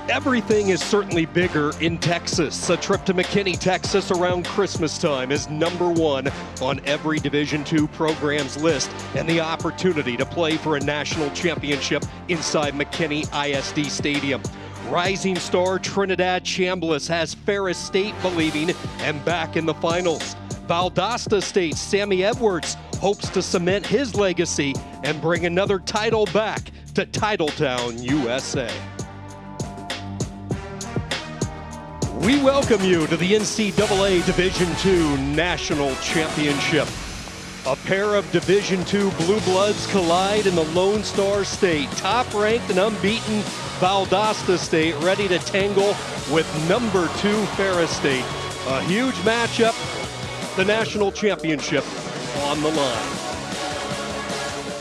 Everything is certainly bigger in Texas. A trip to McKinney, Texas around Christmas time is #1 on every Division II program's list, and the opportunity to play for a national championship inside McKinney ISD Stadium. Rising star Trinidad Chambliss has Ferris State believing and back in the finals. Valdosta State Sammy Edwards hopes to cement his legacy and bring another title back to Titletown, USA. We welcome you to the NCAA Division II National Championship. A pair of Division II Blue Bloods collide in the Lone Star State. Top-ranked and unbeaten Valdosta State ready to tangle with #2 Ferris State. A huge matchup, the national championship on the line.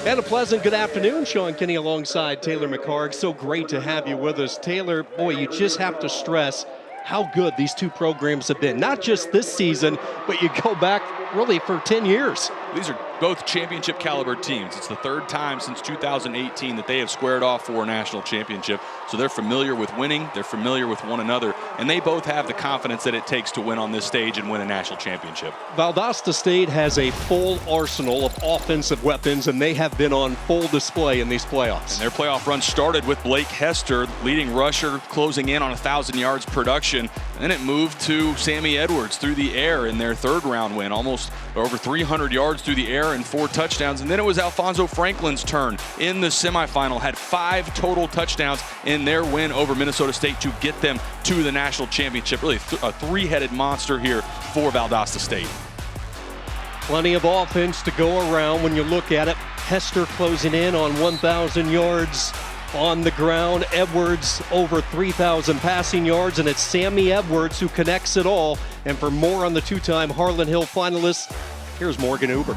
And a pleasant good afternoon. Sean Kinney alongside Taylor McHarg. So great to have you with us. Taylor, boy, you just have to stress how good these two programs have been. Not just this season, but you go back really for 10 years. These are both championship caliber teams. It's the third time since 2018 that they have squared off for a national championship. So they're familiar with winning, they're familiar with one another, and they both have the confidence that it takes to win on this stage and win a national championship. Valdosta State has a full arsenal of offensive weapons, and they have been on full display in these playoffs. And their playoff run started with Blake Hester, leading rusher, closing in on 1,000 yards production. And then it moved to Sammy Edwards through the air in their third round win, almost over 300 yards through the air and 4 touchdowns. And then it was Alfonso Franklin's turn in the semifinal, had 5 total touchdowns in their win over Minnesota State to get them to the national championship. Really a three-headed monster here for Valdosta State. Plenty of offense to go around when you look at it. Hester closing in on 1,000 yards on the ground. Edwards over 3,000 passing yards, and it's Sammy Edwards who connects it all. And for more on the two-time Harlan Hill finalists, here's Morgan Uber.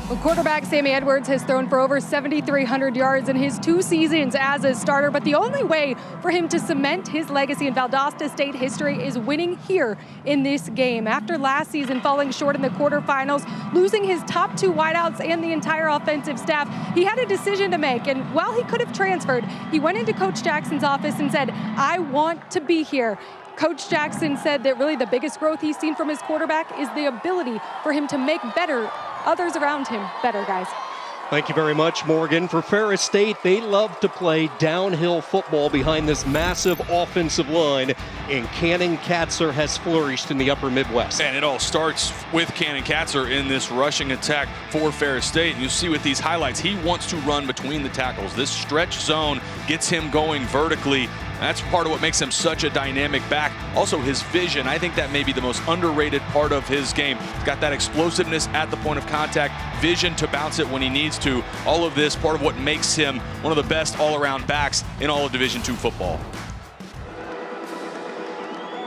Well, quarterback Sammy Edwards has thrown for over 7,300 yards in his 2 seasons as a starter, but the only way for him to cement his legacy in Valdosta State history is winning here in this game. After last season falling short in the quarterfinals, losing his top 2 wideouts and the entire offensive staff, he had a decision to make, and while he could have transferred, he went into Coach Jackson's office and said, "I want to be here." Coach Jackson said that really the biggest growth he's seen from his quarterback is the ability for him to make others around him better, guys. Thank you very much, Morgan. For Ferris State, they love to play downhill football behind this massive offensive line, and Cannon Katzer has flourished in the upper Midwest. And it all starts with Cannon Katzer in this rushing attack for Ferris State. And you see with these highlights, he wants to run between the tackles. This stretch zone gets him going vertically. That's part of what makes him such a dynamic back. Also, his vision. I think that may be the most underrated part of his game. He's got that explosiveness at the point of contact, vision to bounce it when he needs to. All of this, part of what makes him one of the best all-around backs in all of Division II football.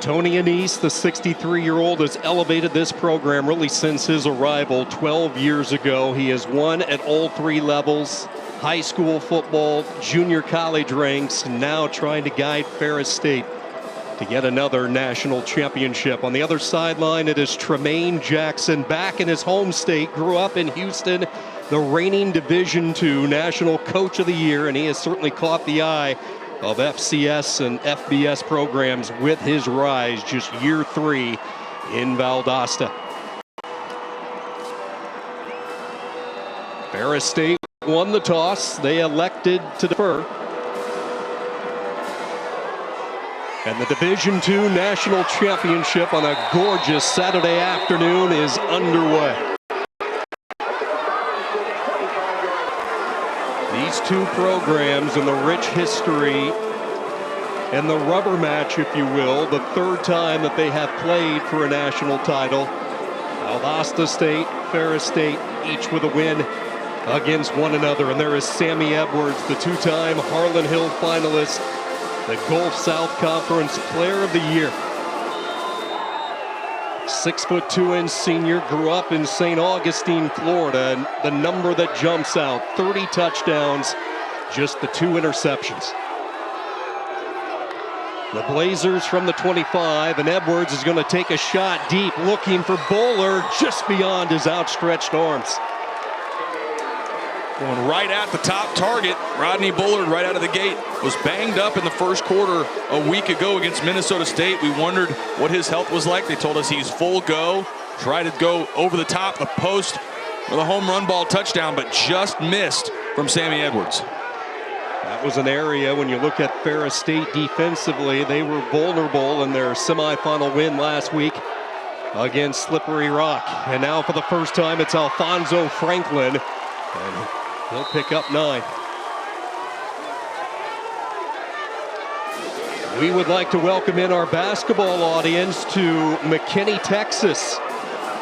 Tony Annese, the 63-year-old, has elevated this program really since his arrival 12 years ago. He has won at all 3 levels. High school football, junior college ranks, and now trying to guide Ferris State to yet another national championship. On the other sideline, it is Tremaine Jackson, back in his home state, grew up in Houston, the reigning Division II National Coach of the Year, and he has certainly caught the eye of FCS and FBS programs with his rise, just year 3 in Valdosta. Ferris State won the toss. They elected to defer. And the Division II National Championship on a gorgeous Saturday afternoon is underway. These two programs and the rich history and the rubber match, if you will, the 3rd time that they have played for a national title. Valdosta State, Ferris State, each with a win against one another. And there is Sammy Edwards, the 2-time Harlan Hill finalist, the Gulf South Conference Player of the Year. 6'2" senior, grew up in St. Augustine, Florida, and the number that jumps out, 30 touchdowns, just the 2 interceptions. The Blazers from the 25, and Edwards is going to take a shot deep, looking for Bowler just beyond his outstretched arms. Going right at the top target. Rodney Bullard right out of the gate was banged up in the first quarter a week ago against Minnesota State. We wondered what his health was like. They told us he's full go. Tried to go over the top, the post with a home run ball touchdown, but just missed from Sammy Edwards. That was an area, when you look at Ferris State defensively, they were vulnerable in their semifinal win last week against Slippery Rock. And now for the first time, it's Alfonso Franklin, and he'll pick up 9. We would like to welcome in our basketball audience to McKinney, Texas.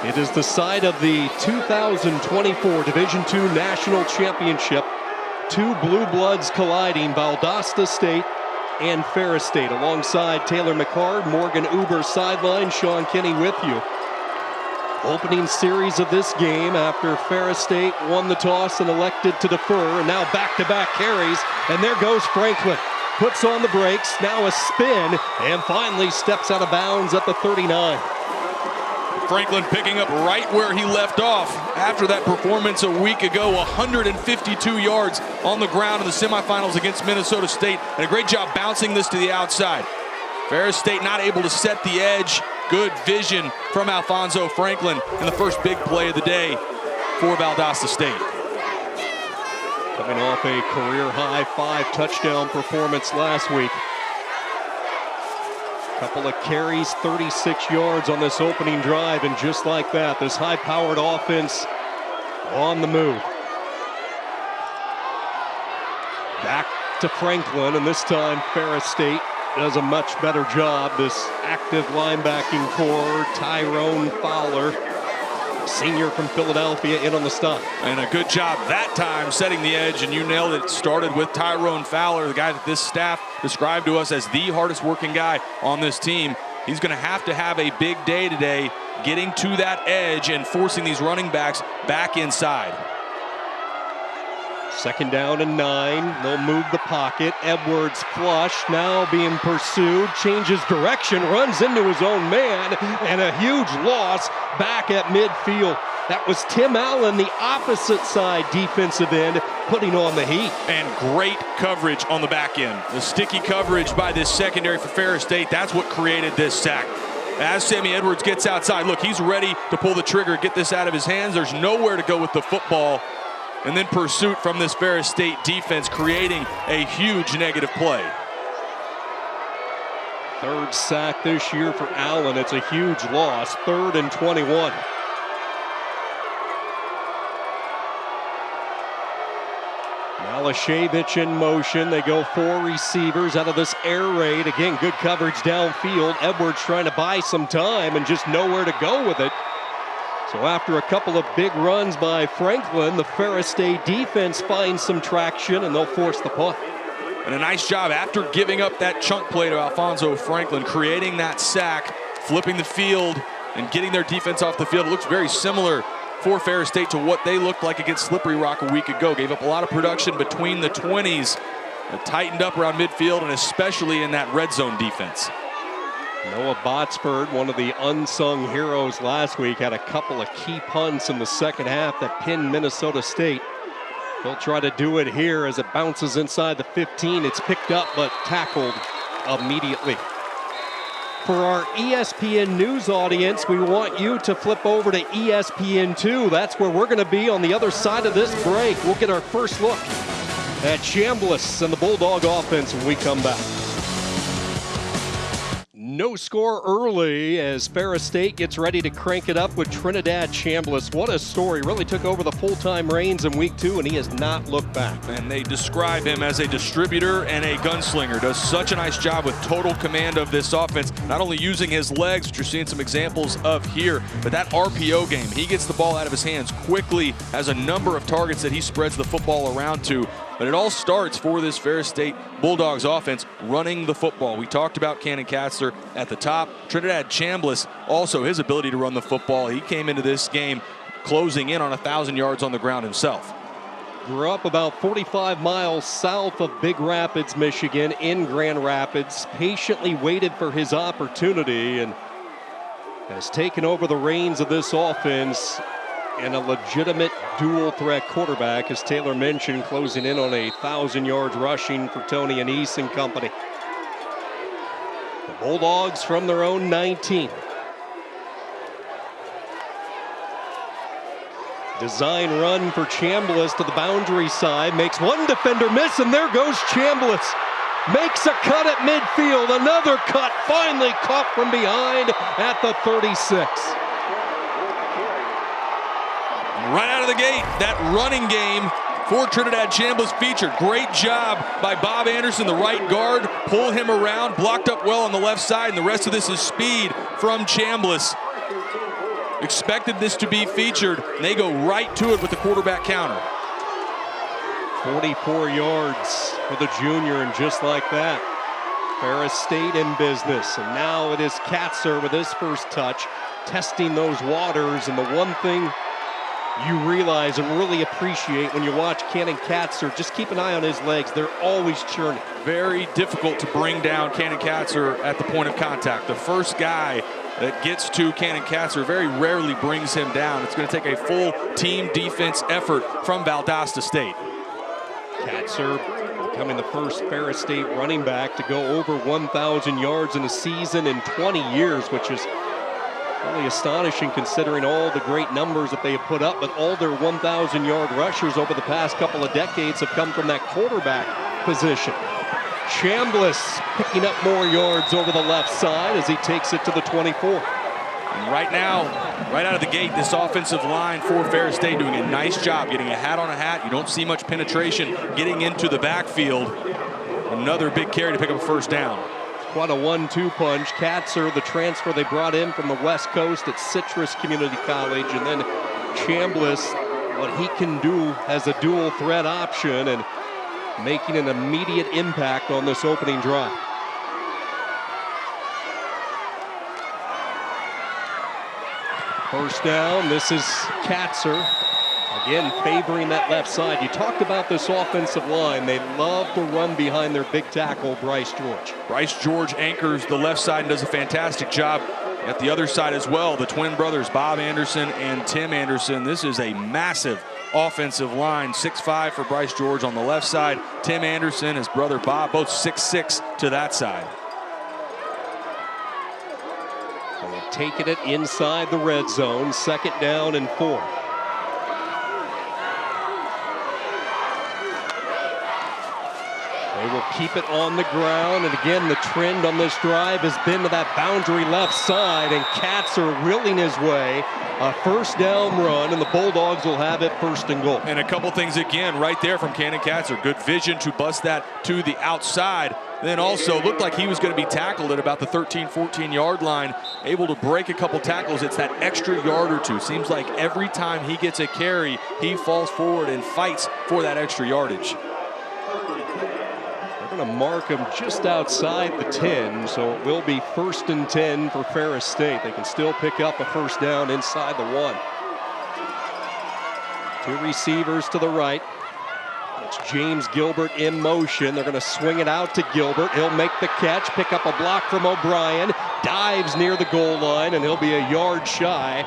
It is the site of the 2024 Division II National Championship. 2 Blue Bloods colliding, Valdosta State and Ferris State. Alongside Taylor McCard, Morgan Uber sideline, Sean Kinney with you. Opening series of this game after Ferris State won the toss and elected to defer. And now back-to-back carries, and there goes Franklin. Puts on the brakes, now a spin, and finally steps out of bounds at the 39. Franklin picking up right where he left off after that performance a week ago. 152 yards on the ground in the semifinals against Minnesota State, and a great job bouncing this to the outside. Ferris State not able to set the edge. Good vision from Alfonso Franklin in the first big play of the day for Valdosta State. Coming off a career-high 5-touchdown performance last week. Couple of carries, 36 yards on this opening drive, and just like that, this high-powered offense on the move. Back to Franklin, and this time Ferris State does a much better job. This active linebacking core, Tyrone Fowler, senior from Philadelphia, in on the stop. And a good job that time setting the edge, and you nailed it. Started with Tyrone Fowler, the guy that this staff described to us as the hardest working guy on this team. He's going to have a big day today, getting to that edge and forcing these running backs back inside. 2nd down and 9. They'll move the pocket. Edwards flush, now being pursued, changes direction, runs into his own man, and a huge loss back at midfield. That was Tim Allen, the opposite side defensive end, putting on the heat. And great coverage on the back end. The sticky coverage by this secondary for Ferris State, that's what created this sack. As Sammy Edwards gets outside, look, he's ready to pull the trigger, get this out of his hands. There's nowhere to go with the football. And then pursuit from this Ferris State defense, creating a huge negative play. 3rd sack this year for Allen. It's a huge loss. 3rd and 21. Malashevich in motion. They go 4 receivers out of this air raid. Again, good coverage downfield. Edwards trying to buy some time and just nowhere to go with it. So after a couple of big runs by Franklin, the Ferris State defense finds some traction, and they'll force the punt. And a nice job after giving up that chunk play to Alfonso Franklin, creating that sack, flipping the field, and getting their defense off the field. It looks very similar for Ferris State to what they looked like against Slippery Rock a week ago. Gave up a lot of production between the 20s. It tightened up around midfield, and especially in that red zone defense. Noah Botsford, one of the unsung heroes last week, had a couple of key punts in the second half that pinned Minnesota State. He'll try to do it here as it bounces inside the 15. It's picked up but tackled immediately. For our ESPN News audience, we want you to flip over to ESPN2. That's where we're going to be on the other side of this break. We'll get our first look at Chambliss and the Bulldog offense when we come back. No score early as Ferris State gets ready to crank it up with Trinidad Chambliss. What a story. Really took over the full-time reins in week 2, and he has not looked back. And they describe him as a distributor and a gunslinger. Does such a nice job with total command of this offense. Not only using his legs, which you're seeing some examples of here, but that RPO game. He gets the ball out of his hands quickly, has a number of targets that he spreads the football around to. But it all starts for this Ferris State Bulldogs offense running the football. We talked about Cannon Katzler at the top. Trinidad Chambliss, also his ability to run the football. He came into this game closing in on 1,000 yards on the ground himself. Grew up about 45 miles south of Big Rapids, Michigan, in Grand Rapids. Patiently waited for his opportunity and has taken over the reins of this offense and a legitimate dual threat quarterback, as Taylor mentioned, closing in on 1,000 yards rushing for Tony Anise and company. The Bulldogs from their own 19. Design run for Chambliss to the boundary side, makes one defender miss, and there goes Chambliss. Makes a cut at midfield, another cut, finally caught from behind at the 36. Right out of the gate, that running game for Trinidad Chambliss featured. Great job by Bob Anderson, the right guard. Pull him around, blocked up well on the left side, and the rest of this is speed from Chambliss. Expected this to be featured, and they go right to it with the quarterback counter. 44 yards for the junior, and just like that, Ferris State in business. And now it is Katzer with his first touch, testing those waters. And the one thing you realize and really appreciate when you watch Cannon Katzer, just keep an eye on his legs. They're always churning. Very difficult to bring down Cannon Katzer at the point of contact. The first guy that gets to Cannon Katzer very rarely brings him down. It's going to take a full team defense effort from Valdosta State. Katzer becoming the first Ferris State running back to go over 1,000 yards in a season in 20 years, which is really astonishing considering all the great numbers that they have put up. But all their 1,000-yard rushers over the past couple of decades have come from that quarterback position. Chambliss picking up more yards over the left side as he takes it to the 24. And right now, right out of the gate, this offensive line for Ferris State doing a nice job getting a hat on a hat. You don't see much penetration getting into the backfield. Another big carry to pick up a first down. Quite a 1-2 punch. Katzer, the transfer they brought in from the West Coast at Citrus Community College, and then Chambliss, what he can do as a dual threat option and making an immediate impact on this opening drive. First down, this is Katzer. Again, favoring that left side. You talked about this offensive line. They love to run behind their big tackle, Bryce George. Bryce George anchors the left side and does a fantastic job at the other side as well. The twin brothers, Bob Anderson and Tim Anderson. This is a massive offensive line. 6'5" for Bryce George on the left side. Tim Anderson, his brother Bob, both 6'6" to that side. And they've taken it inside the red zone. 2nd down and 4. They will keep it on the ground, and again, the trend on this drive has been to that boundary left side, and Katzer willing his way. A first down run, and the Bulldogs will have it 1st and goal. And a couple things again right there from Cannon Katzer. Good vision to bust that to the outside. Then also looked like he was going to be tackled at about the 13, 14-yard line. Able to break a couple tackles. It's that extra yard or two. Seems like every time he gets a carry, he falls forward and fights for that extra yardage. Going to mark him just outside the 10, so it will be 1st and 10 for Ferris State. They can still pick up a first down inside the 1. 2 receivers to the right. It's James Gilbert in motion. They're going to swing it out to Gilbert. He'll make the catch, pick up a block from O'Brien, dives near the goal line, and he'll be a yard shy.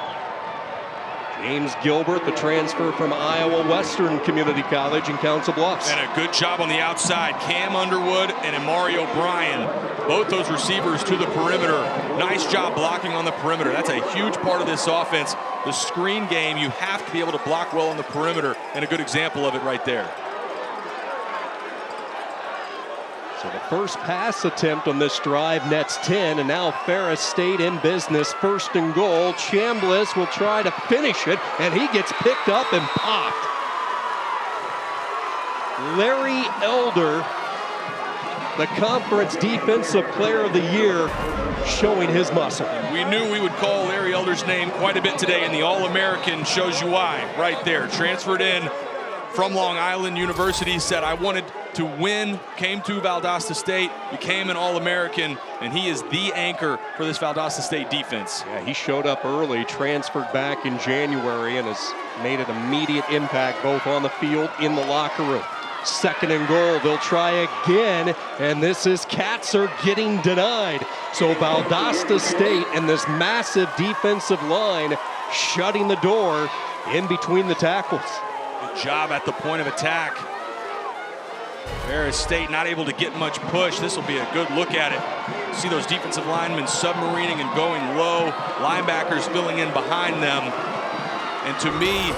James Gilbert, the transfer from Iowa Western Community College in Council Bluffs. And a good job on the outside. Cam Underwood and Amari O'Brien, both those receivers to the perimeter. Nice job blocking on the perimeter. That's a huge part of this offense. The screen game, you have to be able to block well on the perimeter, and a good example of it right there. So the first pass attempt on this drive nets 10, and now Ferris State in business, 1st and goal. Chambliss will try to finish it, and he gets picked up and popped. Larry Elder, the conference defensive player of the year, showing his muscle. We knew we would call Larry Elder's name quite a bit today, and the All-American shows you why right there. Transferred in from Long Island University, said, I wanted to win, came to Valdosta State, became an All-American, and he is the anchor for this Valdosta State defense. Yeah, he showed up early, transferred back in January, and has made an immediate impact both on the field, in the locker room. 2nd and goal, they'll try again, and this is Katzer getting denied. So Valdosta State and this massive defensive line shutting the door in between the tackles. Good job at the point of attack. Ferris State not able to get much push. This will be a good look at it. See those defensive linemen submarining and going low. Linebackers filling in behind them. And to me,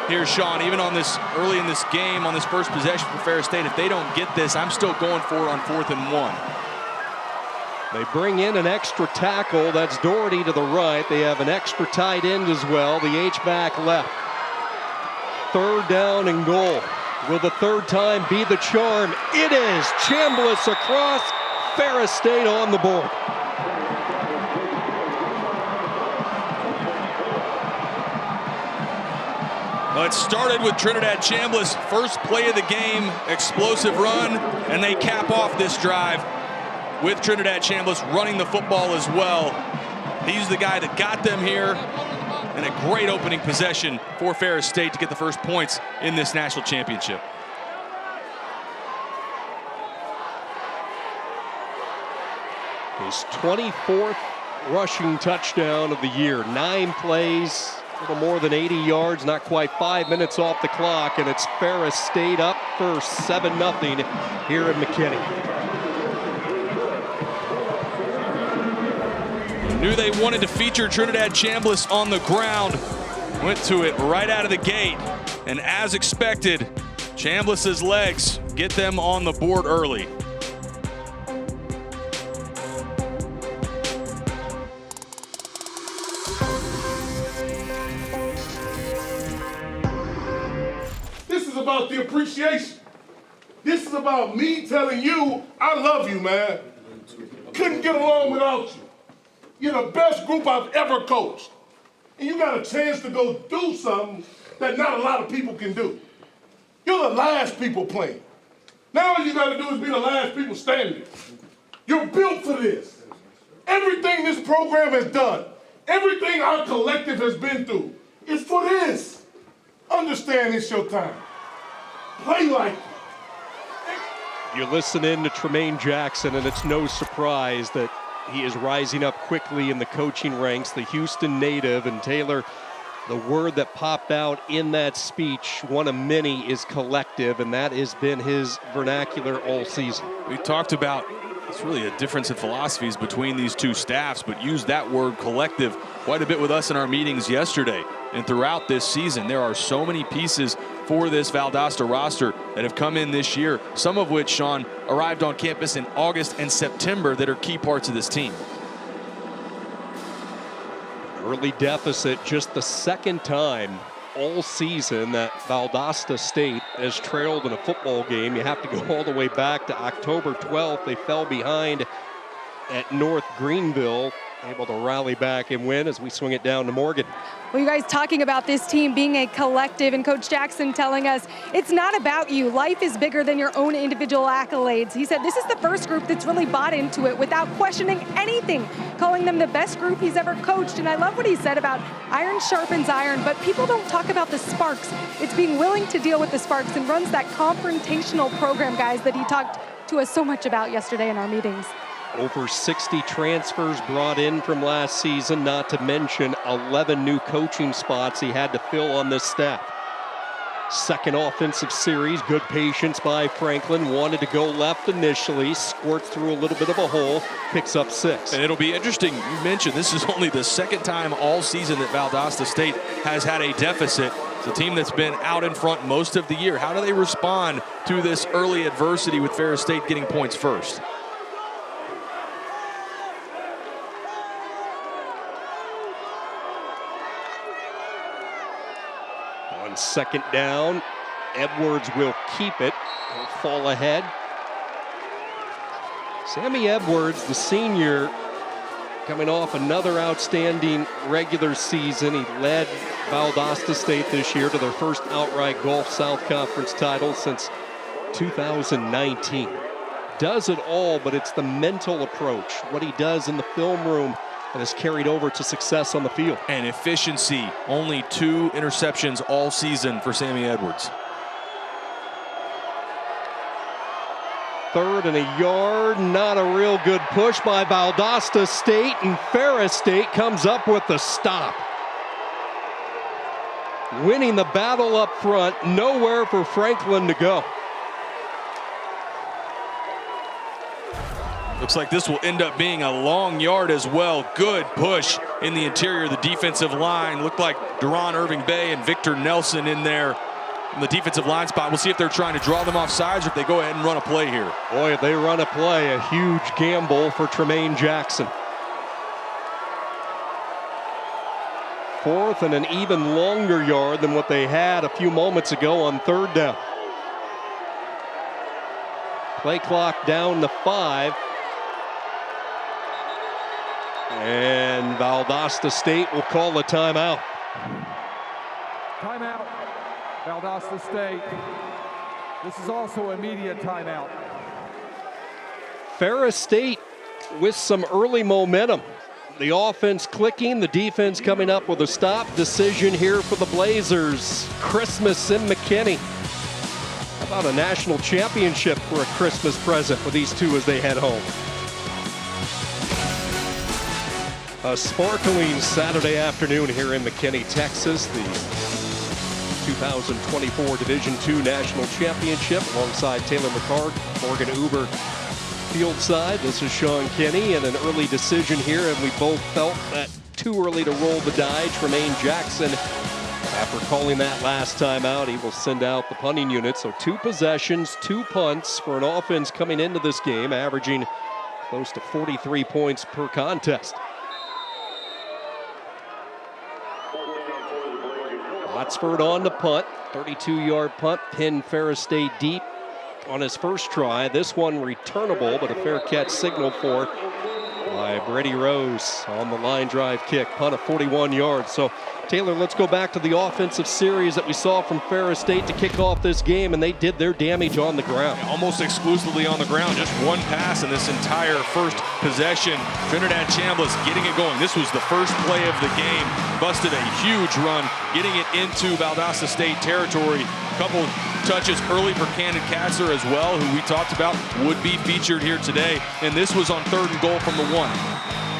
here, Sean, even on this early in this game, on this first possession for Ferris State, if they don't get this, I'm still going for it on 4th and 1. They bring in an extra tackle. That's Doherty to the right. They have an extra tight end as well. The H-back left. 3rd down and goal. Will the 3rd time be the charm? It is. Chambliss across. Ferris State on the board. Well, it started with Trinidad Chambliss, first play of the game, explosive run, and they cap off this drive with Trinidad Chambliss running the football as well. He's the guy that got them here, and a great opening possession for Ferris State to get the first points in this national championship. His 24th rushing touchdown of the year. 9 plays, a little more than 80 yards, not quite 5 minutes off the clock, and it's Ferris State up for 7-0 here in McKinney. Knew they wanted to feature Trinidad Chambliss on the ground. Went to it right out of the gate. And as expected, Chambliss's legs get them on the board early. This is about the appreciation. This is about me telling you, I love you, man. Couldn't get along without you. You're the best group I've ever coached. And you got a chance to go do something that not a lot of people can do. You're the last people playing. Now all you got to do is be the last people standing. You're built for this. Everything this program has done, everything our collective has been through, is for this. Understand it's your time. Play like it. You're listening to Tremaine Jackson, and it's no surprise that he is rising up quickly in the coaching ranks, the Houston native. And Taylor, the word that popped out in that speech, one of many, is collective, and that has been his vernacular all season. We talked about it's really a difference in philosophies between these two staffs, but used that word collective quite a bit with us in our meetings yesterday. And throughout this season, there are so many pieces for this Valdosta roster that have come in this year, some of which, Sean, arrived on campus in August and September that are key parts of this team. Early deficit, just the 2nd time all season that Valdosta State has trailed in a football game. You have to go all the way back to October 12th. They fell behind at North Greenville, able to rally back and win as we swing it down to Morgan. Well, you guys talking about this team being a collective, and Coach Jackson telling us it's not about you. Life is bigger than your own individual accolades. He said this is the first group that's really bought into it without questioning anything, calling them the best group he's ever coached. And I love what he said about iron sharpens iron, but people don't talk about the sparks. It's being willing to deal with the sparks, and runs that confrontational program, guys, that he talked to us so much about yesterday in our meetings. Over 60 transfers brought in from last season, not to mention 11 new coaching spots he had to fill on this staff. 2nd offensive series, good patience by Franklin. Wanted to go left initially, squirts through a little bit of a hole, picks up 6. And it'll be interesting, you mentioned this is only the 2nd time all season that Valdosta State has had a deficit. It's a team that's been out in front most of the year. How do they respond to this early adversity with Ferris State getting points first? On 2nd down, Edwards will keep it. He'll fall ahead. Sammy Edwards, the senior, coming off another outstanding regular season. He led Valdosta State this year to their first outright Gulf South Conference title since 2019. Does it all, but it's the mental approach, what he does in the film room, that has carried over to success on the field. And efficiency, only 2 interceptions all season for Sammy Edwards. 3rd and a yard, not a real good push by Valdosta State, and Ferris State comes up with the stop. winning the battle up front. Nowhere for Franklin to go. Looks like this will end up being a long yard as well. Good push in the interior of the defensive line. Looked like Deron Irving Bay and Victor Nelson in there in the defensive line spot. We'll see if they're trying to draw them off sides or if they go ahead and run a play here. Boy, if they run a play, a huge gamble for Tremaine Jackson. Fourth and an even longer yard than what they had a few moments ago on third down. Play clock down to 5. And Valdosta State will call a timeout. Timeout, Valdosta State. This is also a media timeout. Ferris State with some early momentum. The offense clicking, the defense coming up with a stop. Decision here for the Blazers. Christmas in McKinney. How about a national championship for a Christmas present for these two as they head home? A sparkling Saturday afternoon here in McKinney, Texas. The 2024 Division II National Championship alongside Taylor McCart, Morgan Uber fieldside. This is Sean Kinney and an early decision here, and we both felt that too early to roll the die. Tremaine Jackson, after calling that last time out, he will send out the punting unit. So 2 possessions, 2 punts for an offense coming into this game, averaging close to 43 points per contest. Oxford on the punt, 32-yard punt, pinned Ferris State deep on his first try. This one returnable, but a fair catch signaled for by Brady Rose on the line drive kick, punt of 41 yards. So Taylor, let's go back to the offensive series that we saw from Ferris State to kick off this game, and they did their damage on the ground. Almost exclusively on the ground, just one pass in this entire first possession. Trinidad Chambliss getting it going. This was the first play of the game. Busted a huge run, getting it into Valdosta State territory. A couple touches early for Cannon Katzer as well, who we talked about would be featured here today. And this was on 3rd and goal from the 1.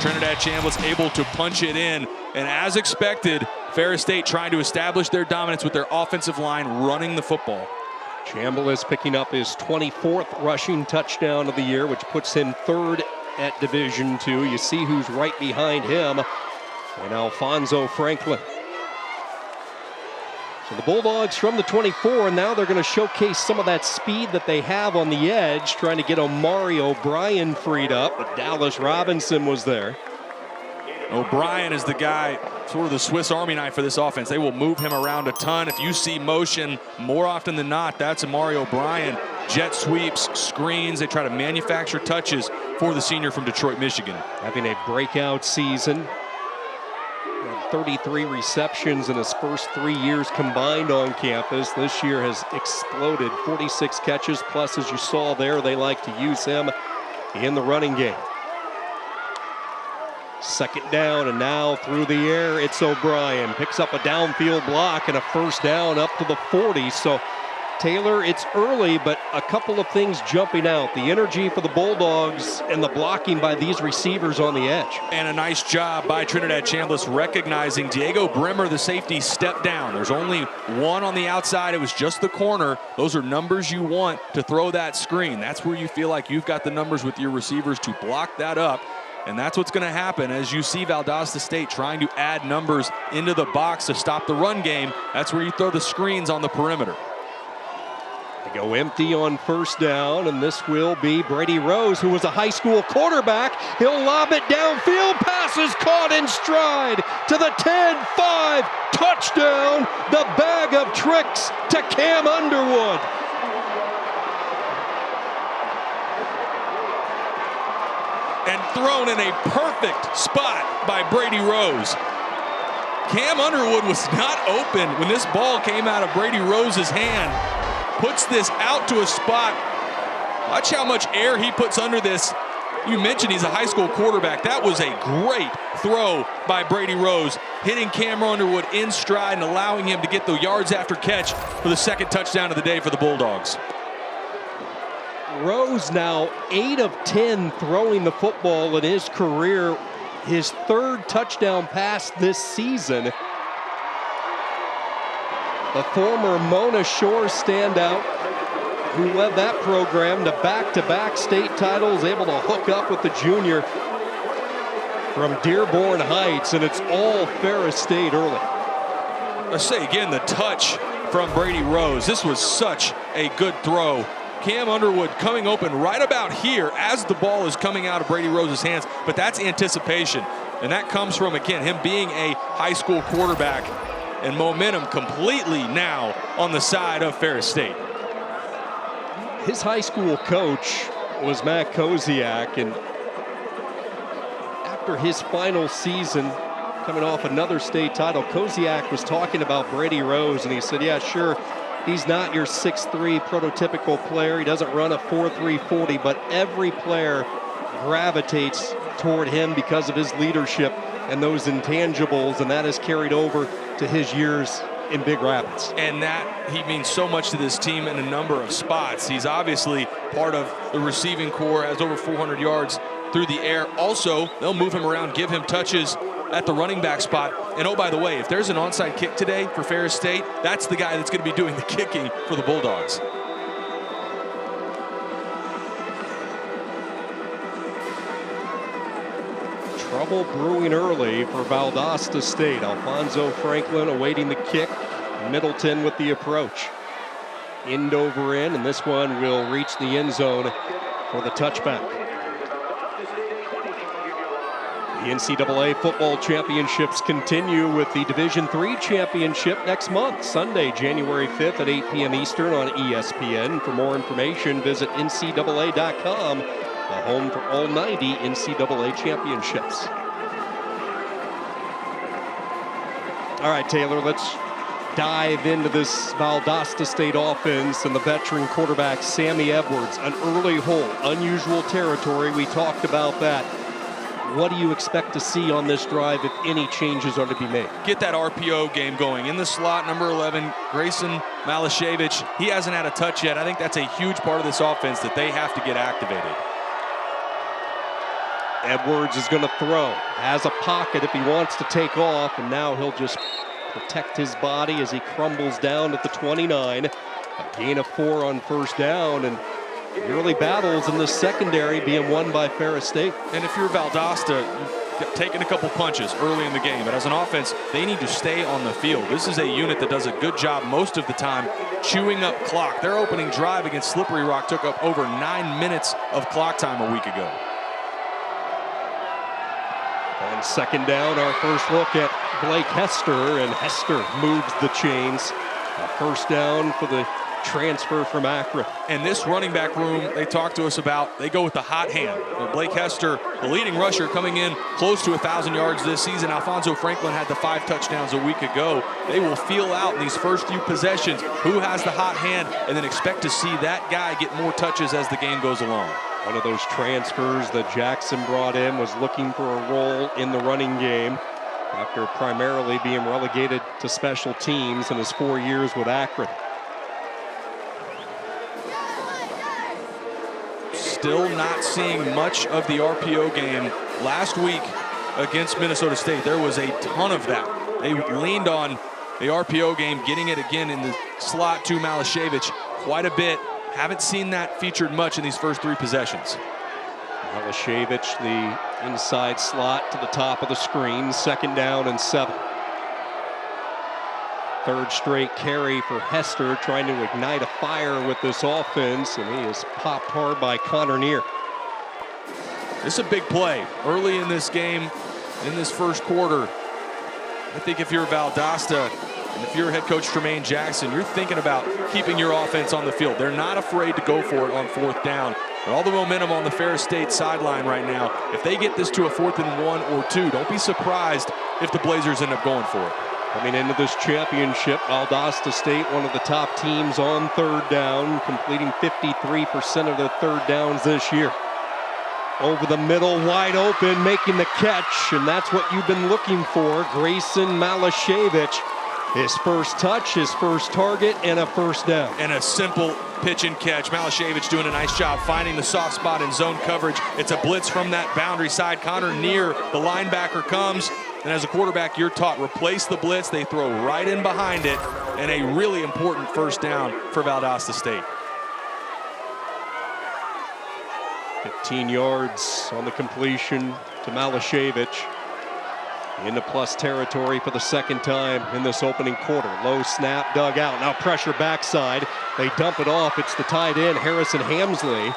Trinidad Chambliss able to punch it in. And as expected, Ferris State trying to establish their dominance with their offensive line running the football. Chambliss picking up his 24th rushing touchdown of the year, which puts him 3rd at Division II. You see who's right behind him, and Alfonso Franklin. So the Bulldogs from the 24, and now they're going to showcase some of that speed that they have on the edge, trying to get Omari O'Brien freed up, but Dallas Robinson was there. O'Brien is the guy, sort of the Swiss Army knife for this offense. They will move him around a ton. If you see motion, more often than not, that's Omari O'Brien. Jet sweeps, screens. They try to manufacture touches for the senior from Detroit, Michigan. Having a breakout season. 33 receptions in his first 3 years combined on campus. This year has exploded. 46 catches, plus, as you saw there, they like to use him in the running game. 2nd down, and now through the air, it's O'Brien. Picks up a downfield block and a 1st down up to the 40. So, Taylor, it's early, but a couple of things jumping out. The energy for the Bulldogs and the blocking by these receivers on the edge. And a nice job by Trinidad Chambliss recognizing Diego Bremer, the safety, stepped down. There's only one on the outside. It was just the corner. Those are numbers you want to throw that screen. That's where you feel like you've got the numbers with your receivers to block that up. And that's what's going to happen as you see Valdosta State trying to add numbers into the box to stop the run game. That's where you throw the screens on the perimeter. They go empty on 1st down, and this will be Brady Rose, who was a high school quarterback. He'll lob it downfield. Pass is caught in stride to the 10-5. Touchdown. The bag of tricks to Cam Underwood. And thrown in a perfect spot by Brady Rose. Cam Underwood was not open when this ball came out of Brady Rose's hand. Puts this out to a spot. Watch how much air he puts under this. You mentioned he's a high school quarterback. That was a great throw by Brady Rose, hitting Cam Underwood in stride and allowing him to get the yards after catch for the 2nd touchdown of the day for the Bulldogs. Rose now 8 of 10 throwing the football in his career. His 3rd touchdown pass this season. a former Mona Shore standout who led that program to back-to-back state titles, able to hook up with the junior from Dearborn Heights, and it's all Ferris State early. I say again, the touch from Brady Rose. This was such a good throw. Cam Underwood coming open right about here as the ball is coming out of Brady Rose's hands, but that's anticipation. And that comes from, again, him being a high school quarterback, and momentum completely now on the side of Ferris State. His high school coach was Matt Koziak, and after his final season, coming off another state title, Koziak was talking about Brady Rose, and he said, yeah, sure, he's not your 6'3" prototypical player. He doesn't run a 4.3 40, but every player gravitates toward him because of his leadership and those intangibles, and that has carried over to his years in Big Rapids. And that, he means so much to this team in a number of spots. He's obviously part of the receiving corps, has over 400 yards through the air. Also, they'll move him around, give him touches at the running back spot. And oh, by the way, if there's an onside kick today for Ferris State, that's the guy that's going to be doing the kicking for the Bulldogs. Trouble brewing early for Valdosta State. Alfonso Franklin awaiting the kick. Middleton with the approach. End over end, and this one will reach the end zone for the touchback. The NCAA football championships continue with the Division III championship next month, Sunday, January 5th at 8 p.m. Eastern on ESPN. For more information, visit NCAA.com, the home for all 90 NCAA championships. All right, Taylor, let's dive into this Valdosta State offense and the veteran quarterback, Sammy Edwards. An early hole, unusual territory. We talked about that. What do you expect to see on this drive if any changes are to be made? Get that RPO game going. In the slot, number 11, Grayson Malashevich. He hasn't had a touch yet. I think that's a huge part of this offense that they have to get activated. Edwards is going to throw. Has a pocket if he wants to take off, and now he'll just protect his body as he crumbles down at the 29. A gain of 4 on first down, and early battles in the secondary being won by Ferris State. And if you're Valdosta, you've taken a couple punches early in the game, but as an offense, they need to stay on the field. This is a unit that does a good job most of the time chewing up clock. Their opening drive against Slippery Rock took up over 9 minutes of clock time a week ago. On second down, our first look at Blake Hester, and Hester moves the chains. A first down for the transfer from Akron. And this running back room they talked to us about, they go with the hot hand. Blake Hester, the leading rusher, coming in close to 1,000 yards this season. Alfonso Franklin had the 5 touchdowns a week ago. They will feel out in these first few possessions who has the hot hand, and then expect to see that guy get more touches as the game goes along. One of those transfers that Jackson brought in was looking for a role in the running game after primarily being relegated to special teams in his 4 years with Akron. Still not seeing much of the RPO game. Last week against Minnesota State, there was a ton of that. They leaned on the RPO game, getting it again in the slot to Malashevich quite a bit. Haven't seen that featured much in these first 3 possessions. Malashevich, the inside slot to the top of the screen. Second down and 7. Third straight carry for Hester, trying to ignite a fire with this offense, and he is popped hard by Connor Neer. This is a big play early in this game, in this first quarter. I think if you're Valdosta, and if you're head coach Tremaine Jackson, you're thinking about keeping your offense on the field. They're not afraid to go for it on 4th down. And all the momentum on the Ferris State sideline right now, if they get this to a 4th and 1 or 2, don't be surprised if the Blazers end up going for it. Coming into this championship, Valdosta State, one of the top teams on 3rd down, completing 53% of their 3rd downs this year. Over the middle, wide open, making the catch, and that's what you've been looking for. Grayson Malashevich, his first touch, his first target, and a first down. And a simple pitch and catch. Malashevich doing a nice job finding the soft spot in zone coverage. It's a blitz from that boundary side. Connor Neer, the linebacker, comes, And as a quarterback, you're taught replace the blitz. They throw right in behind it, and a really important first down for Valdosta State. 15 yards on the completion to Malashevich. Into plus territory for the second time in this opening quarter. Low snap, dug out. Now pressure backside. They dump it off. It's the tight end, Harrison Hamsley.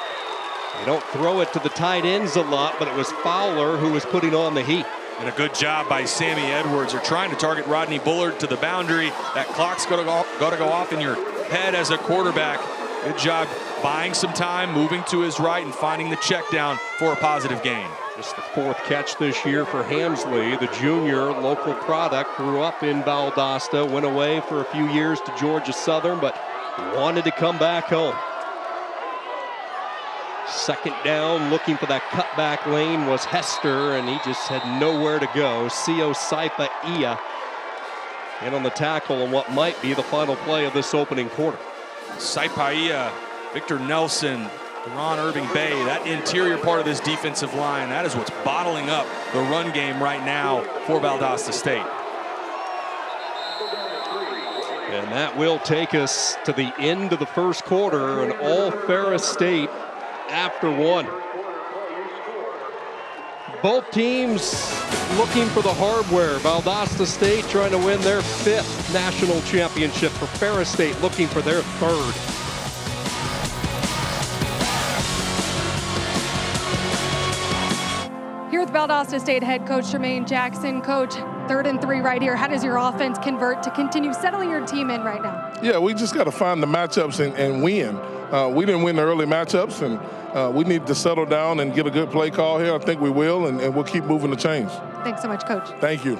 They don't throw it to the tight ends a lot, but it was Fowler who was putting on the heat. And a good job by Sammy Edwards. They're trying to target Rodney Bullard to the boundary. That clock's got to go off in your head as a quarterback. Good job buying some time, moving to his right, and finding the check down for a positive gain. Just the fourth catch this year for Hamsley, the junior, local product, grew up in Valdosta, went away for a few years to Georgia Southern, but wanted to come back home. Second down, looking for that cutback lane was Hester, and he just had nowhere to go. Sio Saipa-Ia in on the tackle on what might be the final play of this opening quarter. Saipa-Ia, Victor Nelson, Ron Irving Bay, that interior part of this defensive line, that is what's bottling up the run game right now for Valdosta State. And that will take us to the end of the first quarter, and all Ferris State after one. Both teams looking for the hardware. Valdosta State trying to win their 5th national championship. For Ferris State looking for their 3rd. Here with Valdosta State head coach Jermaine Jackson. Coach, 3rd and 3 right here. How does your offense convert to continue settling your team in right now? Yeah, we just got to find the matchups and win. We didn't win the early matchups, and we need to settle down and get a good play call here. I think we will, and we'll keep moving the chains. Thanks so much, Coach. Thank you.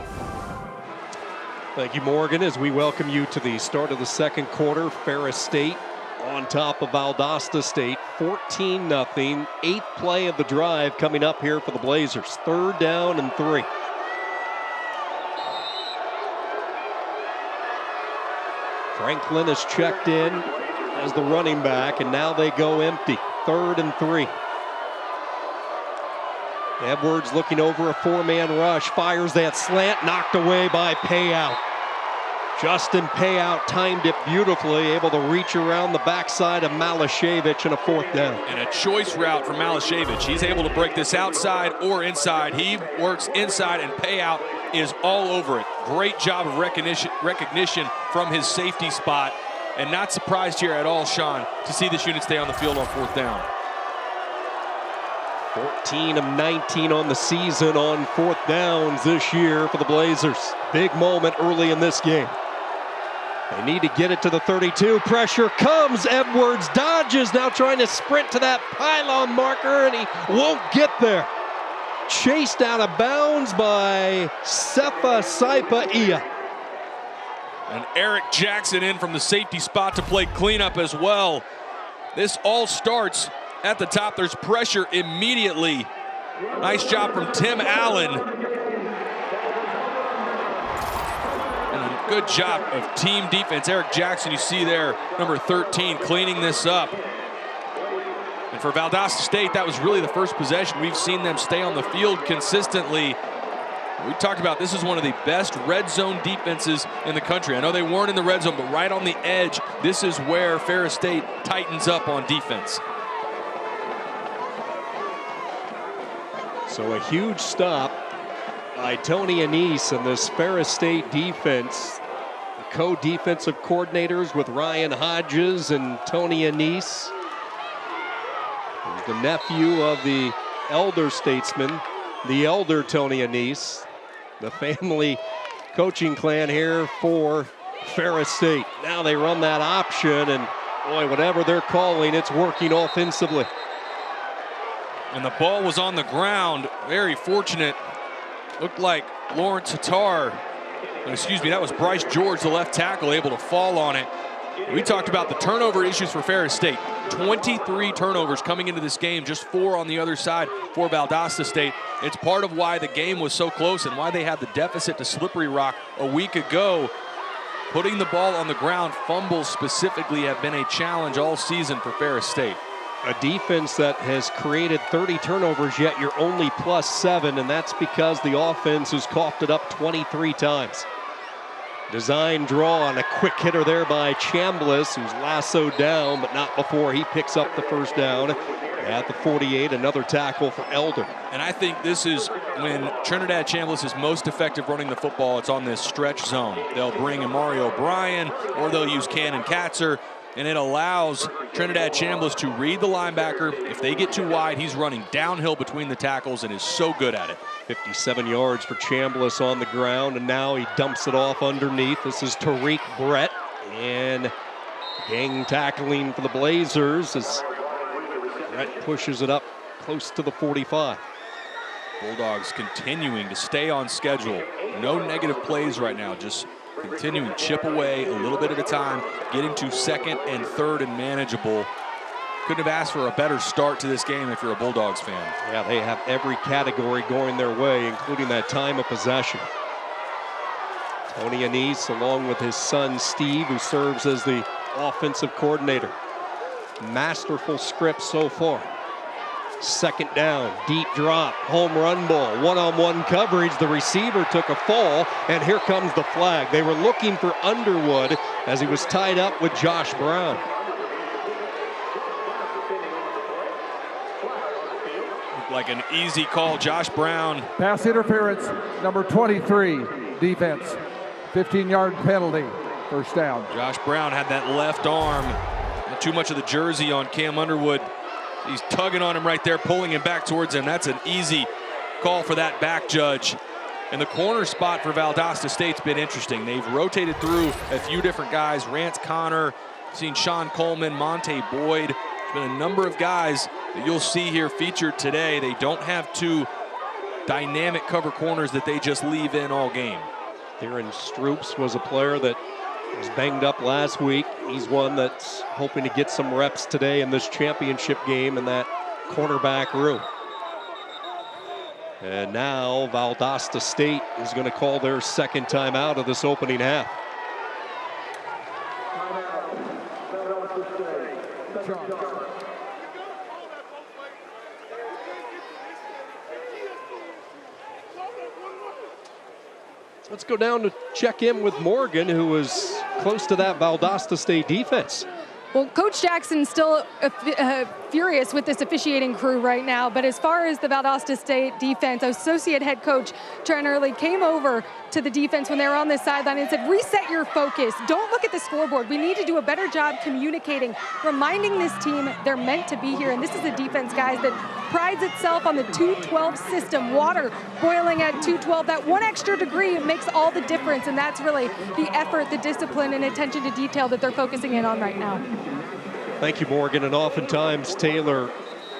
Thank you, Morgan, as we welcome you to the start of the second quarter. Ferris State on top of Valdosta State, 14-0. 8th play of the drive coming up here for the Blazers. 3rd down and 3. Franklin is checked in as the running back, and now they go empty. 3rd and 3. Edwards looking over a 4-man rush, fires that slant, knocked away by Payout. Justin Payout timed it beautifully, able to reach around the backside of Malashevich in a 4th down. And a choice route for Malashevich. He's able to break this outside or inside. He works inside, and Payout is all over it. Great job of recognition from his safety spot. And not surprised here at all, Sean, to see this unit stay on the field on 4th down. 14 of 19 on the season on 4th downs this year for the Blazers. Big moment early in this game. They need to get it to the 32. Pressure comes. Edwards dodges, now trying to sprint to that pylon marker, and he won't get there. Chased out of bounds by Sefa Saipa-Ia. And Eric Jackson in from the safety spot to play cleanup as well. This all starts at the top. There's pressure immediately. Nice job from Tim Allen. And a good job of team defense. Eric Jackson, you see there, number 13, cleaning this up. And for Valdosta State, that was really the first possession. We've seen them stay on the field consistently. We talked about this is one of the best red zone defenses in the country. I know they weren't in the red zone, but right on the edge, this is where Ferris State tightens up on defense. So a huge stop by Tony Anise and this Ferris State defense. The co-defensive coordinators with Ryan Hodges and Tony Anise. He's the nephew of the elder statesman, the elder Tony Anise. The family coaching clan here for Ferris State. Now they run that option, and boy, whatever they're calling, it's working offensively. And the ball was on the ground. Very fortunate. Looked like Lawrence Hattar, excuse me, that was Bryce George, the left tackle, able to fall on it. We talked about the turnover issues for Ferris State. 23 turnovers coming into this game, just 4 on the other side for Valdosta State. It's part of why the game was so close and why they had the deficit to Slippery Rock a week ago. Putting the ball on the ground, fumbles specifically have been a challenge all season for Ferris State. A defense that has created 30 turnovers, yet you're only +7, and that's because the offense has coughed it up 23 times. Design draw on a quick hitter there by Chambliss, who's lassoed down, but not before he picks up the first down. At the 48, another tackle for Elder. And I think this is when Trinidad Chambliss is most effective running the football. It's on this stretch zone. They'll bring in Mario O'Brien, or they'll use Cannon Katzer, and it allows Trinidad Chambliss to read the linebacker. If they get too wide, he's running downhill between the tackles and is so good at it. 57 yards for Chambliss on the ground, and now he dumps it off underneath. This is Tariq Brett, and gang tackling for the Blazers as Brett pushes it up close to the 45. Bulldogs continuing to stay on schedule. No negative plays right now, just continuing chip away a little bit at a time, getting to second and third and manageable. Couldn't have asked for a better start to this game if you're a Bulldogs fan. Yeah, they have every category going their way, including that time of possession. Tony Anise, along with his son Steve, who serves as the offensive coordinator. Masterful script so far. Second down, deep drop, home run ball, one-on-one coverage. The receiver took a fall, and here comes the flag. They were looking for Underwood as he was tied up with Josh Brown. Looked like an easy call. Josh Brown. Pass interference, number 23, defense. 15-yard penalty, first down. Josh Brown had that left arm. Not too much of the jersey on Cam Underwood. He's tugging on him right there, pulling him back towards him. That's an easy call for that back judge. And the corner spot for Valdosta State's been interesting. They've rotated through a few different guys. Rance Connor, seen Sean Coleman, Monte Boyd. There's been a number of guys that you'll see here featured today. They don't have two dynamic cover corners that they just leave in all game. Theron Stroups was a player that was banged up last week. He's one that's hoping to get some reps today in this championship game in that cornerback room. And now Valdosta State is going to call their second timeout of this opening half. Let's go down to check in with Morgan, who was close to that Valdosta State defense. Well, Coach Jackson's still furious with this officiating crew right now, but as far as the Valdosta State defense, associate head coach Trent Early came over to the defense when they were on this sideline and said, reset your focus. Don't look at the scoreboard. We need to do a better job communicating, reminding this team they're meant to be here. And this is a defense, guys, that prides itself on the 212 system. Water boiling at 212. That one extra degree makes all the difference, and that's really the effort, the discipline, and attention to detail that they're focusing in on right now. Thank you, Morgan. And oftentimes, Taylor,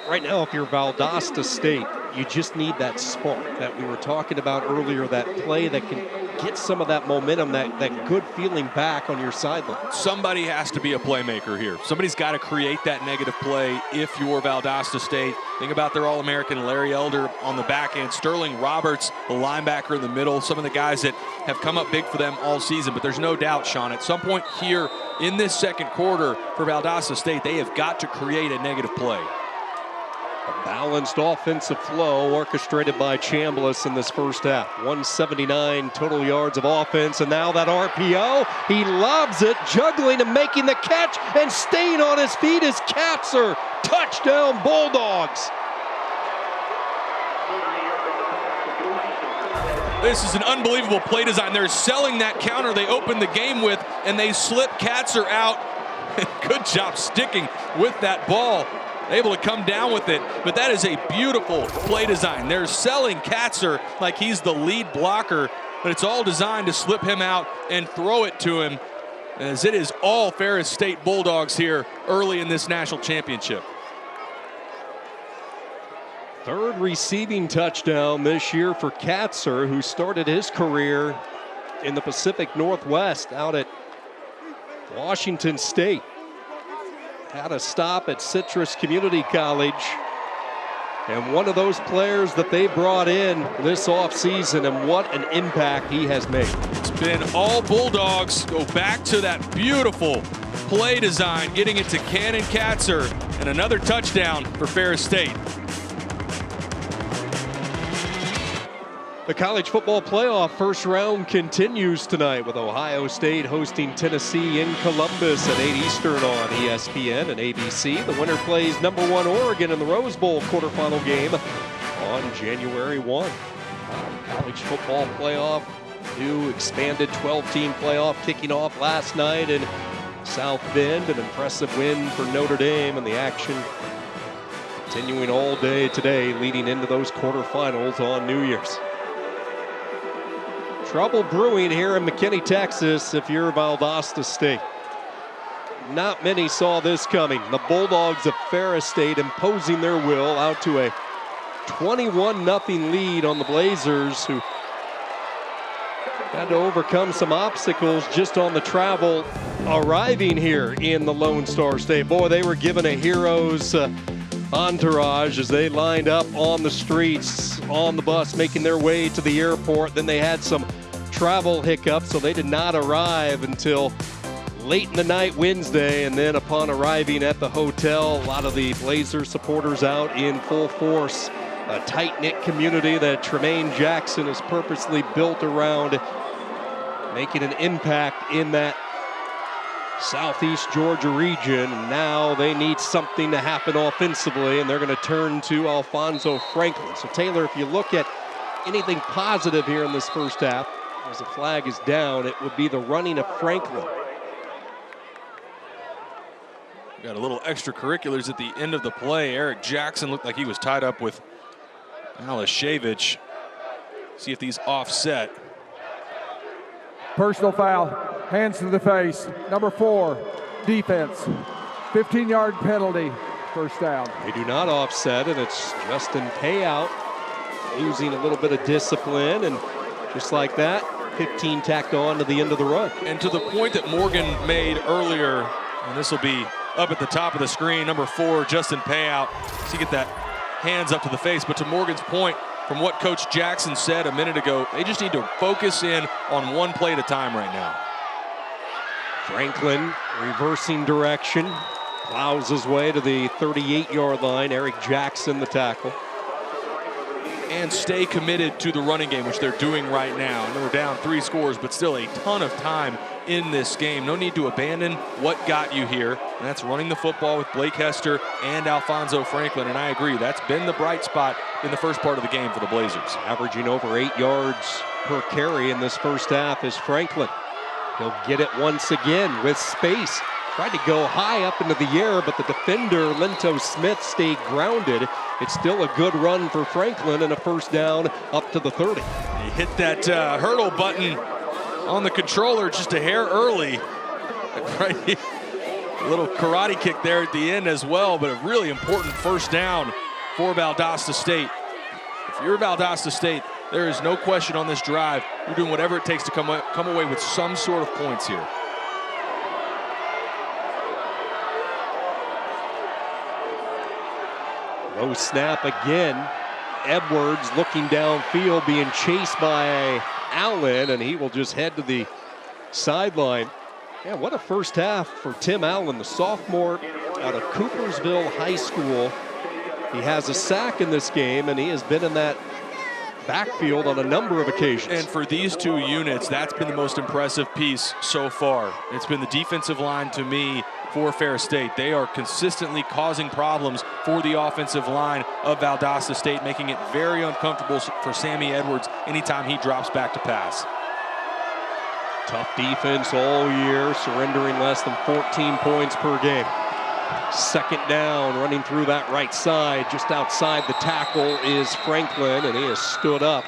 right now, if you're Valdosta State, you just need that spark that we were talking about earlier, that play that can get some of that momentum, that good feeling back on your sideline. Somebody has to be a playmaker here. Somebody's got to create that negative play if you're Valdosta State. Think about their All-American Larry Elder on the back end, Sterling Roberts, the linebacker in the middle, some of the guys that have come up big for them all season. But there's no doubt, Sean, at some point here in this second quarter for Valdosta State, they have got to create a negative play. A balanced offensive flow orchestrated by Chambliss in this first half. 179 total yards of offense, and now that RPO, he lobs it, juggling and making the catch, and staying on his feet is Katzer. Touchdown, Bulldogs. This is an unbelievable play design. They're selling that counter they opened the game with, and they slip Katzer out. Good job sticking with that ball. Able to come down with it, but that is a beautiful play design. They're selling Katzer like he's the lead blocker, but it's all designed to slip him out and throw it to him, as it is all Ferris State Bulldogs here early in this national championship. Third receiving touchdown this year for Katzer, who started his career in the Pacific Northwest out at Washington State. Had a stop at Citrus Community College, and one of those players that they brought in this offseason, and what an impact he has made. It's been all Bulldogs. Go back to that beautiful play design, getting it to Cannon Katzer, and another touchdown for Ferris State. The college football playoff first round continues tonight with Ohio State hosting Tennessee in Columbus at 8 Eastern on ESPN and ABC. The winner plays #1 Oregon in the Rose Bowl quarterfinal game on January 1. College football playoff, new expanded 12-team playoff kicking off last night in South Bend. An impressive win for Notre Dame, and the action continuing all day today leading into those quarterfinals on New Year's. Trouble brewing here in McKinney, Texas, if you're Valdosta State. Not many saw this coming. The Bulldogs of Ferris State imposing their will out to a 21-0 lead on the Blazers, who had to overcome some obstacles just on the travel arriving here in the Lone Star State. Boy, they were given a hero's entourage as they lined up on the streets, on the bus, making their way to the airport. Then they had some travel hiccups, so they did not arrive until late in the night Wednesday. And then upon arriving at the hotel, a lot of the Blazer supporters out in full force. A tight-knit community that Tremaine Jackson has purposely built around, making an impact in that Southeast Georgia region. And now they need something to happen offensively, and they're going to turn to Alfonso Franklin. So Taylor, if you look at anything positive here in this first half, as the flag is down, it would be the running of Franklin. Got a little extracurriculars at the end of the play. Eric Jackson looked like he was tied up with Alashevich. See if these offset. Personal foul, hands to the face. #4, defense. 15-yard penalty, first down. They do not offset, and it's Justin Payout losing a little bit of discipline, and just like that, 15 tacked on to the end of the run. And to the point that Morgan made earlier, and this will be up at the top of the screen, #4, Justin Payout. So you get that hands up to the face. But to Morgan's point, from what Coach Jackson said a minute ago, they just need to focus in on one play at a time right now. Franklin reversing direction, plows his way to the 38-yard line. Eric Jackson, the tackle. And stay committed to the running game, which they're doing right now. And we're down 3 scores, but still a ton of time in this game. No need to abandon what got you here, and that's running the football with Blake Hester and Alfonso Franklin. And I agree, that's been the bright spot in the first part of the game for the Blazers. Averaging over 8 yards per carry in this first half is Franklin. He'll get it once again with space. Tried to go high up into the air, but the defender, Lento Smith, stayed grounded. It's still a good run for Franklin and a first down up to the 30. He hit that hurdle button on the controller just a hair early. Right, a little karate kick there at the end as well, but a really important first down for Valdosta State. If you're Valdosta State, there is no question on this drive. You're doing whatever it takes to come away with some sort of points here. Low snap again. Edwards looking downfield, being chased by Allen, and he will just head to the sideline. Yeah, what a first half for Tim Allen, the sophomore out of Coopersville High School. He has a sack in this game, and he has been in that backfield on a number of occasions. And for these two units, that's been the most impressive piece so far. It's been the defensive line to me for Ferris State. They are consistently causing problems for the offensive line of Valdosta State, making it very uncomfortable for Sammy Edwards anytime he drops back to pass. Tough defense all year, surrendering less than 14 points per game. Second down, running through that right side, just outside the tackle is Franklin, and he has stood up.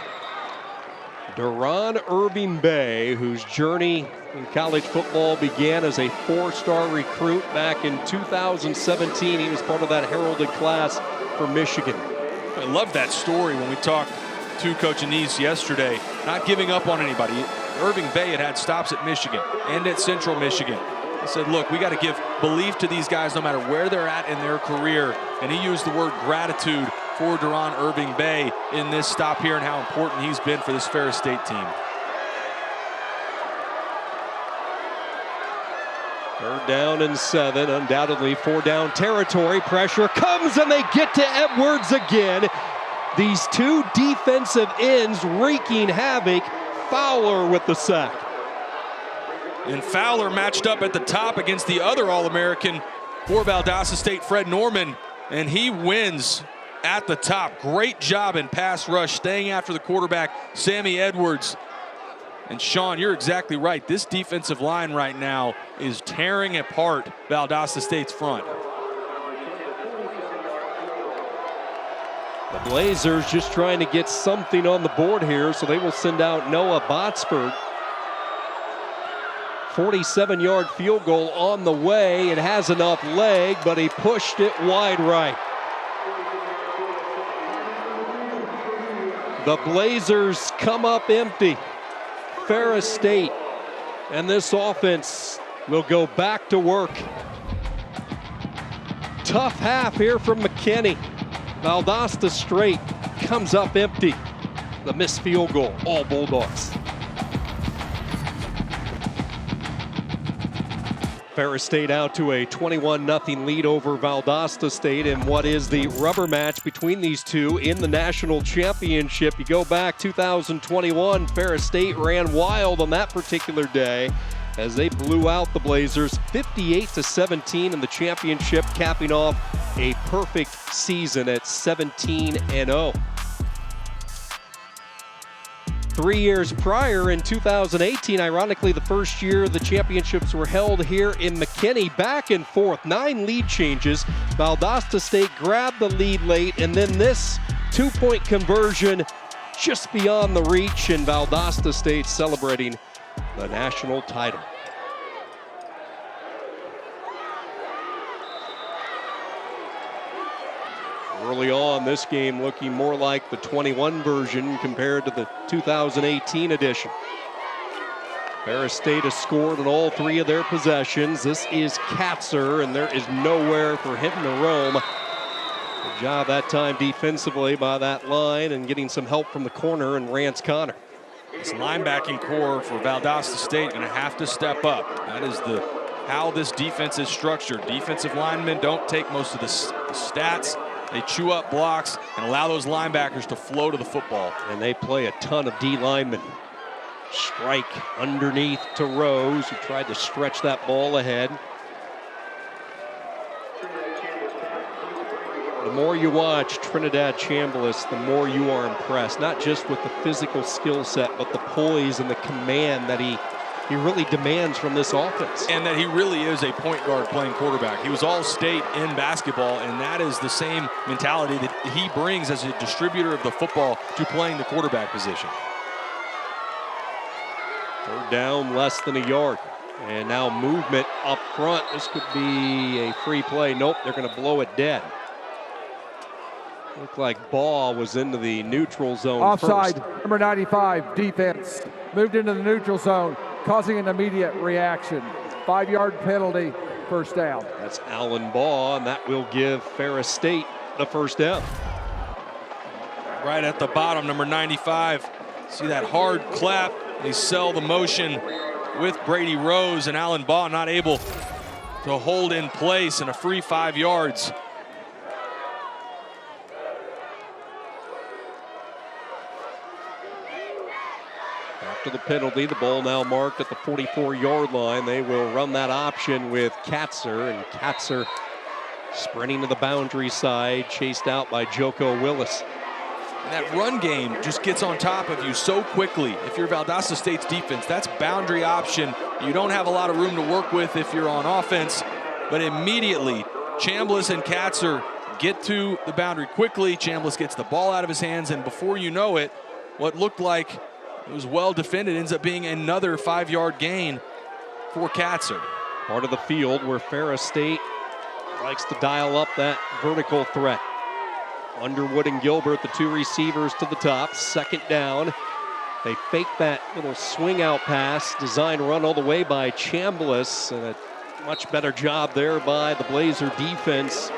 Deron Irving Bay, whose journey in college football began as a 4-star recruit back in 2017. He was part of that heralded class for Michigan. I love that story when we talked to Coach Anise yesterday. Not giving up on anybody. Irving Bay had stops at Michigan and at Central Michigan. He said, look, we got to give belief to these guys no matter where they're at in their career. And he used the word gratitude for Deron Irving Bay in this stop here and how important he's been for this Ferris State team. Third down and 7, undoubtedly 4-down territory. Pressure comes and they get to Edwards again. These two defensive ends wreaking havoc. Fowler with the sack. And Fowler matched up at the top against the other All-American for Valdosta State, Fred Norman, and he wins at the top. Great job in pass rush, staying after the quarterback, Sammy Edwards. And Sean, you're exactly right. This defensive line right now is tearing apart Valdosta State's front. The Blazers just trying to get something on the board here, so they will send out Noah Botsford. 47-yard field goal on the way. It has enough leg, but he pushed it wide right. The Blazers come up empty. Ferris State and this offense will go back to work. Tough half here from McKinney. Valdosta State comes up empty. The missed field goal, all Bulldogs. Ferris State out to a 21-0 lead over Valdosta State in what is the rubber match between these two in the national championship. You go back 2021, Ferris State ran wild on that particular day as they blew out the Blazers 58-17 in the championship, capping off a perfect season at 17-0. 3 years prior, in 2018, ironically the first year the championships were held here in McKinney, back and forth, 9 lead changes. Valdosta State grabbed the lead late, and then this 2-point conversion just beyond the reach, and Valdosta State celebrating the national title. Early on, this game looking more like the 21 version compared to the 2018 edition. Ferris State has scored on all 3 of their possessions. This is Katzer, and there is nowhere for him to roam. Good job that time defensively by that line and getting some help from the corner and Rance Connor. This linebacking core for Valdosta State going to have to step up. That is how this defense is structured. Defensive linemen don't take most of the stats. They chew up blocks and allow those linebackers to flow to the football. And they play a ton of D linemen. Strike underneath to Rose, who tried to stretch that ball ahead. The more you watch Trinidad Chambliss, the more you are impressed, not just with the physical skill set, but the poise and the command that he really demands from this offense. And that he really is a point guard playing quarterback. He was all-state in basketball, and that is the same mentality that he brings as a distributor of the football to playing the quarterback position. Third down, less than a yard. And now movement up front. This could be a free play. Nope, they're going to blow it dead. Looked like Ball was into the neutral zone. Offside, first. number 95, defense. Moved into the neutral zone, causing an immediate reaction. 5-yard penalty, first down. That's Alan Ball, and that will give Ferris State the first down. Right at the bottom, number 95. See that hard clap. They sell the motion with Brady Rose, and Alan Ball not able to hold in place, and a free 5 yards. After the penalty, the ball now marked at the 44-yard line. They will run that option with Katzer, and Katzer sprinting to the boundary side, chased out by Joko Willis. And that run game just gets on top of you so quickly. If you're Valdosta State's defense, that's boundary option. You don't have a lot of room to work with if you're on offense, but immediately Chambliss and Katzer get to the boundary quickly. Chambliss gets the ball out of his hands, and before you know it, what looked like it was well defended ends up being another 5-yard gain for Katzer. Part of the field where Ferris State likes to dial up that vertical threat. Underwood and Gilbert, the 2 receivers to the top. Second down. They fake that little swing out pass, designed run all the way by Chambliss, and a much better job there by the Blazer defense.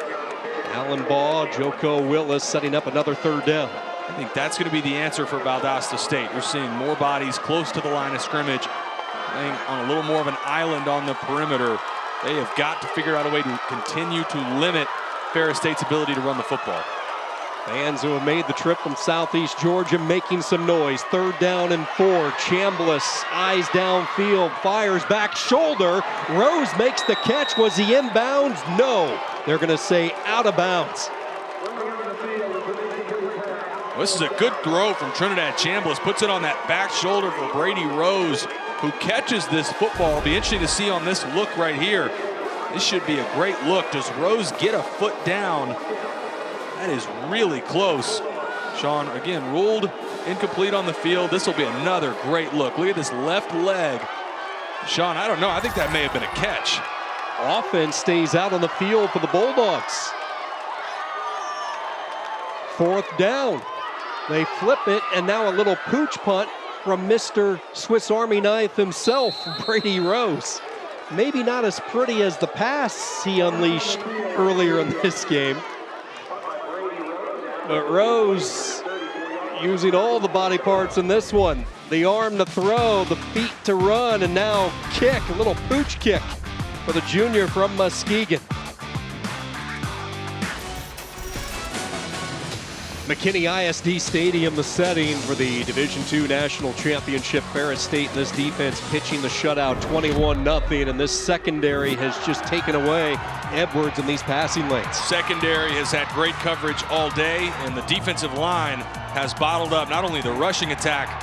Alan Ball, Joko Willis setting up another third down. I think that's going to be the answer for Valdosta State. You're seeing more bodies close to the line of scrimmage, playing on a little more of an island on the perimeter. They have got to figure out a way to continue to limit Ferris State's ability to run the football. Fans who have made the trip from Southeast Georgia making some noise. 3rd down and 4. Chambliss, eyes downfield, fires back shoulder. Rose makes the catch. Was he inbounds? No. They're going to say out of bounds. Well, this is a good throw from Trinidad Chambliss. Puts it on that back shoulder for Brady Rose, who catches this football. It'll be interesting to see on this look right here. This should be a great look. Does Rose get a foot down? That is really close. Sean, again, ruled incomplete on the field. This will be another great look. Look at this left leg. Sean, I don't know. I think that may have been a catch. Offense stays out on the field for the Bulldogs. 4th down. They flip it, and now a little pooch punt from Mr. Swiss Army knife himself, Brady Rose. Maybe not as pretty as the pass he unleashed earlier in this game. But Rose using all the body parts in this one. The arm to throw, the feet to run, and now kick, a little pooch kick for the junior from Muskegon. McKinney ISD Stadium, the setting for the Division II National Championship. Ferris State in this defense pitching the shutout 21-0, and this secondary has just taken away Edwards in these passing lanes. Secondary has had great coverage all day, and the defensive line has bottled up not only the rushing attack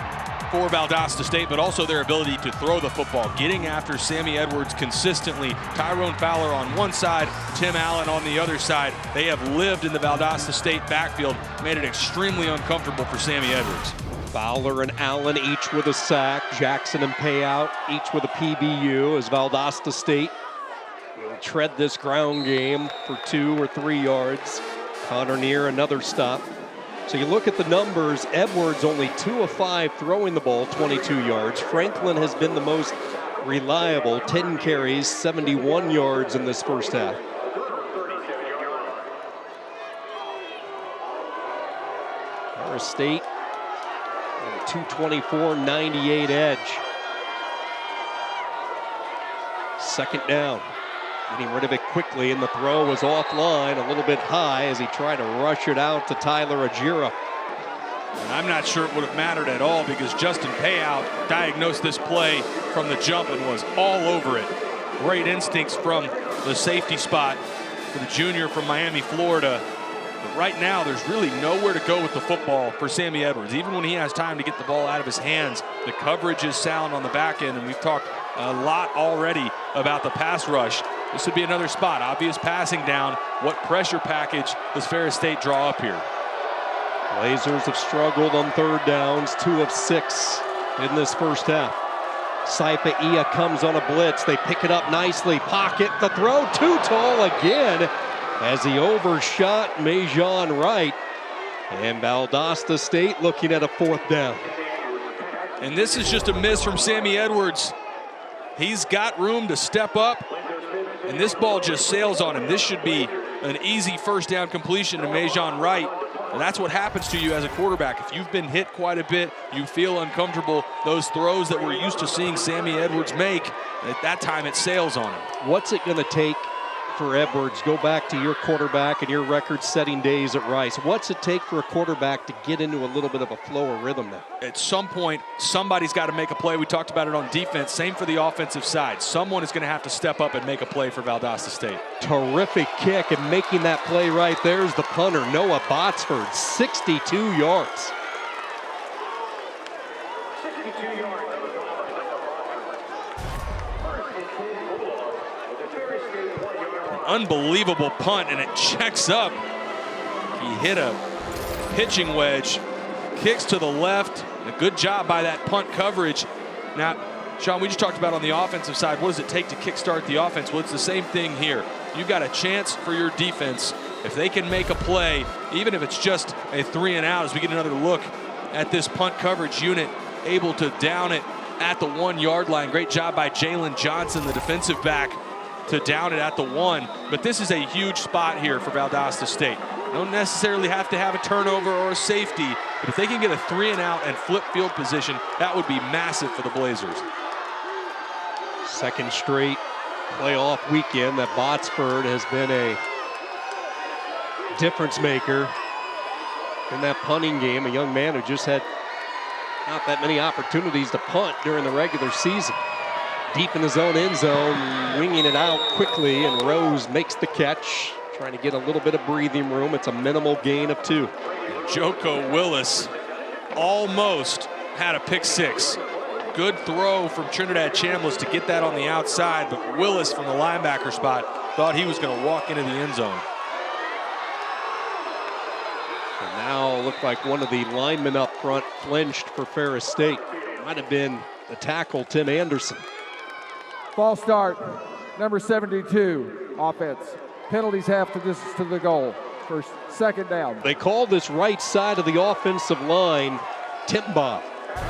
for Valdosta State, but also their ability to throw the football, getting after Sammy Edwards consistently. Tyrone Fowler on one side, Tim Allen on the other side. They have lived in the Valdosta State backfield, made it extremely uncomfortable for Sammy Edwards. Fowler and Allen each with a sack. Jackson and Payout each with a PBU as Valdosta State will tread this ground game for 2 or 3 yards. Connor Neer another stop. So you look at the numbers, Edwards only 2 of 5 throwing the ball, 22 yards. Franklin has been the most reliable, 10 carries, 71 yards in this first half. Ferris State, 224-98 edge. 2nd down. Getting rid of it quickly, and the throw was offline, a little bit high as he tried to rush it out to Tyler Ajira. And I'm not sure it would have mattered at all because Justin Payout diagnosed this play from the jump and was all over it. Great instincts from the safety spot for the junior from Miami, Florida. But right now, there's really nowhere to go with the football for Sammy Edwards. Even when he has time to get the ball out of his hands, the coverage is sound on the back end, and we've talked a lot already about the pass rush. This would be another spot. Obvious passing down. What pressure package does Ferris State draw up here? Blazers have struggled on 3rd downs, 2 of 6 in this first half. Saipa Ia comes on a blitz. They pick it up nicely. Pocket, the throw, too tall again as he overshot Majon Wright. And Valdosta State looking at a 4th down. And this is just a miss from Sammy Edwards. He's got room to step up, and this ball just sails on him. This should be an easy 1st down completion to Majon Wright. And that's what happens to you as a quarterback. If you've been hit quite a bit, you feel uncomfortable, those throws that we're used to seeing Sammy Edwards make, at that time it sails on him. What's it going to take for Edwards? Go back to your quarterback and your record-setting days at Rice. What's it take for a quarterback to get into a little bit of a flow or rhythm now? At some point, somebody's got to make a play. We talked about it on defense. Same for the offensive side. Someone is going to have to step up and make a play for Valdosta State. Terrific kick, and making that play right there is the punter, Noah Botsford, 62 yards. Unbelievable punt, and it checks up. He hit a pitching wedge, kicks to the left. A good job by that punt coverage. Now, Sean, we just talked about on the offensive side, what does it take to kickstart the offense? Well, it's the same thing here. You've got a chance for your defense. If they can make a play, even if it's just a 3 and out, as we get another look at this punt coverage unit, able to down it at the 1 yard line. Great job by Jalen Johnson, the defensive back, to down it at the 1. But this is a huge spot here for Valdosta State. Don't necessarily have to have a turnover or a safety, but if they can get a 3 and out and flip field position, that would be massive for the Blazers. 2nd straight playoff weekend that Botsford has been a difference maker in that punting game. A young man who just had not that many opportunities to punt during the regular season. Deep in his own end zone, winging it out quickly, and Rose makes the catch, trying to get a little bit of breathing room. It's a minimal gain of 2. Joko Willis almost had a pick 6. Good throw from Trinidad Chambliss to get that on the outside, but Willis from the linebacker spot thought he was going to walk into the end zone. And now looked like one of the linemen up front flinched for Ferris State. Might have been the tackle, Tim Anderson. False start, number 72, offense. Penalties half the distance to the goal for second down. They called this right side of the offensive line Timba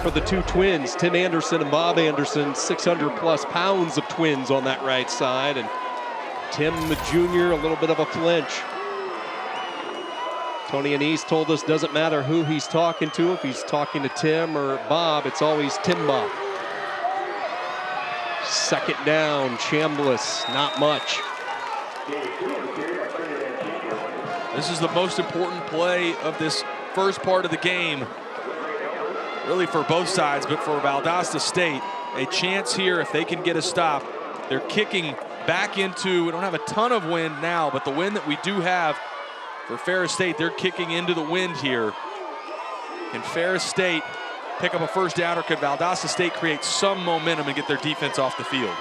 for the 2 twins, Tim Anderson and Bob Anderson, 600+ pounds of twins on that right side. And Tim, the junior, a little bit of a flinch. Tony Anise told us doesn't matter who he's talking to. If he's talking to Tim or Bob, it's always Timba. Second down, Chambliss, not much. This is the most important play of this first part of the game, really for both sides, but for Valdosta State, a chance here if they can get a stop. They're kicking back into, we don't have a ton of wind now, but the wind that we do have for Ferris State, they're kicking into the wind here. Can Ferris State pick up a first down, or could Valdosta State create some momentum and get their defense off the field?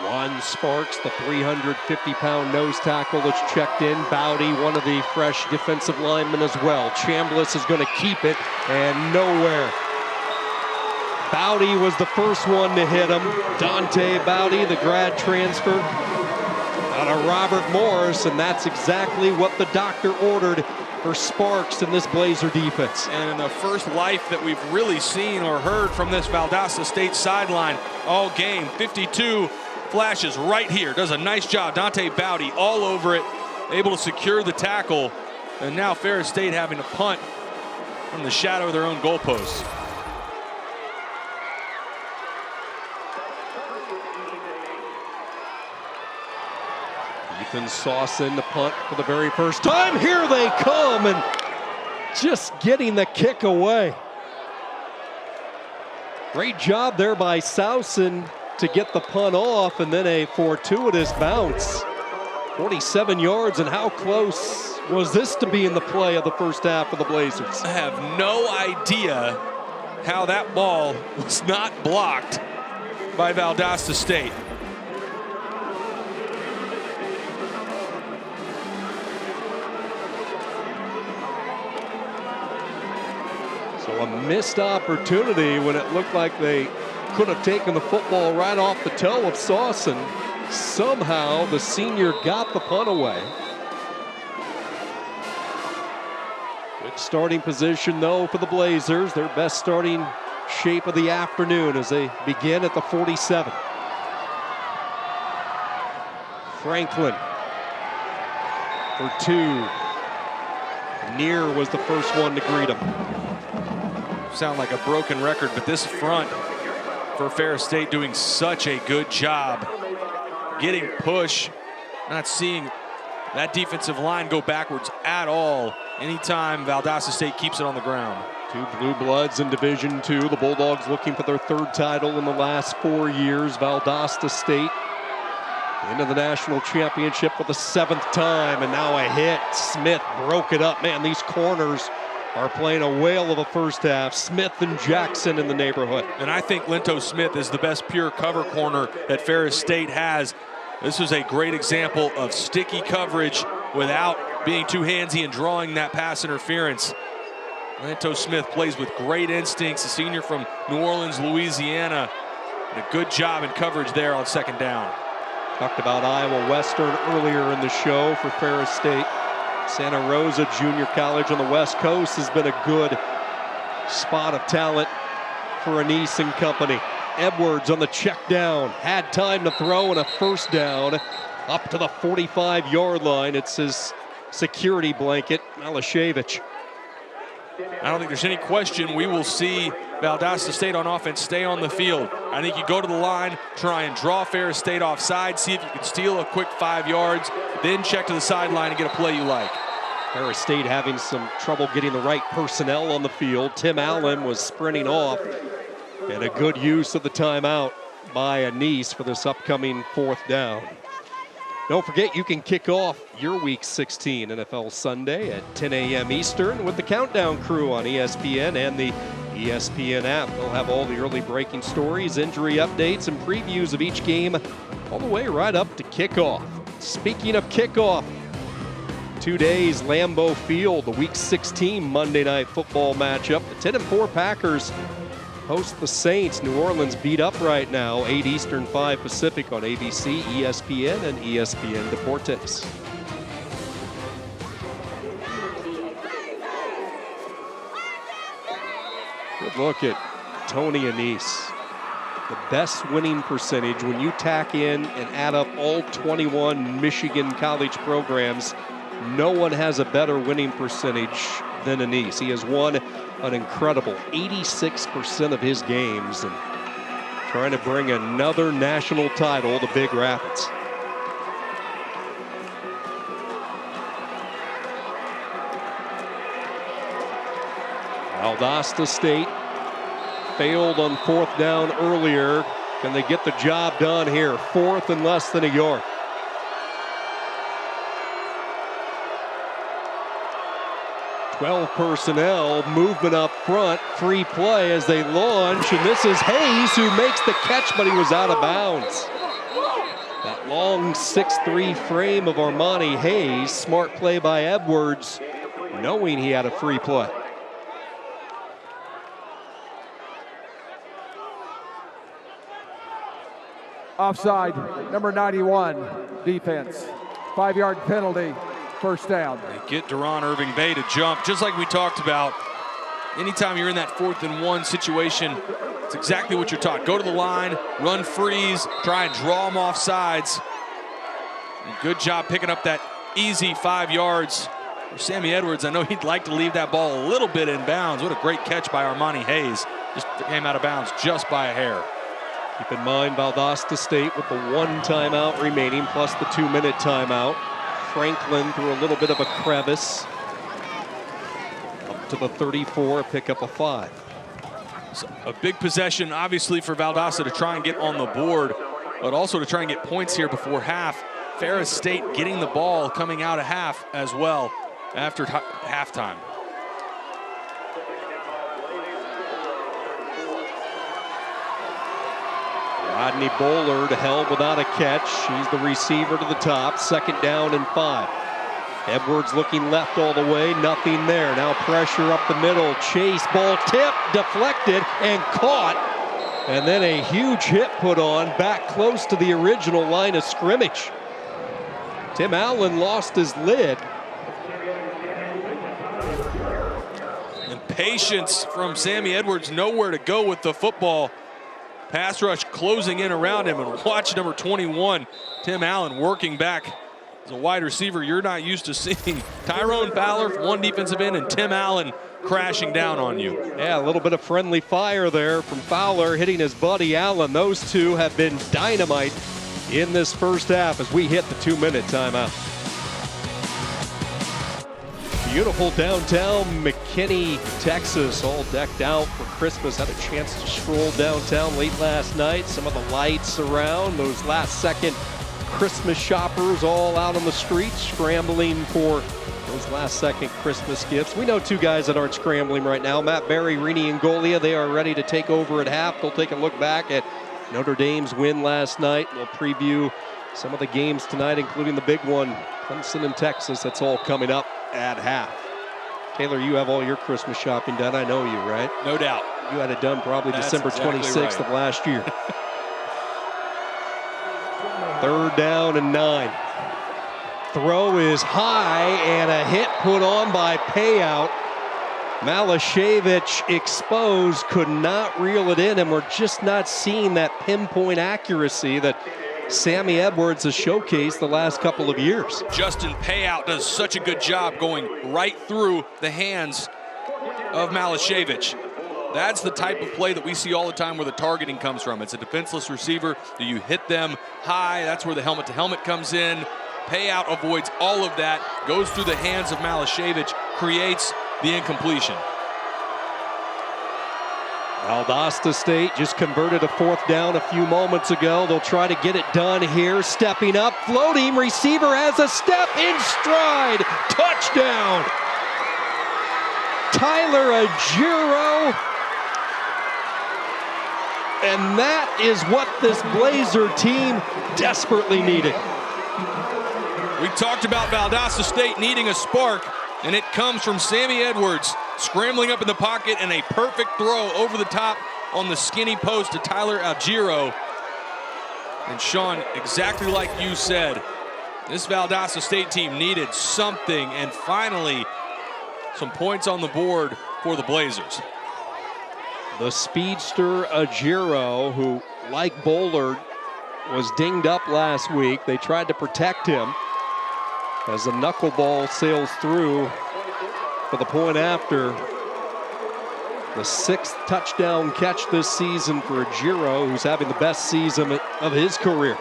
Juan Sparks, the 350-pound nose tackle that's checked in. Bowdy, one of the fresh defensive linemen as well. Chambliss is going to keep it, and nowhere. Bowdy was the first one to hit him. Dante Bowdy, the grad transfer out of Robert Morris, and that's exactly what the doctor ordered for Sparks in this Blazer defense. And in the first life that we've really seen or heard from this Valdosta State sideline all game, 52 flashes right here. Does a nice job. Dante Bowdy all over it, able to secure the tackle. And now Ferris State having to punt from the shadow of their own goalposts. Ethan Sawson to punt for the very first time. Here they come, and just getting the kick away. Great job there by Sawson to get the punt off, and then a fortuitous bounce. 47 yards, and how close was this to being the play of the first half for the Blazers? I have no idea how that ball was not blocked by Valdosta State. So a missed opportunity when it looked like they could have taken the football right off the toe of Sawson. Somehow the senior got the punt away. Good starting position though for the Blazers. Their best starting shape of the afternoon as they begin at the 47. Franklin for 2. Near was the first one to greet him. Sound like a broken record, but this front for Ferris State doing such a good job getting push, not seeing that defensive line go backwards at all anytime Valdosta State keeps it on the ground. 2 blue bloods in Division II. The Bulldogs looking for their 3rd title in the last 4 years. Valdosta State into the national championship for the 7th time, and now a hit. Smith broke it up. Man, these corners are playing a whale of a first half. Smith and Jackson in the neighborhood. And I think Linto Smith is the best pure cover corner that Ferris State has. This was a great example of sticky coverage without being too handsy and drawing that pass interference. Linto Smith plays with great instincts, a senior from New Orleans, Louisiana. And a good job in coverage there on second down. Talked about Iowa Western earlier in the show for Ferris State. Santa Rosa Junior College on the West Coast has been a good spot of talent for Anise and company. Edwards on the check down, had time to throw, and a first down up to the 45-yard line. It's his security blanket, Malashevich. I don't think there's any question we will see Valdosta State on offense stay on the field. I think you go to the line, try and draw Ferris State offside, see if you can steal a quick 5 yards, then check to the sideline and get a play you like. Ferris State having some trouble getting the right personnel on the field. Tim Allen was sprinting off, and a good use of the timeout by Anise for this upcoming 4th down. Don't forget, you can kick off your Week 16 NFL Sunday at 10 a.m. Eastern with the Countdown crew on ESPN and the ESPN app. They'll have all the early breaking stories, injury updates, and previews of each game all the way right up to kickoff. Speaking of kickoff, 2 days, Lambeau Field, the Week 16 Monday Night Football matchup. The 10-4 Packers host the Saints. New Orleans beat up right now, 8 Eastern, 5 Pacific on ABC, ESPN, and ESPN Deportes. Good look at Tony Anise. The best winning percentage when you tack in and add up all 21 Michigan college programs. No one has a better winning percentage than Anise. He has won an incredible 86% of his games and trying to bring another national title to Big Rapids. Valdosta State failed on 4th down earlier. Can they get the job done here? 4th and less than a yard. Personnel, movement up front, free play as they launch, and this is Hayes who makes the catch, but he was out of bounds. That long 6'3" frame of Armani Hayes, smart play by Edwards, knowing he had a free play. Offside, number 91, defense. 5-yard penalty. 1st down. They get Deron Irving-Bay to jump, just like we talked about. Anytime you're in that 4th and 1 situation, it's exactly what you're taught. Go to the line, run freeze, try and draw them off sides. And good job picking up that easy 5 yards. For Sammy Edwards, I know he'd like to leave that ball a little bit in bounds. What a great catch by Armani Hayes. Just came out of bounds just by a hair. Keep in mind, Valdosta State with the 1 timeout remaining, plus the 2-minute timeout. Franklin through a little bit of a crevice. Up to the 34, pick up a 5. So a big possession, obviously, for Valdosta to try and get on the board, but also to try and get points here before half. Ferris State getting the ball coming out of half as well after halftime. Rodney Bullard held without a catch. He's the receiver to the top. 2nd down and 5. Edwards looking left all the way. Nothing there. Now pressure up the middle. Chase, ball tip, deflected and caught. And then a huge hit put on back close to the original line of scrimmage. Tim Allen lost his lid. And patience from Sammy Edwards. Nowhere to go with the football. Pass rush closing in around him, and watch number 21, Tim Allen, working back as a wide receiver you're not used to seeing. Tyrone Fowler from one defensive end and Tim Allen crashing down on you. Yeah, a little bit of friendly fire there from Fowler hitting his buddy Allen. Those two have been dynamite in this 1st half as we hit the 2-minute timeout. Beautiful downtown McKinney, Texas, all decked out for Christmas. Had a chance to stroll downtown late last night. Some of the lights around, those last-second Christmas shoppers all out on the streets scrambling for those last-second Christmas gifts. We know 2 guys that aren't scrambling right now. Matt Berry, Rini Angolia, they are ready to take over at half. They'll take a look back at Notre Dame's win last night. We'll preview some of the games tonight, including the big one, Clemson and Texas. That's all coming up at half. Taylor, you have all your Christmas shopping done. I know you, right? No doubt. You had it done probably That's December exactly 26th right. of last year. 3rd down and 9. Throw is high and a hit put on by Payout. Malashevich exposed, could not reel it in, and we're just not seeing that pinpoint accuracy that Sammy Edwards has showcased the last couple of years. Justin Payout does such a good job going right through the hands of Malashevich. That's the type of play that we see all the time where the targeting comes from. It's a defenseless receiver. Do you hit them high? That's where the helmet-to-helmet comes in. Payout avoids all of that, goes through the hands of Malashevich, creates the incompletion. Valdosta State just converted a 4th down a few moments ago. They'll try to get it done here. Stepping up, floating, receiver has a step in stride. Touchdown. Tyler Agiro. And that is what this Blazer team desperately needed. We talked about Valdosta State needing a spark, and it comes from Sammy Edwards scrambling up in the pocket and a perfect throw over the top on the skinny post to Tyler Agiro. And Sean, exactly like you said, this Valdosta State team needed something, and finally some points on the board for the Blazers. The speedster Agiro, who, like Bullard, was dinged up last week. They tried to protect him as the knuckleball sails through for the point after. The 6th touchdown catch this season for Agiro, who's having the best season of his career.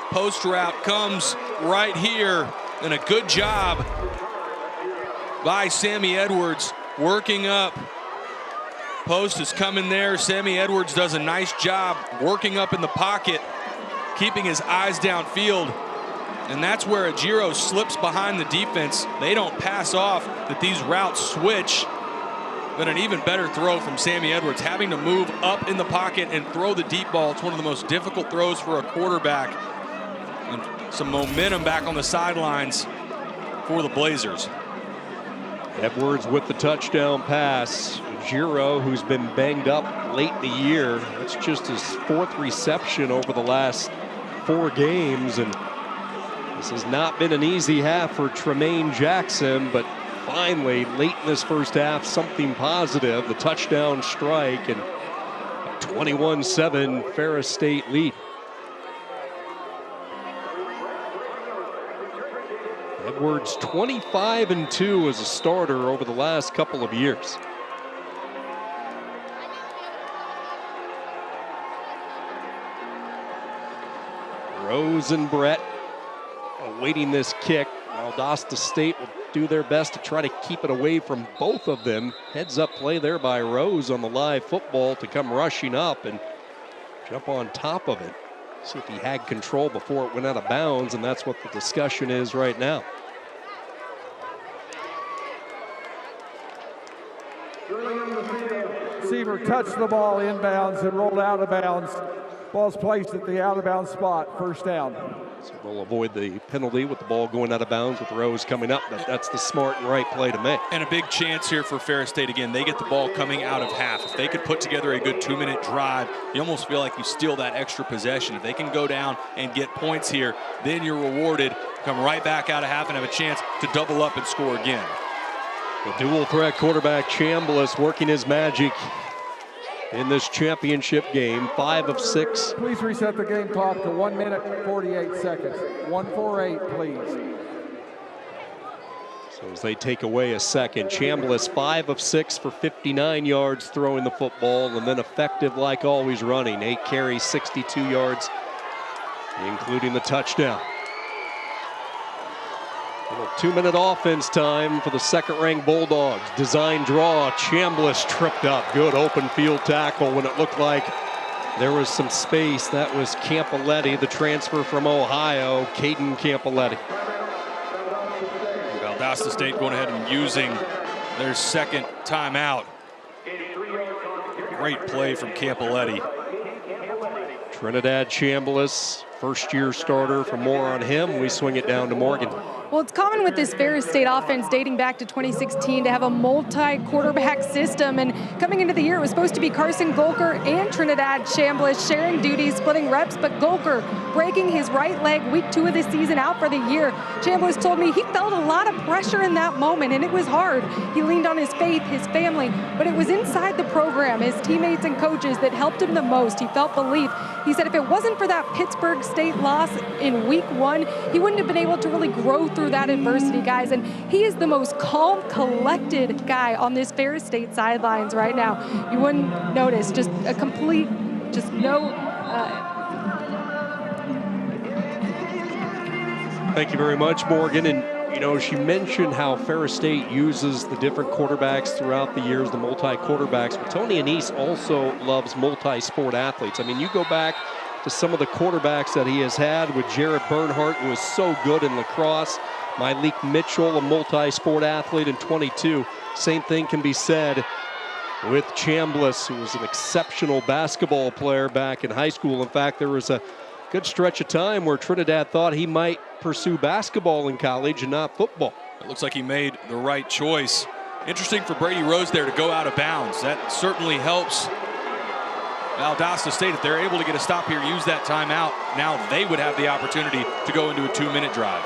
Post route comes right here, and a good job by Sammy Edwards working up. Post is coming there. Sammy Edwards does a nice job working up in the pocket, keeping his eyes downfield. And that's where Agiro slips behind the defense. They don't pass off, that these routes switch. But an even better throw from Sammy Edwards, having to move up in the pocket and throw the deep ball. It's one of the most difficult throws for a quarterback. And some momentum back on the sidelines for the Blazers. Edwards with the touchdown pass. Agiro, who's been banged up late in the year. That's just his 4th reception over the last 4 games. And this has not been an easy half for Tremaine Jackson, but finally, late in this first half, something positive. The touchdown strike and a 21-7 Ferris State lead. Edwards 25-2 as a starter over the last couple of years. Rose and Brett awaiting this kick. Valdosta State will do their best to try to keep it away from both of them. Heads up play there by Rose on the live football to come rushing up and jump on top of it. See if he had control before it went out of bounds, and that's what the discussion is right now. Receiver touched the ball inbounds and rolled out of bounds. Ball's placed at the out of bounds spot, 1st down. So they'll avoid the penalty with the ball going out of bounds with Rose coming up, but that's the smart and right play to make. And a big chance here for Ferris State. Again, they get the ball coming out of half. If they could put together a good 2-minute drive, you almost feel like you steal that extra possession. If they can go down and get points here, then you're rewarded. Come right back out of half and have a chance to double up and score again. The dual threat quarterback Chambliss working his magic in this championship game. 5 of 6. Please reset the game clock to 1 minute, 48 seconds. 148, please. So as they take away a second, Chambliss 5 of 6 for 59 yards throwing the football, and then effective like always running. 8 carries, 62 yards, including the touchdown. Little 2-minute offense time for the 2nd-ranked Bulldogs. Design draw, Chambliss tripped up. Good open field tackle when it looked like there was some space. That was Campoletti, the transfer from Ohio, Caden Campoletti. Valdosta State going ahead and using their 2nd timeout. Great play from Campoletti. Trinidad Chambliss, 1st-year starter. For more on him, we swing it down to Morgan. Well, it's common with this Ferris State offense dating back to 2016 to have a multi-quarterback system. And coming into the year, it was supposed to be Carson Golker and Trinidad Chambliss sharing duties, splitting reps, but Golker breaking his right leg week 2 of the season out for the year. Chambliss told me he felt a lot of pressure in that moment, and it was hard. He leaned on his faith, his family, but it was inside the program, his teammates and coaches that helped him the most. He felt belief. He said if it wasn't for that Pittsburgh State loss in week 1, he wouldn't have been able to really grow through that adversity, guys. And he is the most calm, collected guy on this Ferris State sidelines right now. You wouldn't notice, just a complete, just no. Thank you very much, Morgan. And you know, she mentioned how Ferris State uses the different quarterbacks throughout the years, the multi-quarterbacks. But Tony Annese also loves multi-sport athletes. I mean, you go back to some of the quarterbacks that he has had with Jared Bernhardt, who was so good in lacrosse. Malik Mitchell, a multi-sport athlete in 22. Same thing can be said with Chambliss, who was an exceptional basketball player back in high school. In fact, there was a good stretch of time where Trinidad thought he might pursue basketball in college and not football. It looks like he made the right choice. Interesting for Brady Rose there to go out of bounds. That certainly helps Valdosta State. If they're able to get a stop here, use that timeout, now they would have the opportunity to go into a 2-minute drive.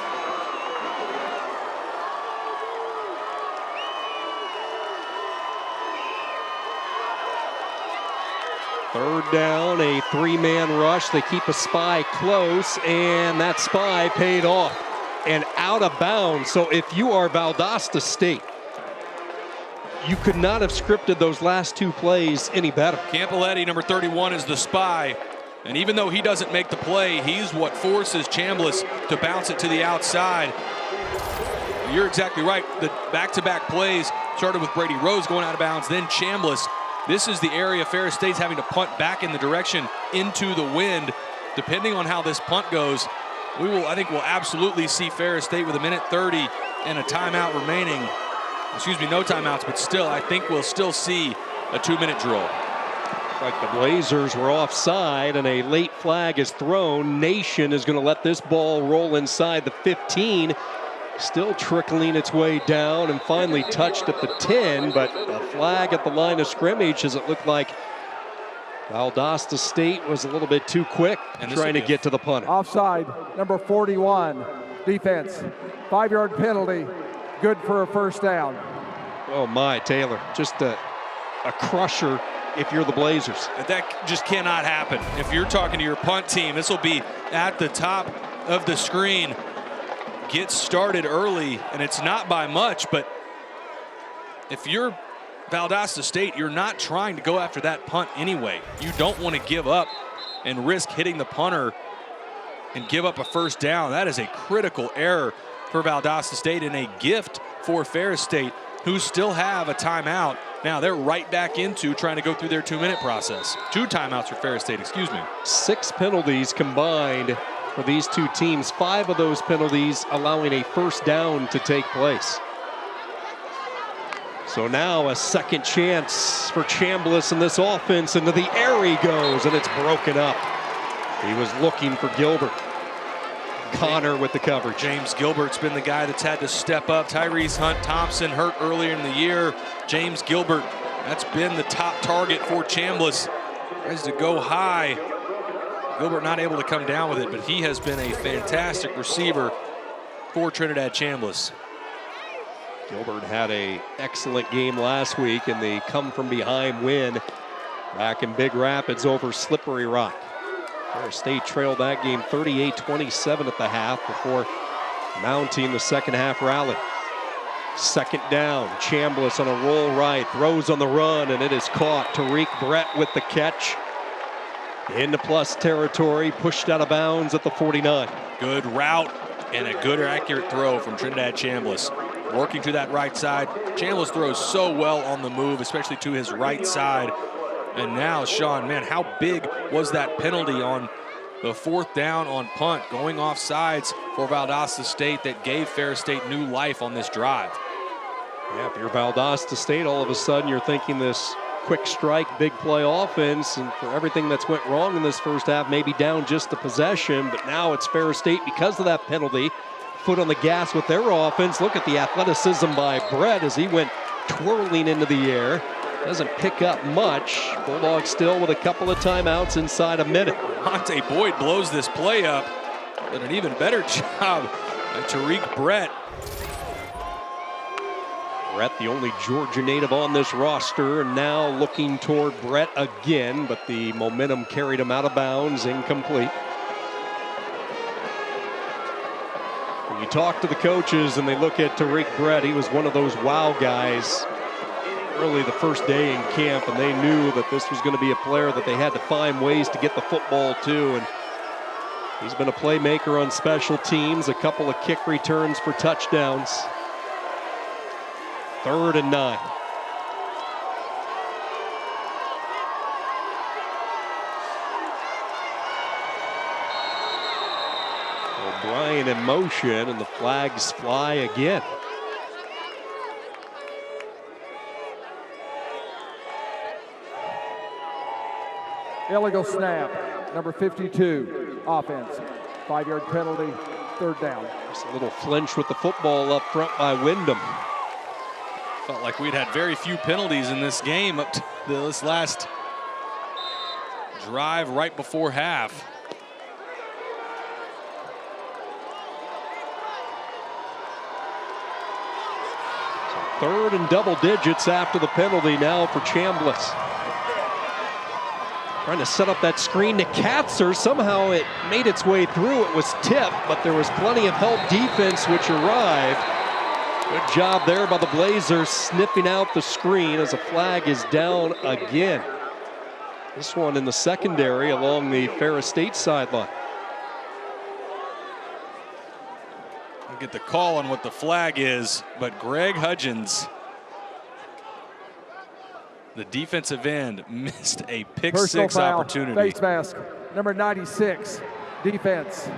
Third down, a 3-man rush. They keep a spy close, and that spy paid off and out of bounds. So if you are Valdosta State, you could not have scripted those last two plays any better. Campoletti, number 31, is the spy. And even though he doesn't make the play, he's what forces Chambliss to bounce it to the outside. You're exactly right. The back-to-back plays started with Brady Rose going out of bounds, then Chambliss. This is the area Ferris State's having to punt back in the direction into the wind. Depending on how this punt goes, I think we'll absolutely see Ferris State with 1:30 and a timeout remaining. Excuse me, no timeouts, but still, I think we'll still see a 2-minute drill. Like the Blazers were offside and a late flag is thrown. Nation is going to let this ball roll inside the 15. Still trickling its way down and finally touched at the 10, but a flag at the line of scrimmage as it looked like Valdosta State was a little bit too quick trying to get to the punter. Offside, number 41, defense. 5-yard penalty, good for a first down. Oh my, Taylor, just a crusher if you're the Blazers. That just cannot happen. If you're talking to your punt team, this will be at the top of the screen. Get started early, and it's not by much, but if you're Valdosta State, you're not trying to go after that punt anyway. You don't want to give up and risk hitting the punter and give up a first down. That is a critical error for Valdosta State and a gift for Ferris State, who still have a timeout. Now they're right back into trying to go through their 2-minute process. 2 timeouts for Ferris State, excuse me. 6 penalties combined for these two teams. 5 of those penalties allowing a first down to take place. So now a second chance for Chambliss in this offense. Into the air he goes, and it's broken up. He was looking for Gilbert. Connor with the coverage. James Gilbert's been the guy that's had to step up. Tyrese Hunt-Thompson hurt earlier in the year. James Gilbert, that's been the top target for Chambliss. Tries to go high. Gilbert not able to come down with it, but he has been a fantastic receiver for Trinidad Chambliss. Gilbert had an excellent game last week in the come-from-behind win back in Big Rapids over Slippery Rock. Ferris State trailed that game 38-27 at the half before mounting the second half rally. Second down, Chambliss on a roll right, throws on the run, and it is caught. Tariq Brett with the catch. Into plus territory, pushed out of bounds at the 49. Good route and a good accurate throw from Trinidad Chambliss. Working to that right side. Chambliss throws so well on the move, especially to his right side. And now, Sean, man, how big was that penalty on the 4th down on punt, going off sides for Valdosta State that gave Ferris State new life on this drive? Yeah, if you're Valdosta State, all of a sudden you're thinking this quick strike, big play offense, and for everything that's went wrong in this first half, maybe down just the possession, but now it's Ferris State because of that penalty. Foot on the gas with their offense. Look at the athleticism by Brett as he went twirling into the air. Doesn't pick up much. Bulldogs still with a couple of timeouts inside a minute. Monte Boyd blows this play up, but an even better job by Tariq Brett. Brett, the only Georgia native on this roster, and now looking toward Brett again, but the momentum carried him out of bounds, incomplete. You talk to the coaches and they look at Tariq Brett. He was one of those wow guys early the first day in camp, and they knew that this was going to be a player that they had to find ways to get the football to. And he's been a playmaker on special teams, a couple of kick returns for touchdowns. 3rd and 9. O'Brien in motion, and the flags fly again. Illegal snap, number 52, offense. 5-yard penalty, 3rd down. Just a little flinch with the football up front by Wyndham. Felt like we'd had very few penalties in this game up to this last drive right before half. So 3rd and double digits after the penalty now for Chambliss. Trying to set up that screen to Katzer. Somehow it made its way through. It was tipped, but there was plenty of help defense which arrived. Good job there by the Blazers sniffing out the screen as a flag is down again. This one in the secondary along the Ferris State sideline. We'll get the call on what the flag is, but Greg Hudgens, the defensive end, missed a pick-6 opportunity. Face mask, number 96, defense.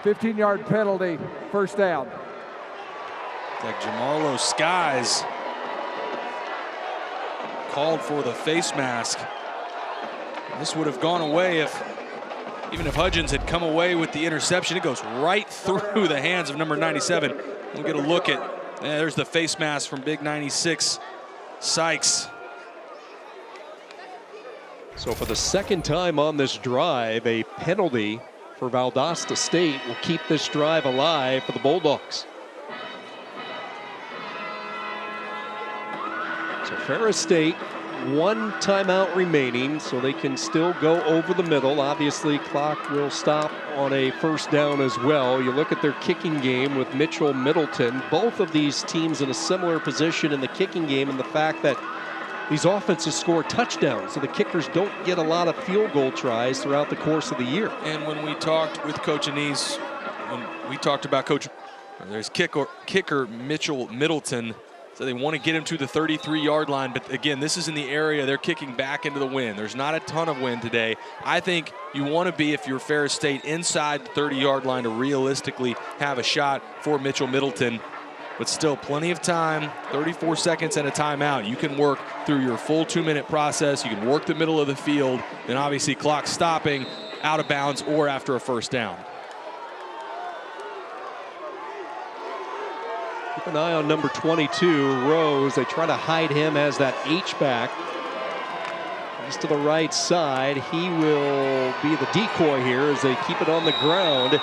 15-yard penalty, 1st down. It's like Jamarlo Skies called for the face mask. This would have gone away even if Hudgens had come away with the interception. It goes right through the hands of number 97. We'll get a look at, there's the face mask from Big 96, Sykes. So for the 2nd time on this drive, a penalty for Valdosta State will keep this drive alive for the Bulldogs. So Ferris State, 1 timeout remaining, so they can still go over the middle. Obviously, clock will stop on a 1st down as well. You look at their kicking game with Mitchell Middleton. Both of these teams in a similar position in the kicking game, and the fact that these offenses score touchdowns, so the kickers don't get a lot of field goal tries throughout the course of the year. And when we talked with Coach Anise, when we talked about there's kicker Mitchell Middleton, so they want to get him to the 33-yard line. But again, this is in the area they're kicking back into the wind. There's not a ton of wind today. I think you want to be, if you're Ferris State, inside the 30-yard line to realistically have a shot for Mitchell Middleton. But still plenty of time, 34 seconds and a timeout. You can work through your full 2-minute process. You can work the middle of the field. Then obviously clock stopping out of bounds or after a 1st down. Keep an eye on number 22, Rose. They try to hide him as that H-back. Just to the right side. He will be the decoy here as they keep it on the ground.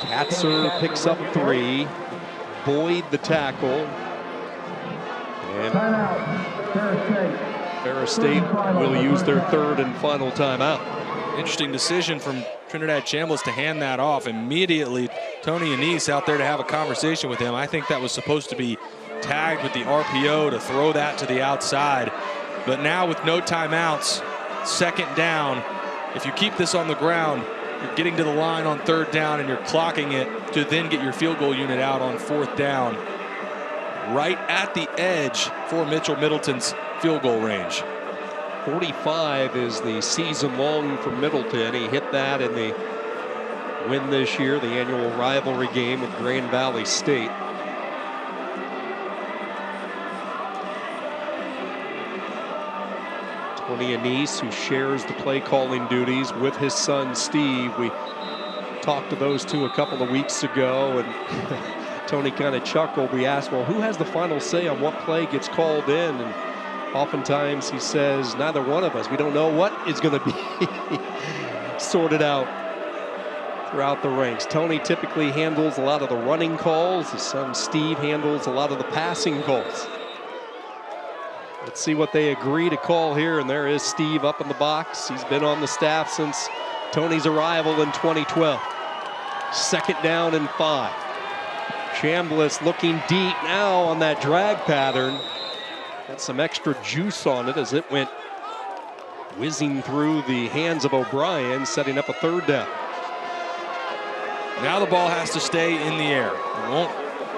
Katzer picks up 3. Boyd the tackle. And Ferris State will use their 3rd and final timeout. Interesting decision from Trinidad Chambliss to hand that off. Immediately, Tony Anise out there to have a conversation with him. I think that was supposed to be tagged with the RPO to throw that to the outside. But now with no timeouts, 2nd down, if you keep this on the ground, you're getting to the line on 3rd down and you're clocking it to then get your field goal unit out on 4th down. Right at the edge for Mitchell Middleton's field goal range. 45 is the season long for Middleton. He hit that in the win this year, the annual rivalry game with Grand Valley State. Tony Anise, who shares the play calling duties with his son Steve. We talked to those two a couple of weeks ago, and Tony kind of chuckled. We asked, well, who has the final say on what play gets called in? And oftentimes he says, neither one of us. We don't know what is going to be sorted out throughout the ranks. Tony typically handles a lot of the running calls. His son Steve handles a lot of the passing calls. Let's see what they agree to call here. And there is Steve up in the box. He's been on the staff since Tony's arrival in 2012. 2nd down and 5. Chambliss looking deep now on that drag pattern. Got some extra juice on it as it went whizzing through the hands of O'Brien, setting up a 3rd down. Now the ball has to stay in the air. We won't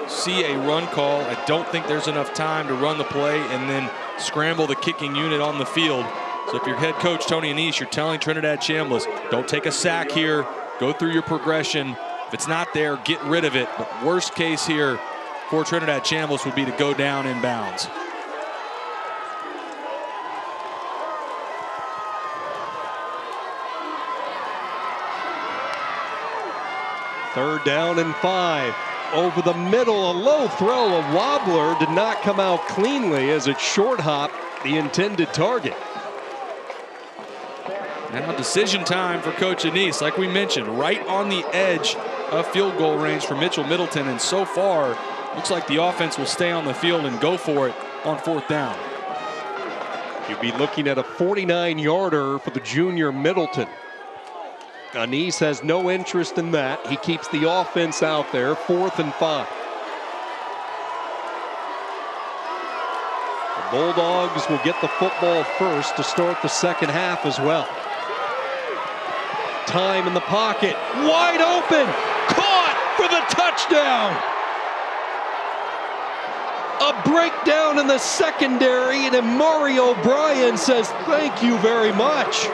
see a run call. I don't think there's enough time to run the play and then scramble the kicking unit on the field. So if you're head coach Tony Annese, you're telling Trinidad Chambliss, don't take a sack here. Go through your progression. If it's not there, get rid of it. But worst case here for Trinidad Chambliss would be to go down in bounds. Third down and 5. Over the middle, a low throw, a wobbler, did not come out cleanly as it short hopped the intended target. Now decision time for Coach Annese. Like we mentioned, right on the edge of field goal range for Mitchell Middleton. And so far, looks like the offense will stay on the field and go for it on 4th down. You'll be looking at a 49-yarder for the junior Middleton. Annese has no interest in that. He keeps the offense out there, 4th and 5. The Bulldogs will get the football first to start the 2nd half as well. Time in the pocket, wide open, caught for the touchdown. A breakdown in the secondary, and Amari O'Brien says thank you very much.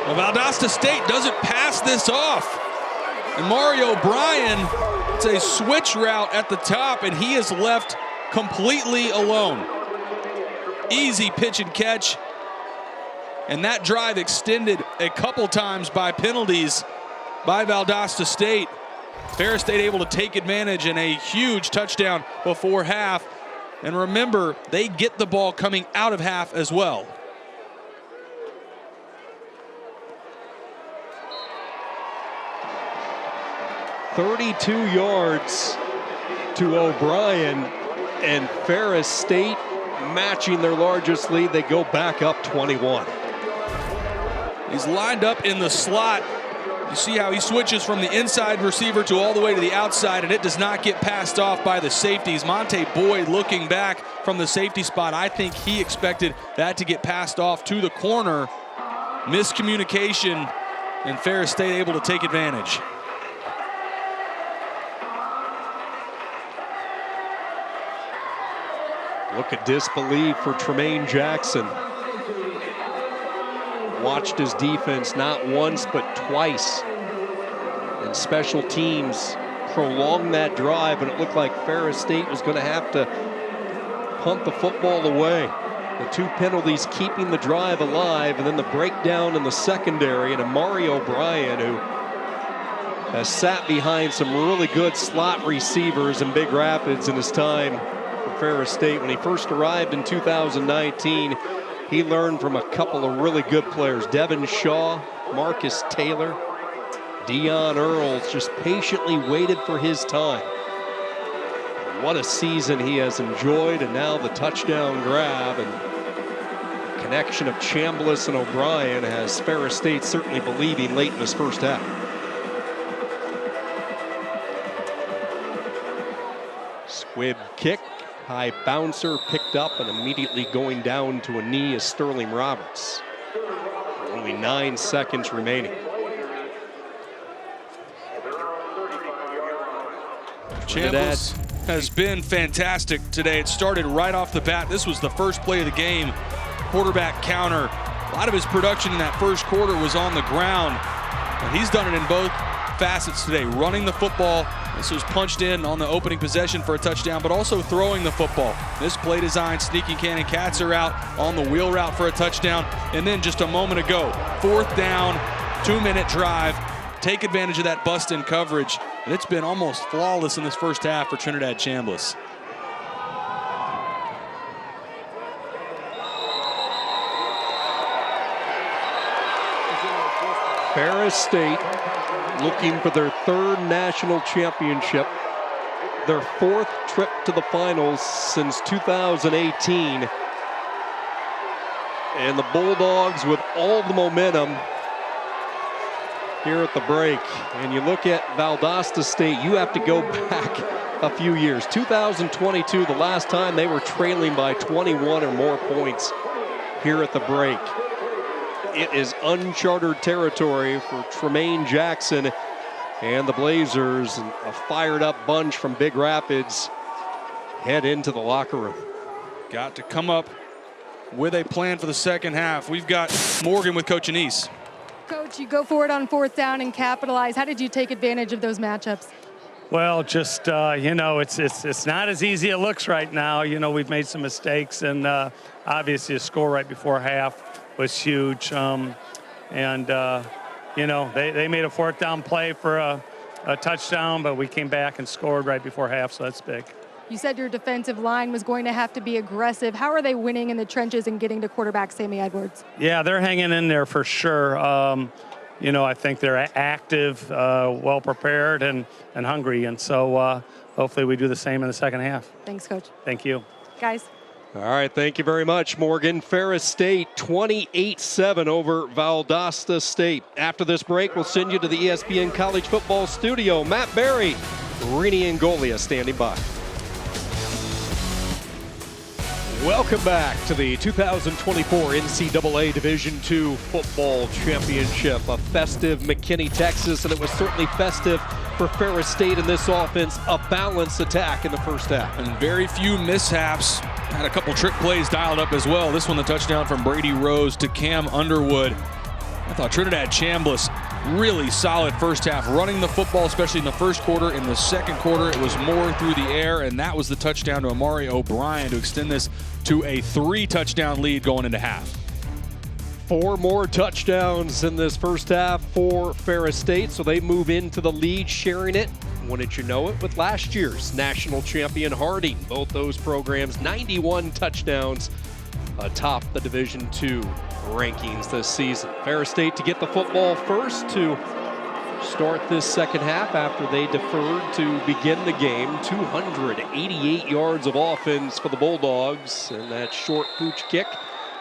Well, Valdosta State doesn't pass this off. And Mario O'Brien, it's a switch route at the top, and he is left completely alone. Easy pitch and catch. And that drive extended a couple times by penalties by Valdosta State. Ferris State able to take advantage and a huge touchdown before half. And remember, they get the ball coming out of half as well. .32 yards to O'Brien, and Ferris State matching their largest lead. They go back up 21. He's lined up in the slot. You see how he switches from the inside receiver to all the way to the outside, and it does not get passed off by the safeties. Monte Boyd looking back from the safety spot. I think he expected that to get passed off to the corner. Miscommunication, and Ferris State able to take advantage. Look at disbelief for Tremaine Jackson. Watched his defense not once but twice. And special teams prolonged that drive, and it looked like Ferris State was going to have to punt the football away. The 2 penalties keeping the drive alive, and then the breakdown in the secondary, and Amari O'Brien, who has sat behind some really good slot receivers in Big Rapids in his time for Ferris State. When he first arrived in 2019, he learned from a couple of really good players, Devin Shaw, Marcus Taylor, Dion Earls, just patiently waited for his time. What a season he has enjoyed, and now the touchdown grab and connection of Chambliss and O'Brien has Ferris State certainly believing late in this first half. Squib kick. High bouncer picked up and immediately going down to a knee is Sterling Roberts. Only 9 seconds remaining. Chambliss has been fantastic today. It started right off the bat. This was the first play of the game. Quarterback counter. A lot of his production in that first quarter was on the ground. And he's done it in both facets today, running the football. This was punched in on the opening possession for a touchdown, but also throwing the football. This play design, sneaking Cannon Katzer out on the wheel route for a touchdown. And then just a moment ago, 4th down, 2-minute drive. Take advantage of that bust-in coverage. And it's been almost flawless in this first half for Trinidad Chambliss. Ferris State looking for their 3rd national championship, their 4th trip to the finals since 2018. And the Bulldogs, with all the momentum, here at the break. And you look at Valdosta State, you have to go back a few years. 2022, the last time they were trailing by 21 or more points here at the break. It is uncharted territory for Tremaine Jackson and the Blazers. And a fired up bunch from Big Rapids head into the locker room. Got to come up with a plan for the second half. We've got Morgan with Coach Anise. Coach, you go forward on 4th down and capitalize. How did you take advantage of those matchups? Well, just, you know, it's not as easy as it looks right now. You know, we've made some mistakes, and obviously a score right before half was huge. You know, they made a 4th down play for a touchdown, but we came back and scored right before half, so that's big. You said your defensive line was going to have to be aggressive. How are they winning in the trenches and getting to quarterback Sammy Edwards? Yeah, they're hanging in there for sure. You know, I think they're active, well prepared, and hungry. And so hopefully we do the same in the second half. Thanks, Coach. Thank you. Guys. All right, thank you very much, Morgan. Ferris State 28-7 over Valdosta State. After this break, we'll send you to the ESPN College Football Studio. Matt Berry, Rini Angolia standing by. Welcome back to the 2024 NCAA Division II Football Championship. A festive McKinney, Texas, and it was certainly festive for Ferris State in this offense. A balanced attack in the first half. And very few mishaps. Had a couple trick plays dialed up as well. This one, the touchdown from Brady Rose to Cam Underwood. I thought Trinidad Chambliss, really solid first half, running the football, especially in the first quarter. In the second quarter, it was more through the air, and that was the touchdown to Amari O'Brien to extend this to a 3-touchdown lead going into half. 4 more touchdowns in this first half for Ferris State, so they move into the lead, sharing it, wouldn't you know it, with last year's national champion Harding. Both those programs, 91 touchdowns atop the Division II rankings this season. Ferris State to get the football first to start this second half after they deferred to begin the game. 288 yards of offense for the Bulldogs, and that short pooch kick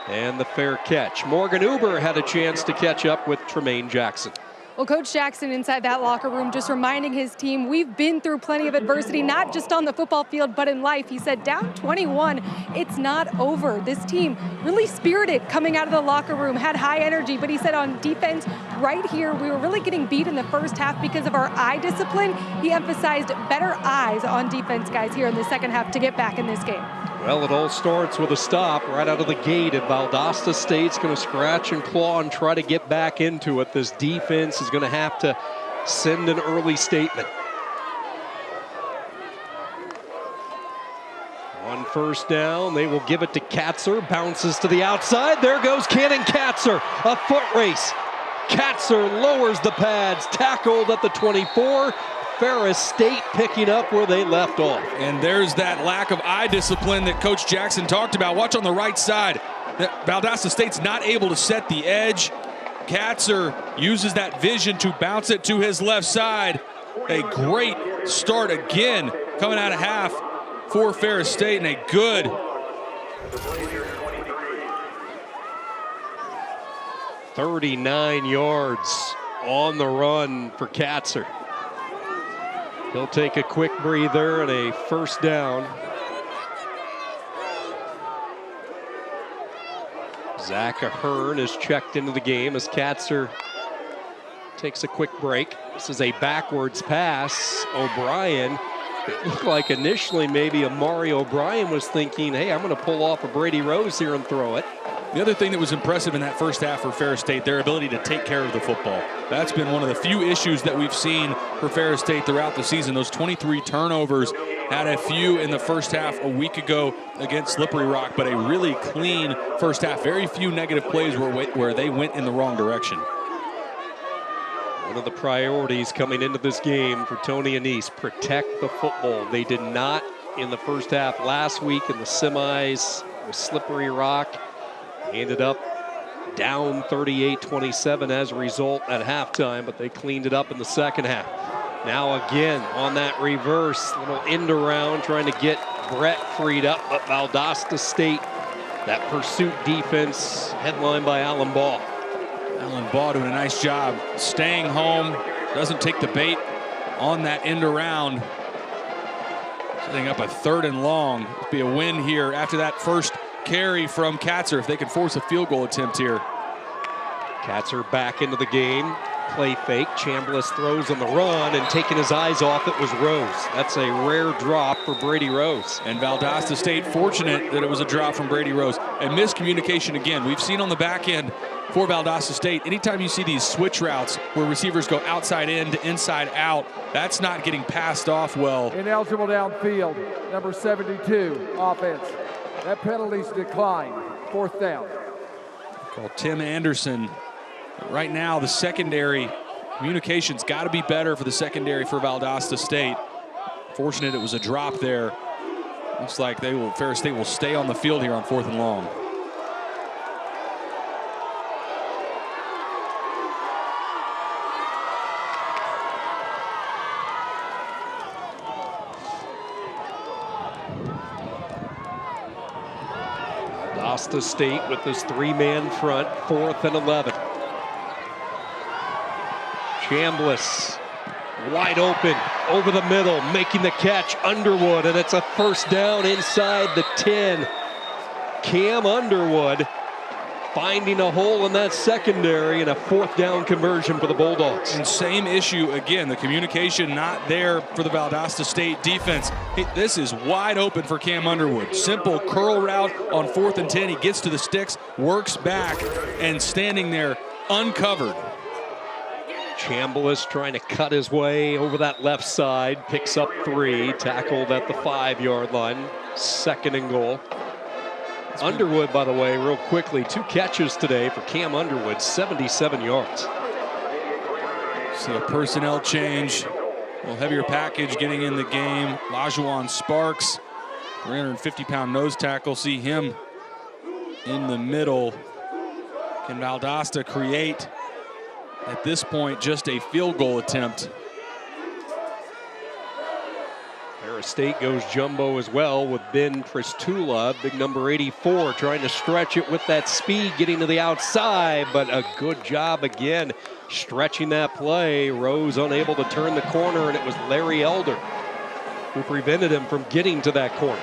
and the fair catch. Morgan Uber had a chance to catch up with Tremaine Jackson. Well, Coach Jackson inside that locker room just reminding his team, we've been through plenty of adversity, not just on the football field, but in life. He said, down 21, it's not over. This team really spirited coming out of the locker room, had high energy, but he said on defense right here, we were really getting beat in the first half because of our eye discipline. He emphasized better eyes on defense, guys, here in the second half to get back in this game. Well, it all starts with a stop right out of the gate. If Valdosta State's going to scratch and claw and try to get back into it, this defense is going to have to send an early statement. On first down, they will give it to Katzer. Bounces to the outside. There goes Cannon Katzer. A foot race. Katzer lowers the pads. Tackled at the 24. Ferris State picking up where they left off. And there's that lack of eye discipline that Coach Jackson talked about. Watch on the right side. Valdosta State's not able to set the edge. Katzer uses that vision to bounce it to his left side. A great start again coming out of half for Ferris State, and a good 39 yards on the run for Katzer. He'll take a quick breather and a first down. Zach Ahern is checked into the game as Katzer takes a quick break. This is a backwards pass. O'Brien, it looked like initially maybe Amari O'Brien was thinking, hey, I'm going to pull off a Brady Rose here and throw it. The other thing that was impressive in that first half for Ferris State, their ability to take care of the football. That's been one of the few issues that we've seen for Ferris State throughout the season. Those 23 turnovers, had a few in the first half a week ago against Slippery Rock, but a really clean first half. Very few negative plays where they went in the wrong direction. One of the priorities coming into this game for Tony Anise, protect the football. They did not in the first half last week in the semis with Slippery Rock. Ended up down 38-27 as a result at halftime, but they cleaned it up in the second half. Now again on that reverse, little end around trying to get Brett freed up, but Valdosta State, that pursuit defense headlined by Alan Ball. Alan Ball doing a nice job staying home. Doesn't take the bait on that end around. Setting up a 3rd and long. It'll be a win here after that first carry from Katzer if they can force a field goal attempt here. Katzer back into the game. Play fake. Chambliss throws on the run, and taking his eyes off it was Rose. That's a rare drop for Brady Rose. And Valdosta State fortunate that it was a drop from Brady Rose. And miscommunication again. We've seen on the back end for Valdosta State, anytime you see these switch routes where receivers go outside in to inside out, that's not getting passed off well. Ineligible downfield, number 72, offense. That penalty's declined. 4th down. Called Tim Anderson. Right now, the secondary communication's got to be better for the secondary for Valdosta State. Fortunate it was a drop there. Looks like Ferris State will stay on the field here on 4th and long. Valdosta State with this 3-man front, 4th and 11. Chambliss wide open over the middle, making the catch. Underwood, and it's a 1st down inside the 10. Cam Underwood finding a hole in that secondary, and a 4th down conversion for the Bulldogs. And same issue again, the communication not there for the Valdosta State defense. This is wide open for Cam Underwood. Simple curl route on 4th and 10. He gets to the sticks, works back, and standing there uncovered. Chambliss trying to cut his way over that left side, picks up 3, tackled at the 5-yard line, 2nd and goal. Underwood, by the way, real quickly, 2 catches today for Cam Underwood, 77 yards. See a personnel change, a little heavier package getting in the game. Lajuan Sparks, 350-pound nose tackle, see him in the middle. Can Valdosta create, at this point, just a field goal attempt? Ferris State goes jumbo as well with Ben Pristula, big number 84, trying to stretch it with that speed, getting to the outside, but a good job again stretching that play. Rose unable to turn the corner, and it was Larry Elder who prevented him from getting to that corner.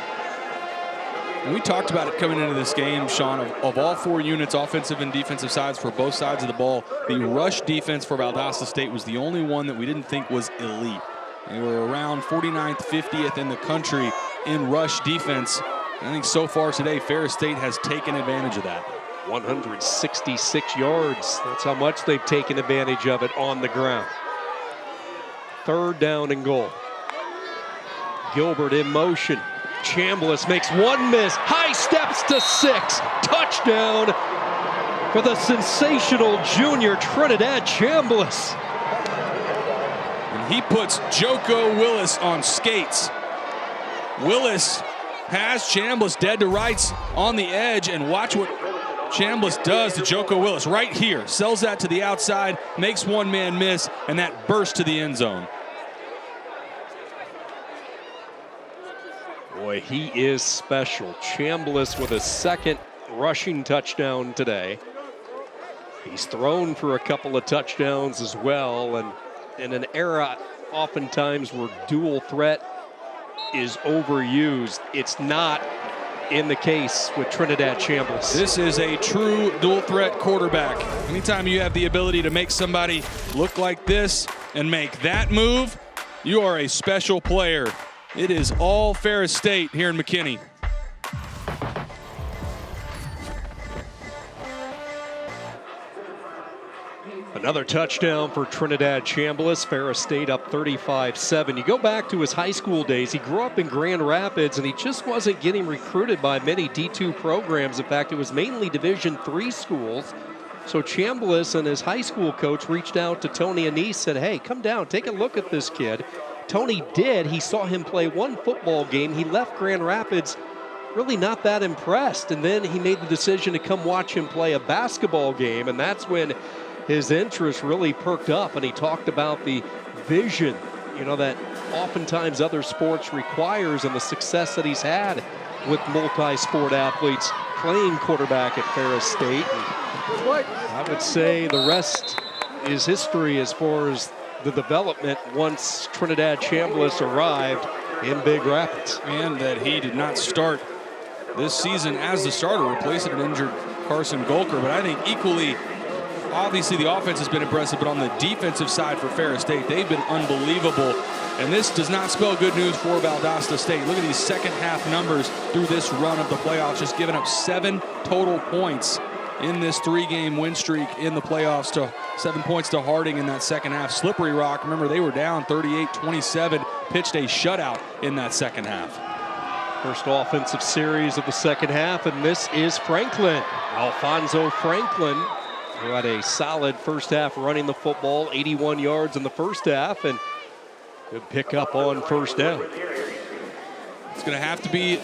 And we talked about it coming into this game, Sean, of all 4 units, offensive and defensive sides for both sides of the ball, the rush defense for Valdosta State was the only one that we didn't think was elite. They were around 49th, 50th in the country in rush defense. And I think so far today, Ferris State has taken advantage of that. 166 yards. That's how much they've taken advantage of it on the ground. 3rd down and goal. Gilbert in motion. Chambliss makes 1 miss. High steps to 6. Touchdown for the sensational junior Trinidad Chambliss. And he puts Joko Willis on skates. Willis has Chambliss dead to rights on the edge, and watch what Chambliss does to Joko Willis right here. Sells that to the outside, makes 1 man miss, and that burst to the end zone. Boy, he is special. Chambliss with a 2nd rushing touchdown today. He's thrown for a couple of touchdowns as well, and in an era oftentimes where dual threat is overused, it's not in the case with Trinidad Chambliss. This is a true dual threat quarterback. Anytime you have the ability to make somebody look like this and make that move, you are a special player. It is all Ferris State here in McKinney. Another touchdown for Trinidad Chambliss. Ferris State up 35-7. You go back to his high school days. He grew up in Grand Rapids, and he just wasn't getting recruited by many D2 programs. In fact, it was mainly Division III schools. So Chambliss and his high school coach reached out to Tony Anise, said, hey, come down, take a look at this kid. Tony did. He saw him play 1 football game. He left Grand Rapids really not that impressed, and then he made the decision to come watch him play a basketball game, and that's when his interest really perked up, and he talked about the vision, that oftentimes other sports requires and the success that he's had with multi-sport athletes playing quarterback at Ferris State. I would say the rest is history as far as the development once Trinidad Chambliss arrived in Big Rapids. And that he did not start this season as the starter, replacing an injured Carson Golker. But I think equally, obviously the offense has been impressive, but on the defensive side for Ferris State, they've been unbelievable. And this does not spell good news for Valdosta State. Look at these second half numbers through this run of the playoffs, just giving up 7 total points in this 3-game win streak in the playoffs, to 7 points to Harding in that second half. Slippery Rock, remember, they were down 38-27, pitched a shutout in that second half. First offensive series of the second half, and this is Franklin. Alfonso Franklin, who had a solid first half running the football, 81 yards in the first half, and good pickup on first down. It's going to have to be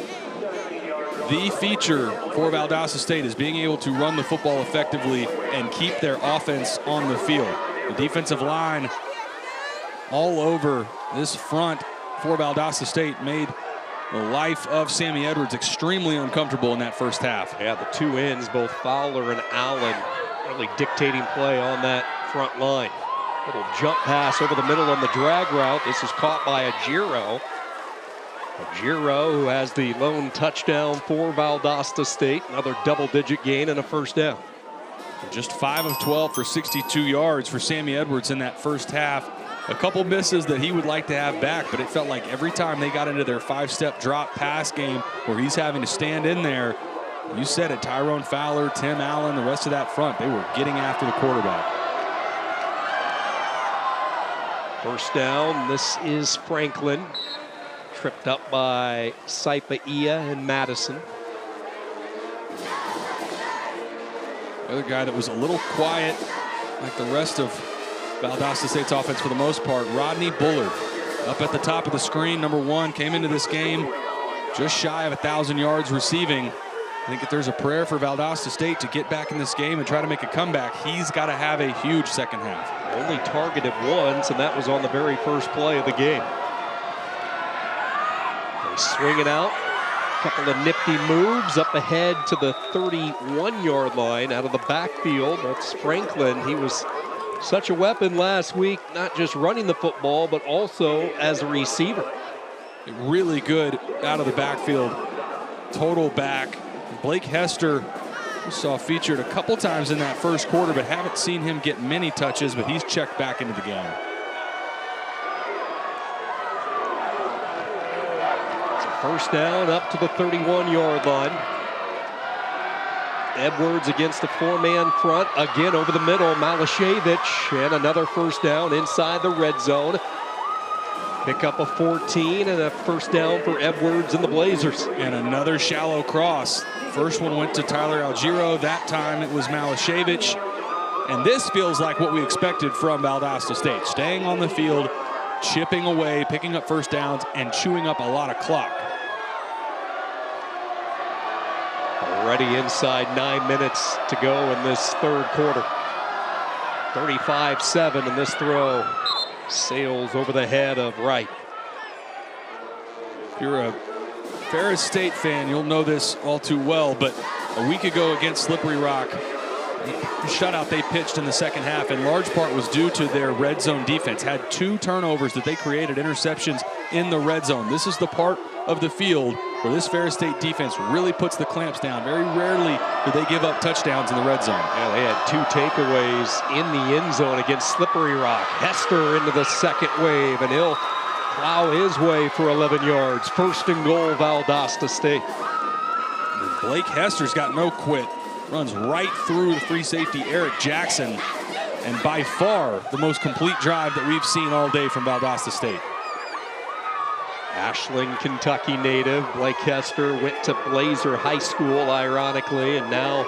the feature for Valdosta State, is being able to run the football effectively and keep their offense on the field. The defensive line all over this front for Valdosta State made the life of Sammy Edwards extremely uncomfortable in that first half. Yeah, the two ends, both Fowler and Allen, really dictating play on that front line. Little jump pass over the middle on the drag route. This is caught by Ajiro. Ajiro, who has the lone touchdown for Valdosta State. Another double-digit gain and a first down. Just 5 of 12 for 62 yards for Sammy Edwards in that first half. A couple misses that he would like to have back, but it felt like every time they got into their 5-step drop pass game where he's having to stand in there, you said it, Tyrone Fowler, Tim Allen, the rest of that front, they were getting after the quarterback. First down, this is Franklin. Tripped up by Saipaia and Madison. The other guy that was a little quiet, like the rest of Valdosta State's offense for the most part, Rodney Bullard. Up at the top of the screen, number 1, came into this game just shy of 1,000 yards receiving. I think if there's a prayer for Valdosta State to get back in this game and try to make a comeback, he's got to have a huge second half. Only targeted once, and that was on the very first play of the game. They swing it out. A couple of nifty moves up ahead to the 31-yard line out of the backfield. That's Franklin. He was such a weapon last week, not just running the football, but also as a receiver. Really good out of the backfield. Total back. Blake Hester, we saw featured a couple times in that first quarter, but haven't seen him get many touches, but he's checked back into the game. First down up to the 31-yard line. Edwards against the 4-man front. Again over the middle, Malashevich, and another first down inside the red zone. Pick up a 14 and a first down for Edwards and the Blazers. And another shallow cross. First one went to Tyler Algiro. That time it was Malashevich. And this feels like what we expected from Valdosta State. Staying on the field, chipping away, picking up first downs, and chewing up a lot of clock. Already inside 9 minutes to go in this third quarter. 35-7, and this throw sails over the head of Wright. If you're a Ferris State fan, you'll know this all too well, but a week ago against Slippery Rock, the shutout they pitched in the second half in large part was due to their red zone defense. Had 2 turnovers that they created, interceptions in the red zone. This is the part of the field where this Ferris State defense really puts the clamps down. Very rarely do they give up touchdowns in the red zone. Yeah, they had 2 takeaways in the end zone against Slippery Rock. Hester into the second wave, and he'll plow his way for 11 yards. First and goal, Valdosta State. And Blake Hester's got no quit. Runs right through the free safety, Eric Jackson. And by far the most complete drive that we've seen all day from Valdosta State. Ashland, Kentucky native. Blake Hester went to Blazer High School, ironically, and now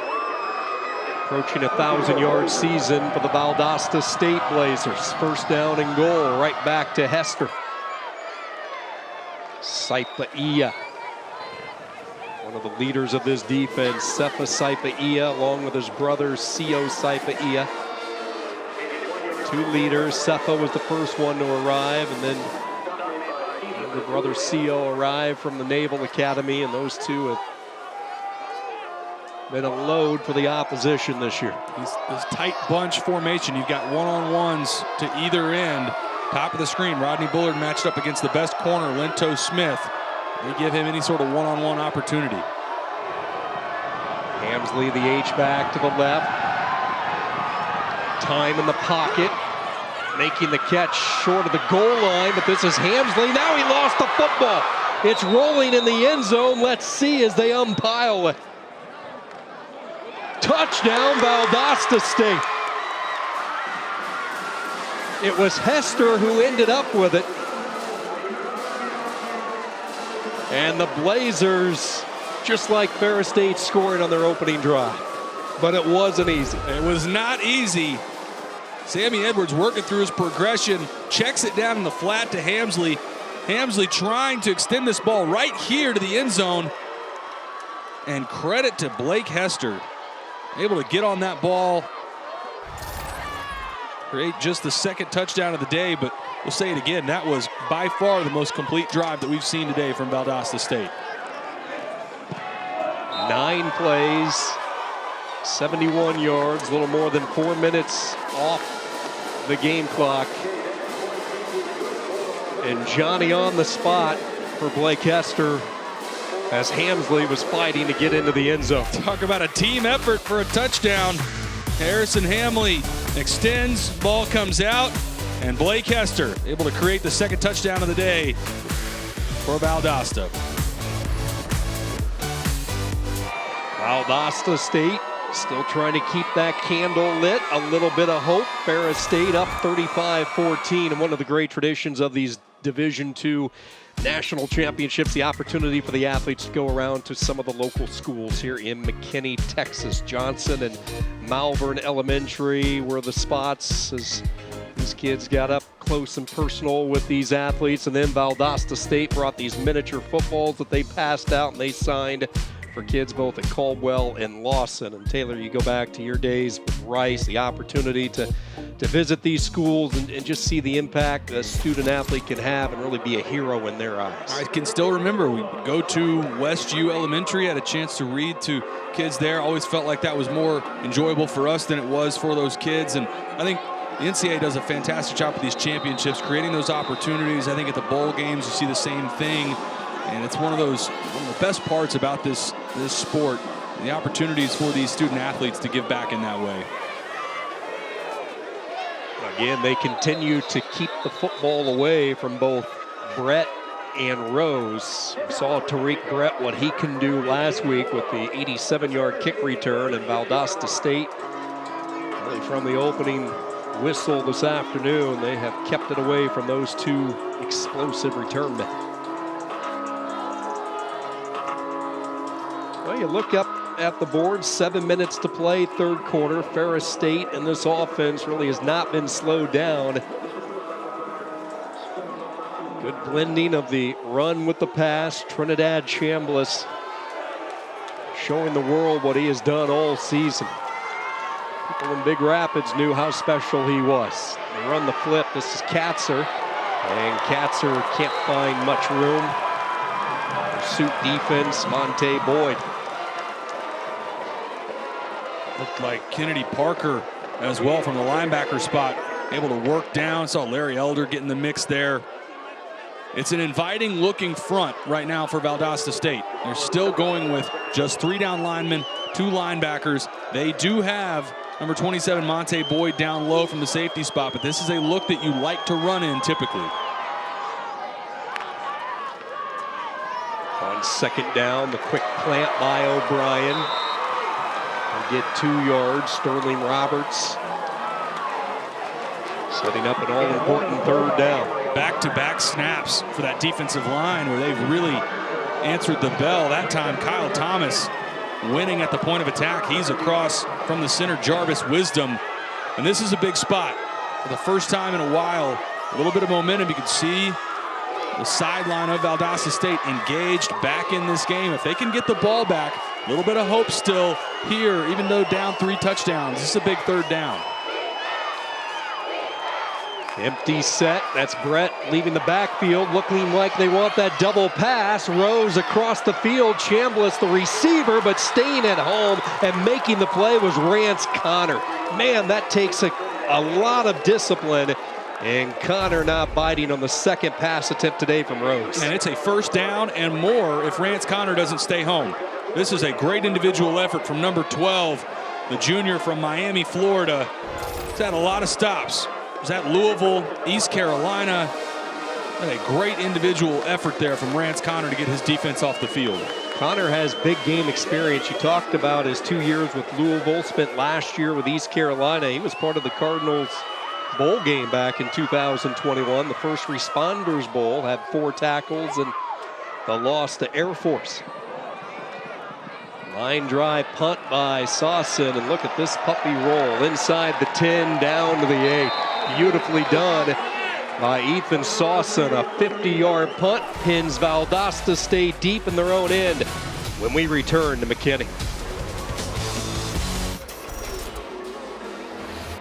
approaching a 1,000-yard season for the Valdosta State Blazers. First down and goal, right back to Hester. Saipaia, one of the leaders of this defense, Sefa Saipaia, along with his brother, Sio Saipaia. 2 leaders. Sefa was the first one to arrive, and then the brother Sio arrived from the Naval Academy, and those two have been a load for the opposition this year. This tight bunch formation, you've got one-on-ones to either end. Top of the screen, Rodney Bullard matched up against the best corner, Linto Smith. They give him any sort of one-on-one opportunity. Hamsley, the H-back to the left. Time in the pocket. Making the catch short of the goal line, but this is Hamsley. Now he lost the football. It's rolling in the end zone. Let's see as they umpile it. Touchdown, Valdosta State. It was Hester who ended up with it. And the Blazers, just like Ferris State, scoring on their opening drive. But it wasn't easy. It was not easy. Sammy Edwards working through his progression, checks it down in the flat to Hamsley. Hamsley trying to extend this ball right here to the end zone. And credit to Blake Hester, able to get on that ball, create just the second touchdown of the day, but we'll say it again, that was by far the most complete drive that we've seen today from Valdosta State. 9 plays, 71 yards, a little more than 4 minutes off the game clock. And Johnny on the spot for Blake Hester as Hamsley was fighting to get into the end zone. Talk about a team effort for a touchdown. Harrison Hamley extends, ball comes out, and Blake Hester able to create the second touchdown of the day for Valdosta. Valdosta State still trying to keep that candle lit. A little bit of hope. Ferris State up 35-14. And one of the great traditions of these Division II national championships, the opportunity for the athletes to go around to some of the local schools here in McKinney, Texas. Johnson and Malvern Elementary were the spots as these kids got up close and personal with these athletes. And then Valdosta State brought these miniature footballs that they passed out and they signed for kids both at Caldwell and Lawson. And Taylor, you go back to your days with Rice, the opportunity to visit these schools and just see the impact a student athlete can have and really be a hero in their eyes. I can still remember we would go to Westview Elementary, had a chance to read to kids there. Always felt like that was more enjoyable for us than it was for those kids. And I think the NCAA does a fantastic job with these championships, creating those opportunities. I think at the bowl games you see the same thing. And it's one of the best parts about this sport, the opportunities for these student athletes to give back in that way. Again, they continue to keep the football away from both Brett and Rose. We saw Tariq Brett, what he can do last week with the 87-yard kick return, and Valdosta State, really from the opening whistle this afternoon, they have kept it away from those two explosive return men. Well, you look up at the board, 7 minutes to play, third quarter. Ferris State and this offense really has not been slowed down. Good blending of the run with the pass. Trinidad Chambliss showing the world what he has done all season. People in Big Rapids knew how special he was. They run the flip. This is Katzer, and Katzer can't find much room. Pursuit defense, Monte Boyd. Looked like Kennedy Parker as well from the linebacker spot, able to work down. Saw Larry Elder get in the mix there. It's an inviting looking front right now for Valdosta State. They're still going with just 3 down linemen, 2 linebackers. They do have number 27 Monte Boyd down low from the safety spot, but this is a look that you like to run in typically. On second down, the quick plant by O'Brien. They get 2 yards. Sterling Roberts setting up an all-important third down. Back-to-back snaps for that defensive line where they've really answered the bell. That time, Kyle Thomas winning at the point of attack. He's across from the center, Jarvis Wisdom. And this is a big spot. For the first time in a while, a little bit of momentum. You can see the sideline of Valdosta State engaged back in this game. If they can get the ball back, a little bit of hope still here, even though down 3 touchdowns. This is a big third down. Empty set. That's Brett leaving the backfield, looking like they want that double pass. Rose across the field. Chambliss, the receiver, but staying at home and making the play was Rance Connor. Man, that takes a lot of discipline. And Connor not biting on the second pass attempt today from Rose. And it's a first down and more if Rance Connor doesn't stay home. This is a great individual effort from number 12, the junior from Miami, Florida. He's had a lot of stops. He was at Louisville, East Carolina. And a great individual effort there from Rance Connor to get his defense off the field. Connor has big game experience. You talked about his 2 years with Louisville, spent last year with East Carolina. He was part of the Cardinals bowl game back in 2021. The First Responders Bowl had 4 tackles and the loss to Air Force. Line drive punt by Sawson, and look at this puppy roll inside the 10 down to the 8. Beautifully done by Ethan Sawson. A 50-yard punt pins Valdosta State deep in their own end when we return to McKinney.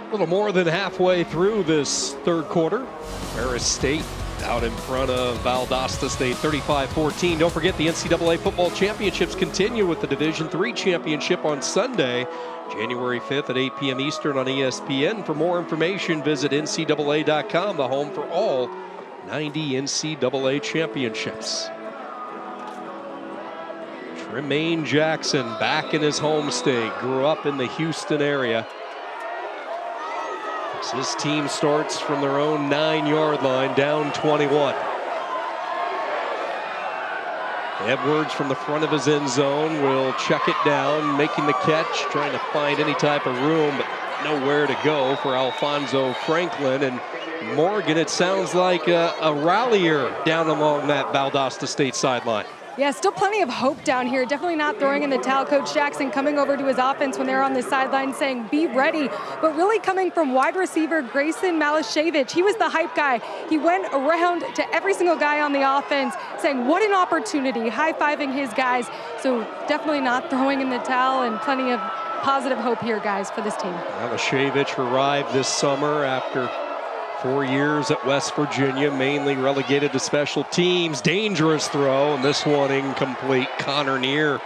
A little more than halfway through this third quarter. Ferris State out in front of Valdosta State 35-14. Don't forget the NCAA football championships continue with the Division III championship on Sunday, January 5th at 8 p.m. Eastern on ESPN. For more information, visit NCAA.com, the home for all 90 NCAA championships. Tremaine Jackson back in his home state, grew up in the Houston area. His team starts from their own 9-yard line, down 21. Edwards from the front of his end zone will check it down, making the catch, trying to find any type of room, but nowhere to go for Alfonso Franklin. And Morgan, it sounds like a rallier down along that Valdosta State sideline. Yeah, still plenty of hope down here. Definitely not throwing in the towel. Coach Jackson coming over to his offense when they're on the sideline saying, be ready. But really coming from wide receiver Grayson Malashevich. He was the hype guy. He went around to every single guy on the offense saying, what an opportunity, high-fiving his guys. So definitely not throwing in the towel, and plenty of positive hope here, guys, for this team. Malashevich arrived this summer after 4 years at West Virginia, mainly relegated to special teams. Dangerous throw, and this one incomplete. Connor Neer,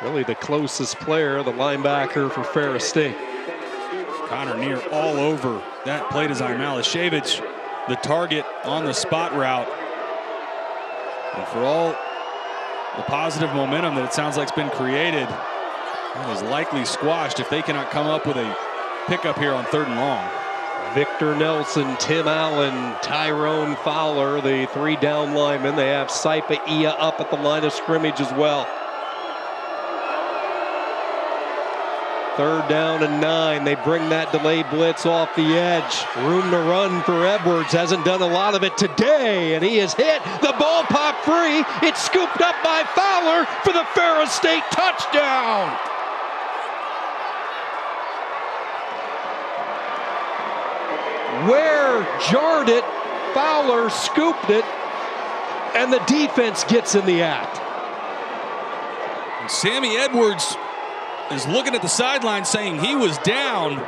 really the closest player, the linebacker for Ferris State. Connor Neer all over that play design. Malashevich, the target on the spot route. And for all the positive momentum that it sounds like has been created, that is likely squashed if they cannot come up with a pickup here on 3rd and long. Victor Nelson, Tim Allen, Tyrone Fowler, the 3 down linemen. They have Saipa Ia up at the line of scrimmage as well. 3rd down and 9. They bring that delay blitz off the edge. Room to run for Edwards. Hasn't done a lot of it today, and he is hit. The ball popped free. It's scooped up by Fowler for the Ferris State touchdown. Ware jarred it, Fowler scooped it, and the defense gets in the act. And Sammy Edwards is looking at the sideline saying he was down.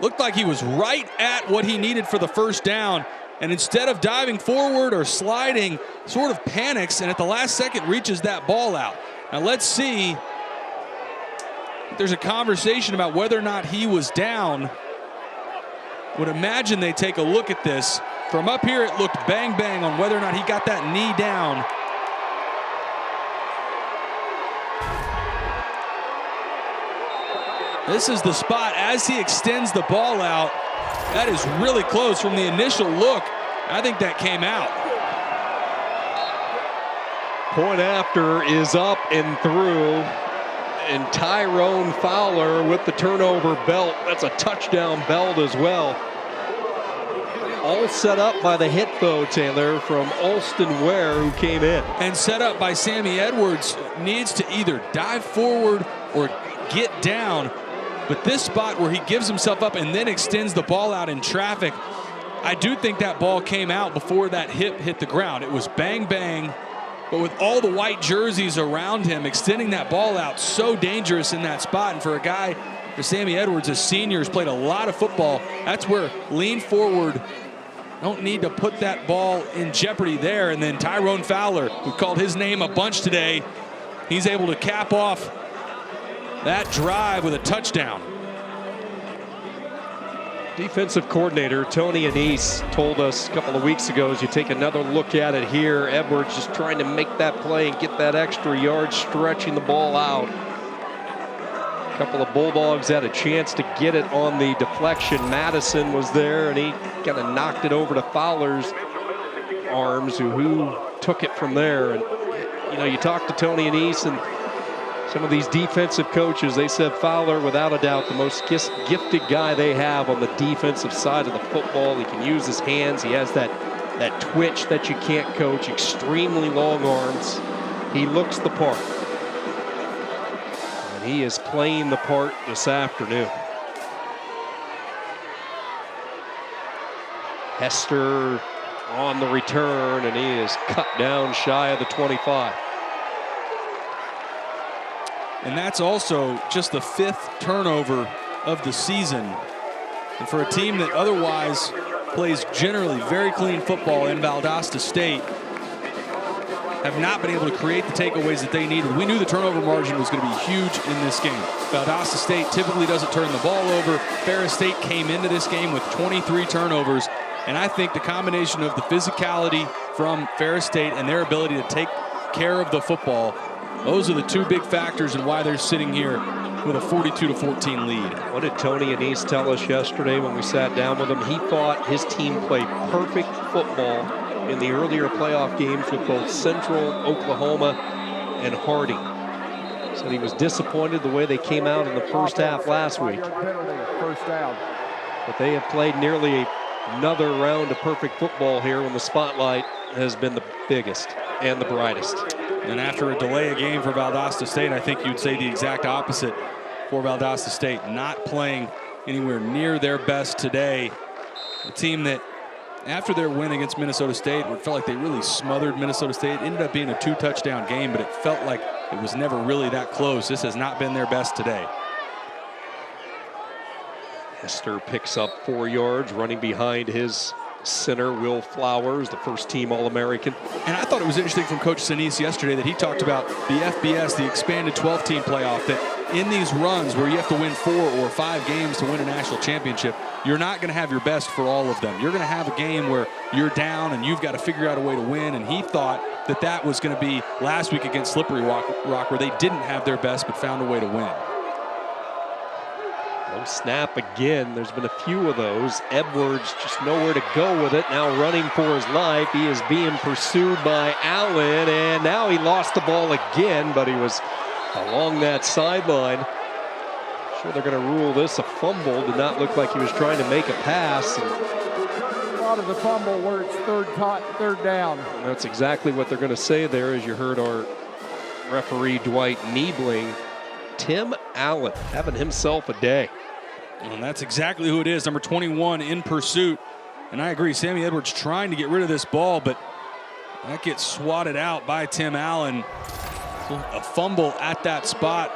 Looked like he was right at what he needed for the first down, and instead of diving forward or sliding, sort of panics, and at the last second reaches that ball out. Now let's see if there's a conversation about whether or not he was down. Would imagine they take a look at this. From up here, it looked bang bang on whether or not he got that knee down. This is the spot as he extends the ball out. That is really close from the initial look. I think that came out. Point after is up and through. And Tyrone Fowler with the turnover belt. That's a touchdown belt as well. All set up by the hit, though, Taylor, from Alston Ware, who came in. And set up by Sammy Edwards. Needs to either dive forward or get down. But this spot where he gives himself up and then extends the ball out in traffic, I do think that ball came out before that hip hit the ground. It was bang, bang. But with all the white jerseys around him, extending that ball out, so dangerous in that spot. And for a guy for Sammy Edwards, a senior who's played a lot of football. That's where lean forward, don't need to put that ball in jeopardy there. And then Tyrone Fowler, who called his name a bunch today, he's able to cap off that drive with a touchdown. Defensive coordinator Tony Anise told us a couple of weeks ago, as you take another look at it here, Edwards just trying to make that play and get that extra yard, stretching the ball out. A couple of Bulldogs had a chance to get it on the deflection. Madison was there, and he kind of knocked it over to Fowler's arms, who took it from there. And you know, you talk to Tony Anise and some of these defensive coaches, they said Fowler, without a doubt, the most gifted guy they have on the defensive side of the football. He can use his hands. He has that twitch that you can't coach, extremely long arms. He looks the part. And he is playing the part this afternoon. Hester on the return, and he is cut down shy of the 25. And that's also just the 5th turnover of the season. And for a team that otherwise plays generally very clean football in Valdosta State, have not been able to create the takeaways that they needed. We knew the turnover margin was going to be huge in this game. Valdosta State typically doesn't turn the ball over. Ferris State came into this game with 23 turnovers. And I think the combination of the physicality from Ferris State and their ability to take care of the football, those are the two big factors in why they're sitting here with a 42-14 lead. What did Tony Anise tell us yesterday when we sat down with him? He thought his team played perfect football in the earlier playoff games with both Central, Oklahoma, and Harding. Said he was disappointed the way they came out in the first half last week. First down. But they have played nearly another round of perfect football here when the spotlight has been the biggest and the brightest. And after a delay of game for Valdosta State, I think you'd say the exact opposite for Valdosta State. Not playing anywhere near their best today. A team that, after their win against Minnesota State, it felt like they really smothered Minnesota State. It ended up being a 2-touchdown game, but it felt like it was never really that close. This has not been their best today. Hester picks up 4 yards, running behind his center, Will Flowers, the first-team All-American. And I thought it was interesting from Coach Sinise yesterday that he talked about the FBS, the expanded 12-team playoff, that in these runs where you have to win 4 or 5 games to win a national championship, you're not going to have your best for all of them. You're going to have a game where you're down and you've got to figure out a way to win, and he thought that that was going to be last week against Slippery Rock, where they didn't have their best but found a way to win. No snap again. There's been a few of those. Edwards just nowhere to go with it. Now running for his life. He is being pursued by Allen, and now he lost the ball again, but he was along that sideline. Sure, they're going to rule this a fumble. Did not look like he was trying to make a pass. And A lot of the fumble where it's third down. that's exactly what they're going to say there, as you heard our referee Dwight Niebling. Tim Allen having himself a day. And that's exactly who it is, number 21 in pursuit. And I agree, Sammy Edwards trying to get rid of this ball, but that gets swatted out by Tim Allen. So a fumble at that spot.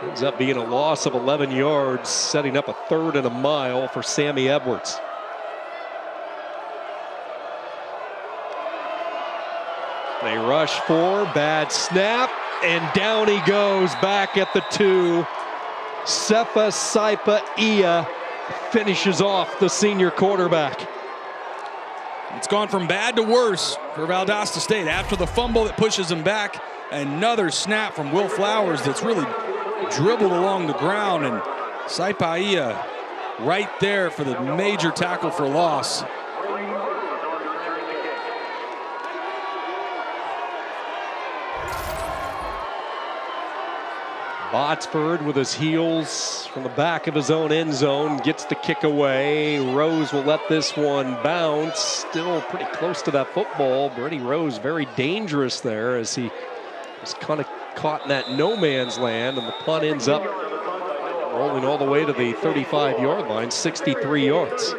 Ends up being a loss of 11 yards, setting up a 3rd and a mile for Sammy Edwards. They rush 4, bad snap, and down he goes back at the 2. Sefa Saipa-Ia finishes off the senior quarterback. It's gone from bad to worse for Valdosta State. After the fumble that pushes him back, another snap from Will Flowers that's really dribbled along the ground, and Saipa-Ia right there for the major tackle for loss. Botsford with his heels from the back of his own end zone gets the kick away. Rose will let this one bounce. Still pretty close to that football. Brady Rose very dangerous there as he was kind of caught in that no man's land, and the punt ends up rolling all the way to the 35-yard line, 63 yards.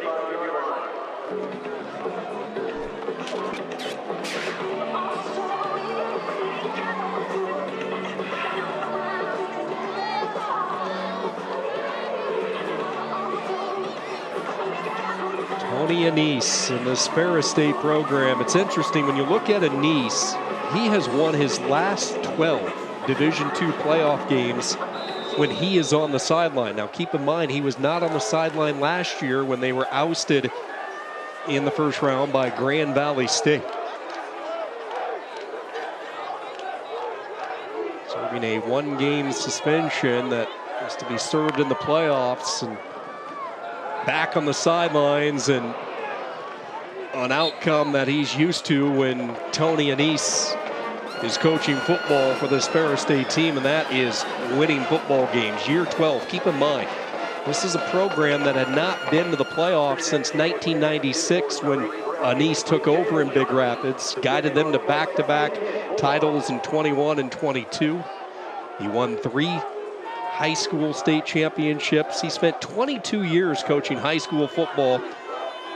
Tony Anise in this Ferris State program. It's interesting when you look at Anise, he has won his last 12 Division II playoff games when he is on the sideline. Now keep in mind, he was not on the sideline last year when they were ousted in the first round by Grand Valley State. Serving a one-game suspension that is to be served in the playoffs, and back on the sidelines, and an outcome that he's used to when Tony Anise is coaching football for this Ferris State team, and that is winning football games. Year 12, keep in mind, this is a program that had not been to the playoffs since 1996 when Anise took over in Big Rapids, guided them to back-to-back titles in 21 and 22. He won 3 high school state championships. He spent 22 years coaching high school football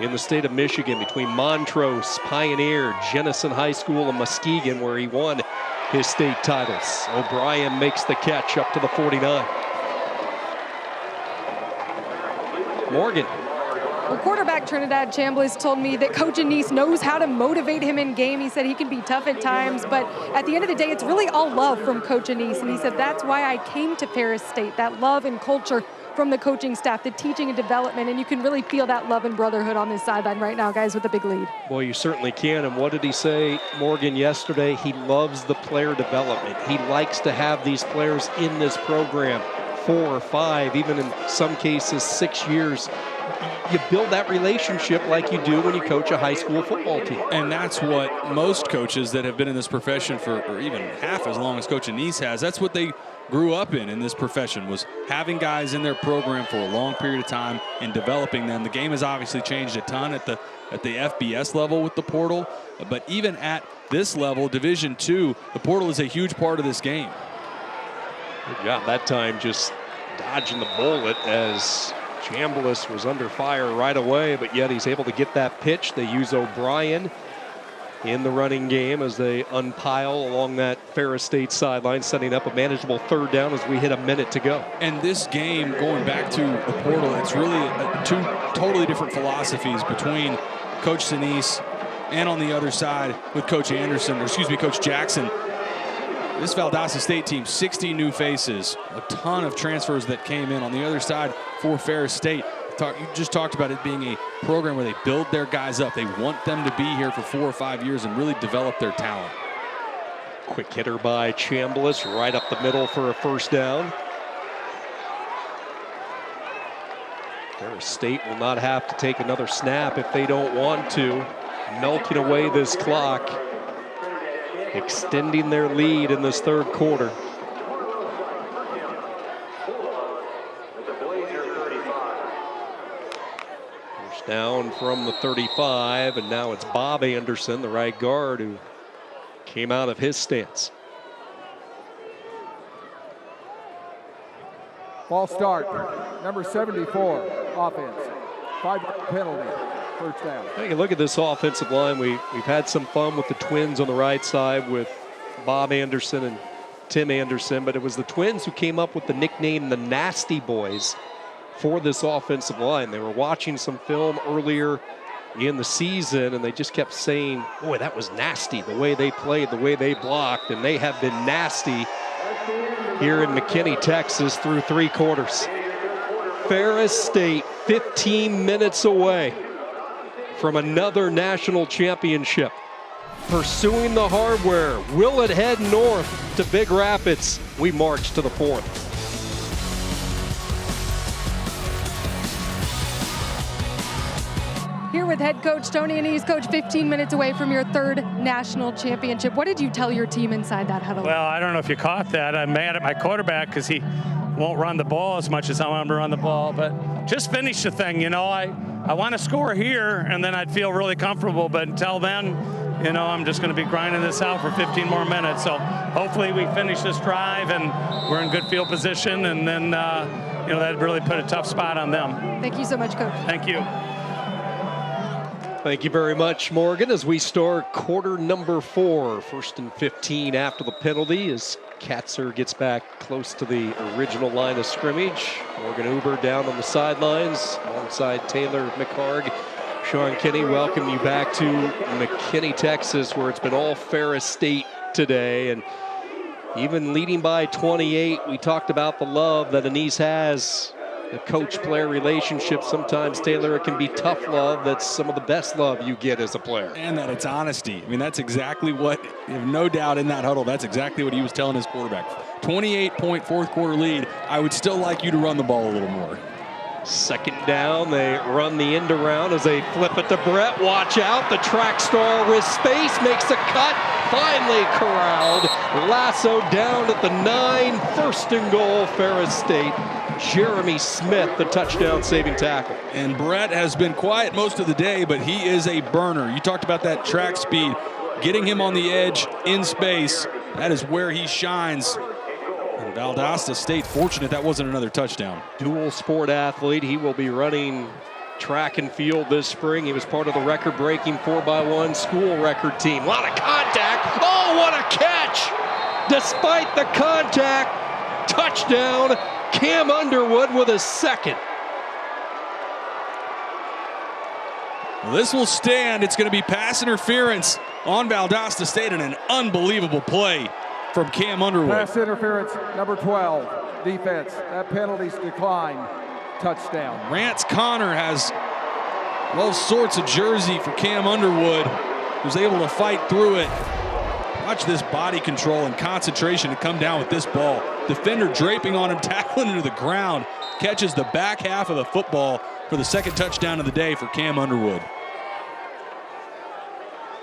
in the state of Michigan between Montrose, Pioneer, Jenison High School, and Muskegon, where he won his state titles. O'Brien makes the catch up to the 49. Morgan. Well, quarterback Trinidad Chambliss told me that Coach Anise knows how to motivate him in game. He said he can be tough at times, but at the end of the day, it's really all love from Coach Anise. And he said, that's why I came to Ferris State, that love and culture from the coaching staff, the teaching and development, and you can really feel that love and brotherhood on this sideline right now, guys, with a big lead. Boy, you certainly can. And what did he say, Morgan, yesterday? He loves the player development. He likes to have these players in this program 4 or 5, even in some cases 6 years. You build that relationship like you do when you coach a high school football team. And that's what most coaches that have been in this profession for or even half as long as Coach Anise has, that's what they grew up in this profession, was having guys in their program for a long period of time and developing them. The game has obviously changed a ton at the FBS level with the portal, but even at this level, Division II, the portal is a huge part of this game. Good job that time, just dodging the bullet as Chambliss was under fire right away, but yet he's able to get that pitch. They use O'Brien in the running game as they unpile along that Ferris State sideline, setting up a manageable 3rd down as we hit a minute to go. And this game, going back to the portal, it's really 2 totally different philosophies between Coach Anise and on the other side with Coach Anderson, or excuse me, Coach Jackson. This Valdosta State team, 60 new faces, a ton of transfers that came in. On the other side for Ferris State, you just talked about it being a program where they build their guys up. They want them to be here for 4 or 5 years and really develop their talent. Quick hitter by Chambliss right up the middle for a 1st down. Ferris State will not have to take another snap if they don't want to. Milking away this clock, extending their lead in this 3rd quarter. First down from the 35, and now it's Bob Anderson, the right guard, who came out of his stance. False start, number 74, offense. 5 penalty. 1st down. Take a look at this offensive line. We've had some fun with the twins on the right side with Bob Anderson and Tim Anderson, but it was the twins who came up with the nickname the Nasty Boys for this offensive line. They were watching some film earlier in the season, and they just kept saying, boy, that was nasty, the way they played, the way they blocked, and they have been nasty here in McKinney, Texas, through 3 quarters. Ferris State 15 minutes away from another national championship. Pursuing the hardware. Will it head north to Big Rapids? We march to the 4th. Here with head coach Tony Anise. Coach, 15 minutes away from your 3rd national championship. What did you tell your team inside that huddle? Well, I don't know if you caught that. I'm mad at my quarterback because he won't run the ball as much as I want him to run the ball, but just finish the thing. You know, I want to score here, and then I'd feel really comfortable, but until then, you know, I'm just going to be grinding this out for 15 more minutes. So hopefully we finish this drive and we're in good field position, and then, you know, that really put a tough spot on them. Thank you so much, Coach. Thank you. Thank you very much, Morgan, as we start quarter number 4. 1st and 15 after the penalty as Katzer gets back close to the original line of scrimmage. Morgan Huber down on the sidelines alongside Taylor McHarg Sean Kinney, welcome you back to McKinney, Texas, where it's been all Ferris State today. And even leading by 28, we talked about the love that Anise has. The coach-player relationship, sometimes, Taylor, it can be tough love. That's some of the best love you get as a player. And that it's honesty. I mean, that's exactly what, no doubt in that huddle, that's exactly what he was telling his quarterback. 28-point fourth quarter lead. I would still like you to run the ball a little more. Second down, they run the end around as they flip it to Brett. Watch out, the track star with space, makes a cut, finally corralled. Lasso down at the 9, first and goal, Ferris State. Jeremy Smith, the touchdown saving tackle. And Brett has been quiet most of the day, but he is a burner. You talked about that track speed, getting him on the edge in space. That is where he shines. And Valdosta State, fortunate that wasn't another touchdown. Dual sport athlete. He will be running track and field this spring. He was part of the record-breaking 4x1 school record team. A lot of contact. Oh, what a catch! Despite the contact, touchdown. Cam Underwood with a second. Well, this will stand. It's going to be pass interference on Valdosta State and an unbelievable play from Cam Underwood. Pass interference, number 12, defense. That penalty's declined. Touchdown. Rance Connor has all sorts of jersey for Cam Underwood, who's able to fight through it. Watch this body control and concentration to come down with this ball. Defender draping on him, tackling him to the ground. Catches the back half of the football for the second touchdown of the day for Cam Underwood.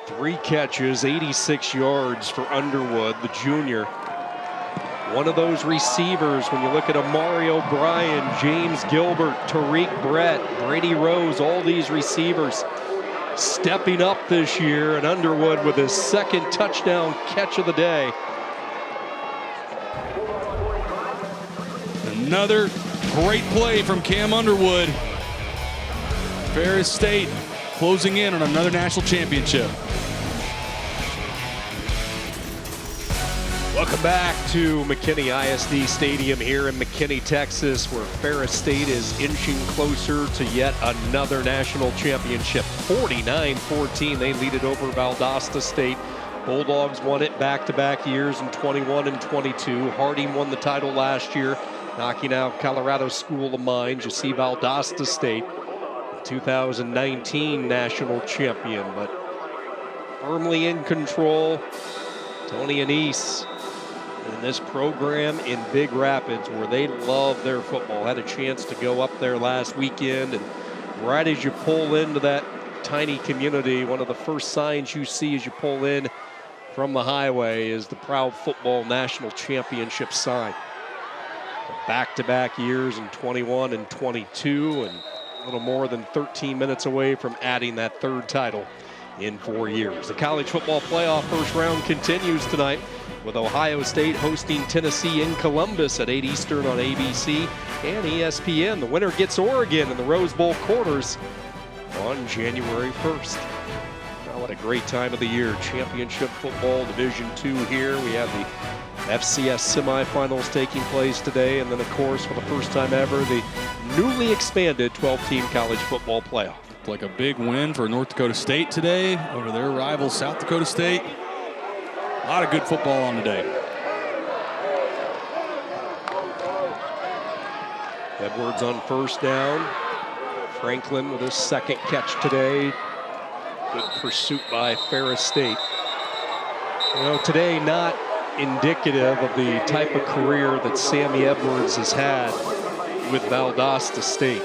3 catches, 86 yards for Underwood, the junior. One of those receivers, when you look at Amari O'Brien, James Gilbert, Tariq Brett, Brady Rose, all these receivers stepping up this year, and Underwood with his second touchdown catch of the day. Another great play from Cam Underwood. Ferris State closing in on another national championship. Welcome back to McKinney ISD Stadium here in McKinney, Texas, where Ferris State is inching closer to yet another national championship. 49-14, they lead it over Valdosta State. Bulldogs won it back-to-back years in 21 and 22. Harding won the title last year, knocking out Colorado School of Mines. You see Valdosta State, 2019 national champion, but firmly in control. Tony Anise in this program in Big Rapids, where they love their football. Had a chance to go up there last weekend, and right as you pull into that tiny community, one of the first signs you see as you pull in from the highway is the Proud Football National Championship sign. Back-to-back years in 21 and 22, and a little more than 13 minutes away from adding that third title in 4 years. The college football playoff first round continues tonight, with Ohio State hosting Tennessee in Columbus at 8 Eastern on ABC and ESPN. The winner gets Oregon in the Rose Bowl quarters on January 1st. Oh, what a great time of the year. Championship football, Division II here. We have the FCS semifinals taking place today, and then, of course, for the first time ever, the newly expanded 12-team college football playoff. Like a big win for North Dakota State today over their rival South Dakota State. A lot of good football on today. Edwards on first down. Franklin with his second catch today. Good pursuit by Ferris State. You know, today not indicative of the type of career that Sammy Edwards has had with Valdosta State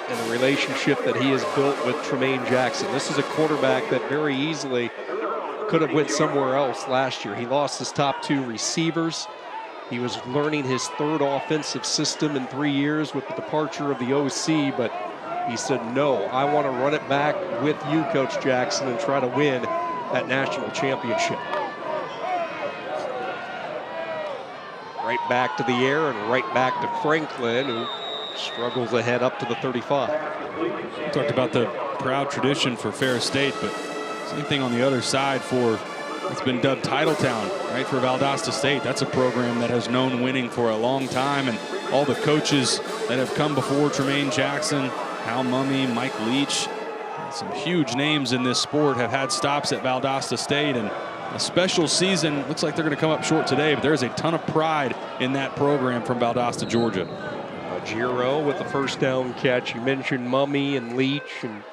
and the relationship that he has built with Tremaine Jackson. This is a quarterback that very easily could have went somewhere else last year. He lost his top 2 receivers. He was learning his third offensive system in 3 years with the departure of the OC, but he said, no, I want to run it back with you, Coach Jackson, and try to win that national championship. Right back to the air and right back to Franklin, who struggles ahead up to the 35. Talked about the proud tradition for Ferris State, but same thing on the other side for, it's been dubbed Title Town, right, for Valdosta State. That's a program that has known winning for a long time, and all the coaches that have come before Tremaine Jackson, Hal Mummy, Mike Leach, Some huge names in this sport have had stops at Valdosta State, and a special season. Looks like they're going to come up short today, but there's a ton of pride in that program from Valdosta, Georgia. Giro with the first down catch. You mentioned Mummy and Leach, and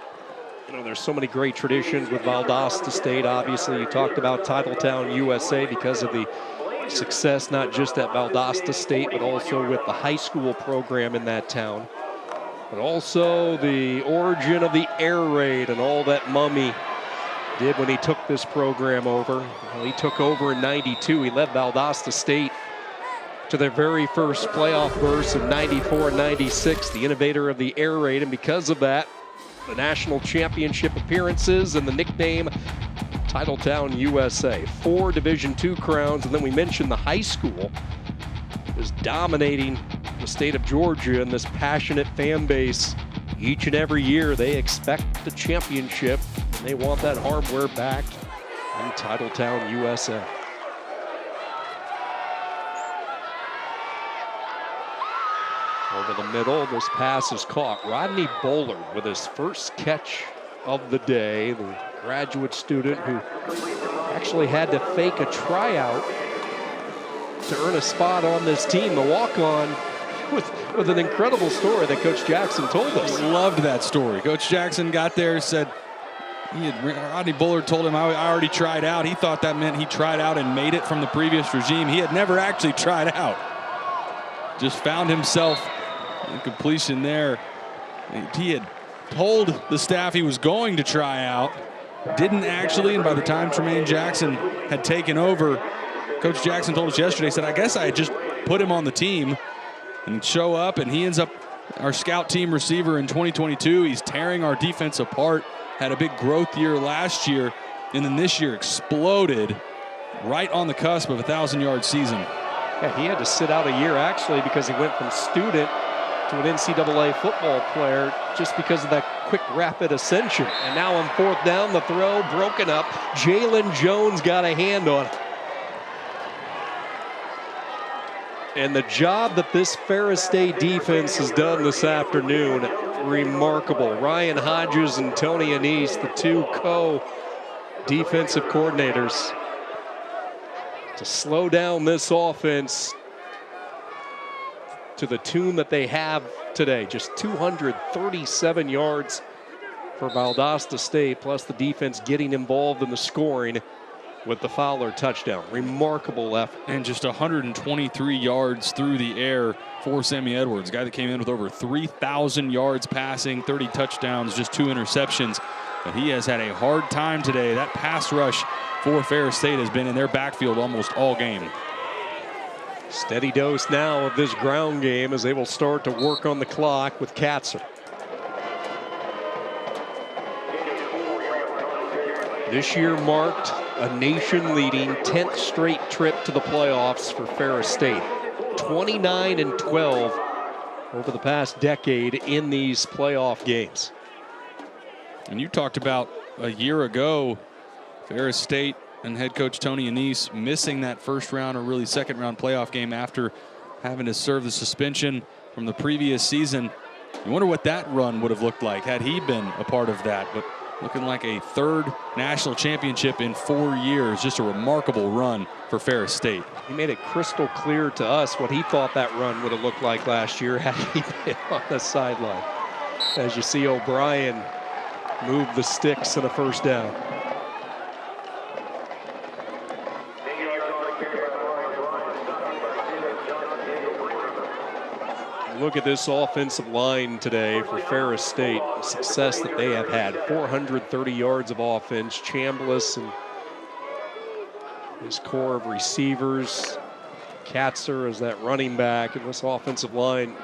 there's so many great traditions with Valdosta State. Obviously, you talked about Titletown, USA, because of the success not just at Valdosta State, but also with the high school program in that town. But also the origin of the air raid and all that Mummy did when he took this program over. Well, he took over in '92. He led Valdosta State to their very first playoff burst in '94-'96, the innovator of the air raid, and because of that, the national championship appearances and the nickname Titletown USA. 4 Division II crowns, and then we mentioned the high school is dominating the state of Georgia and this passionate fan base. Each and every year they expect the championship, and they want that hardware back in Titletown USA. Over the middle, this pass is caught. Rodney Bullard with his first catch of the day, the graduate student who actually had to fake a tryout to earn a spot on this team, the walk-on with an incredible story that Coach Jackson told us. Loved that story. Coach Jackson got there, said Rodney Bullard told him, I already tried out. He thought that meant he tried out and made it from the previous regime. He had never actually tried out. Just found himself in completion there. He had told the staff he was going to try out, didn't actually, and by the time Tremaine Jackson had taken over, Coach Jackson told us yesterday, said, I guess I had just put him on the team and show up, and he ends up our scout team receiver in 2022. He's tearing our defense apart, had a big growth year last year, and then this year exploded right on the cusp of a 1,000-yard season. Yeah, he had to sit out a year actually because he went from student to an NCAA football player just because of that quick, rapid ascension. And now on 4th down, the throw broken up. Jalen Jones got a hand on it. And the job that this Ferris State defense has done this afternoon, remarkable. Ryan Hodges and Tony Anise, the 2 co-defensive coordinators, to slow down this offense to the tune that they have today. Just 237 yards for Valdosta State, plus the defense getting involved in the scoring with the Fowler touchdown. Remarkable effort. And just 123 yards through the air for Sammy Edwards, a guy that came in with over 3,000 yards passing, 30 touchdowns, just 2 interceptions. But he has had a hard time today. That pass rush for Ferris State has been in their backfield almost all game. Steady dose now of this ground game as they will start to work on the clock with Katzer. This year marked a nation-leading 10th straight trip to the playoffs for Ferris State. 29-12 over the past decade in these playoff games. And you talked about a year ago, Ferris State and head coach Tony Anise missing that first round or really second round playoff game after having to serve the suspension from the previous season. You wonder what that run would have looked like had he been a part of that. But looking like a 3rd national championship in 4 years. Just a remarkable run for Ferris State. He made it crystal clear to us what he thought that run would have looked like last year had he been on the sideline. As you see O'Brien move the sticks and a first down. Look at this offensive line today for Ferris State. The success that they have had. 430 yards of offense. Chambliss and his core of receivers. Katzer as that running back. And this offensive line,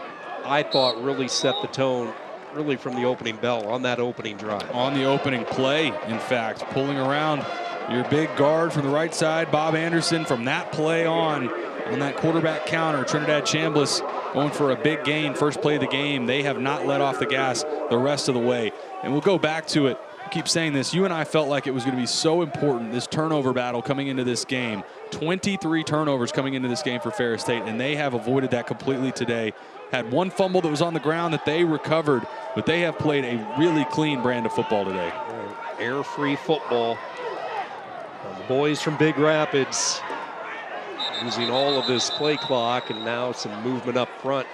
I thought, really set the tone really from the opening bell on that opening drive. On the opening play, in fact, pulling around your big guard from the right side, Bob Anderson, from that play on that quarterback counter. Trinidad Chambliss going for a big gain, first play of the game. They have not let off the gas the rest of the way. And we'll go back to it. I keep saying this. You and I felt like it was going to be so important, this turnover battle coming into this game. 23 turnovers coming into this game for Ferris State, and they have avoided that completely today. Had one fumble that was on the ground that they recovered, but they have played a really clean brand of football today. Air-free football. The boys from Big Rapids using all of this play clock, and now some movement up front.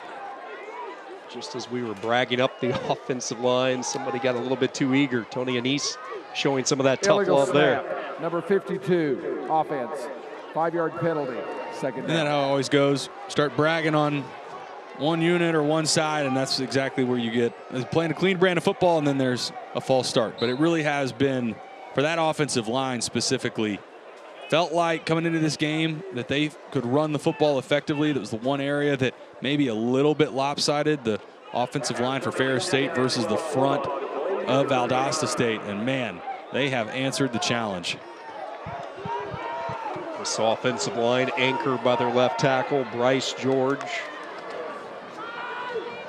Just as we were bragging up the offensive line, somebody got a little bit too eager. Tony Anise showing some of that tough love there. Number 52, offense, 5-yard penalty, second down. Isn't that how it always goes? Start bragging on one unit or one side, and that's exactly where you get playing a clean brand of football, and then there's a false start. But it really has been, for that offensive line specifically, felt like coming into this game that they could run the football effectively. That was the one area that maybe a little bit lopsided, the offensive line for Ferris State versus the front of Valdosta State. And man, they have answered the challenge. This offensive line anchored by their left tackle, Bryce George.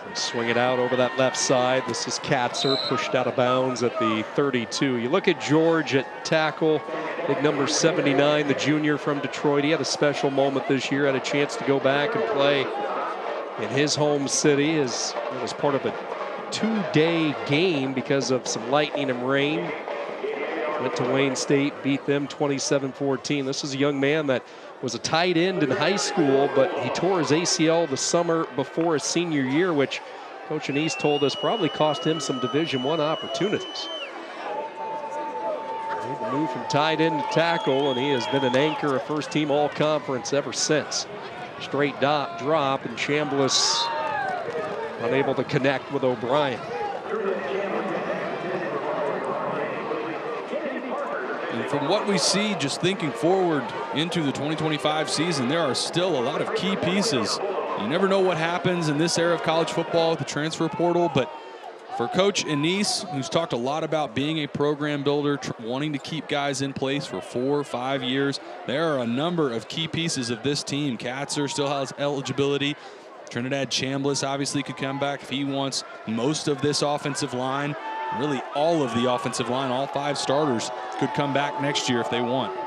They swing it out over that left side. This is Katzer, pushed out of bounds at the 32. You look at George at tackle, big number 79, the junior from Detroit. He had a special moment this year, had a chance to go back and play in his home city. It was part of a 2-day game because of some lightning and rain. Went to Wayne State, beat them 27-14. This is a young man that was a tight end in high school, but he tore his ACL the summer before his senior year, which Coach Anise told us probably cost him some Division I opportunities. He moved from tight end to tackle, and he has been an anchor, a first-team all-conference ever since. Straight drop, and Chambliss unable to connect with O'Brien. And from what we see, just thinking forward into the 2025 season, there are still a lot of key pieces. You never know what happens in this era of college football with the transfer portal, but for Coach Anise, who's talked a lot about being a program builder, wanting to keep guys in place for 4 or 5 years, there are a number of key pieces of this team. Katzer still has eligibility. Trinidad Chambliss obviously could come back if he wants. Most of this offensive line, really all of the offensive line, all 5 starters could come back next year if they want.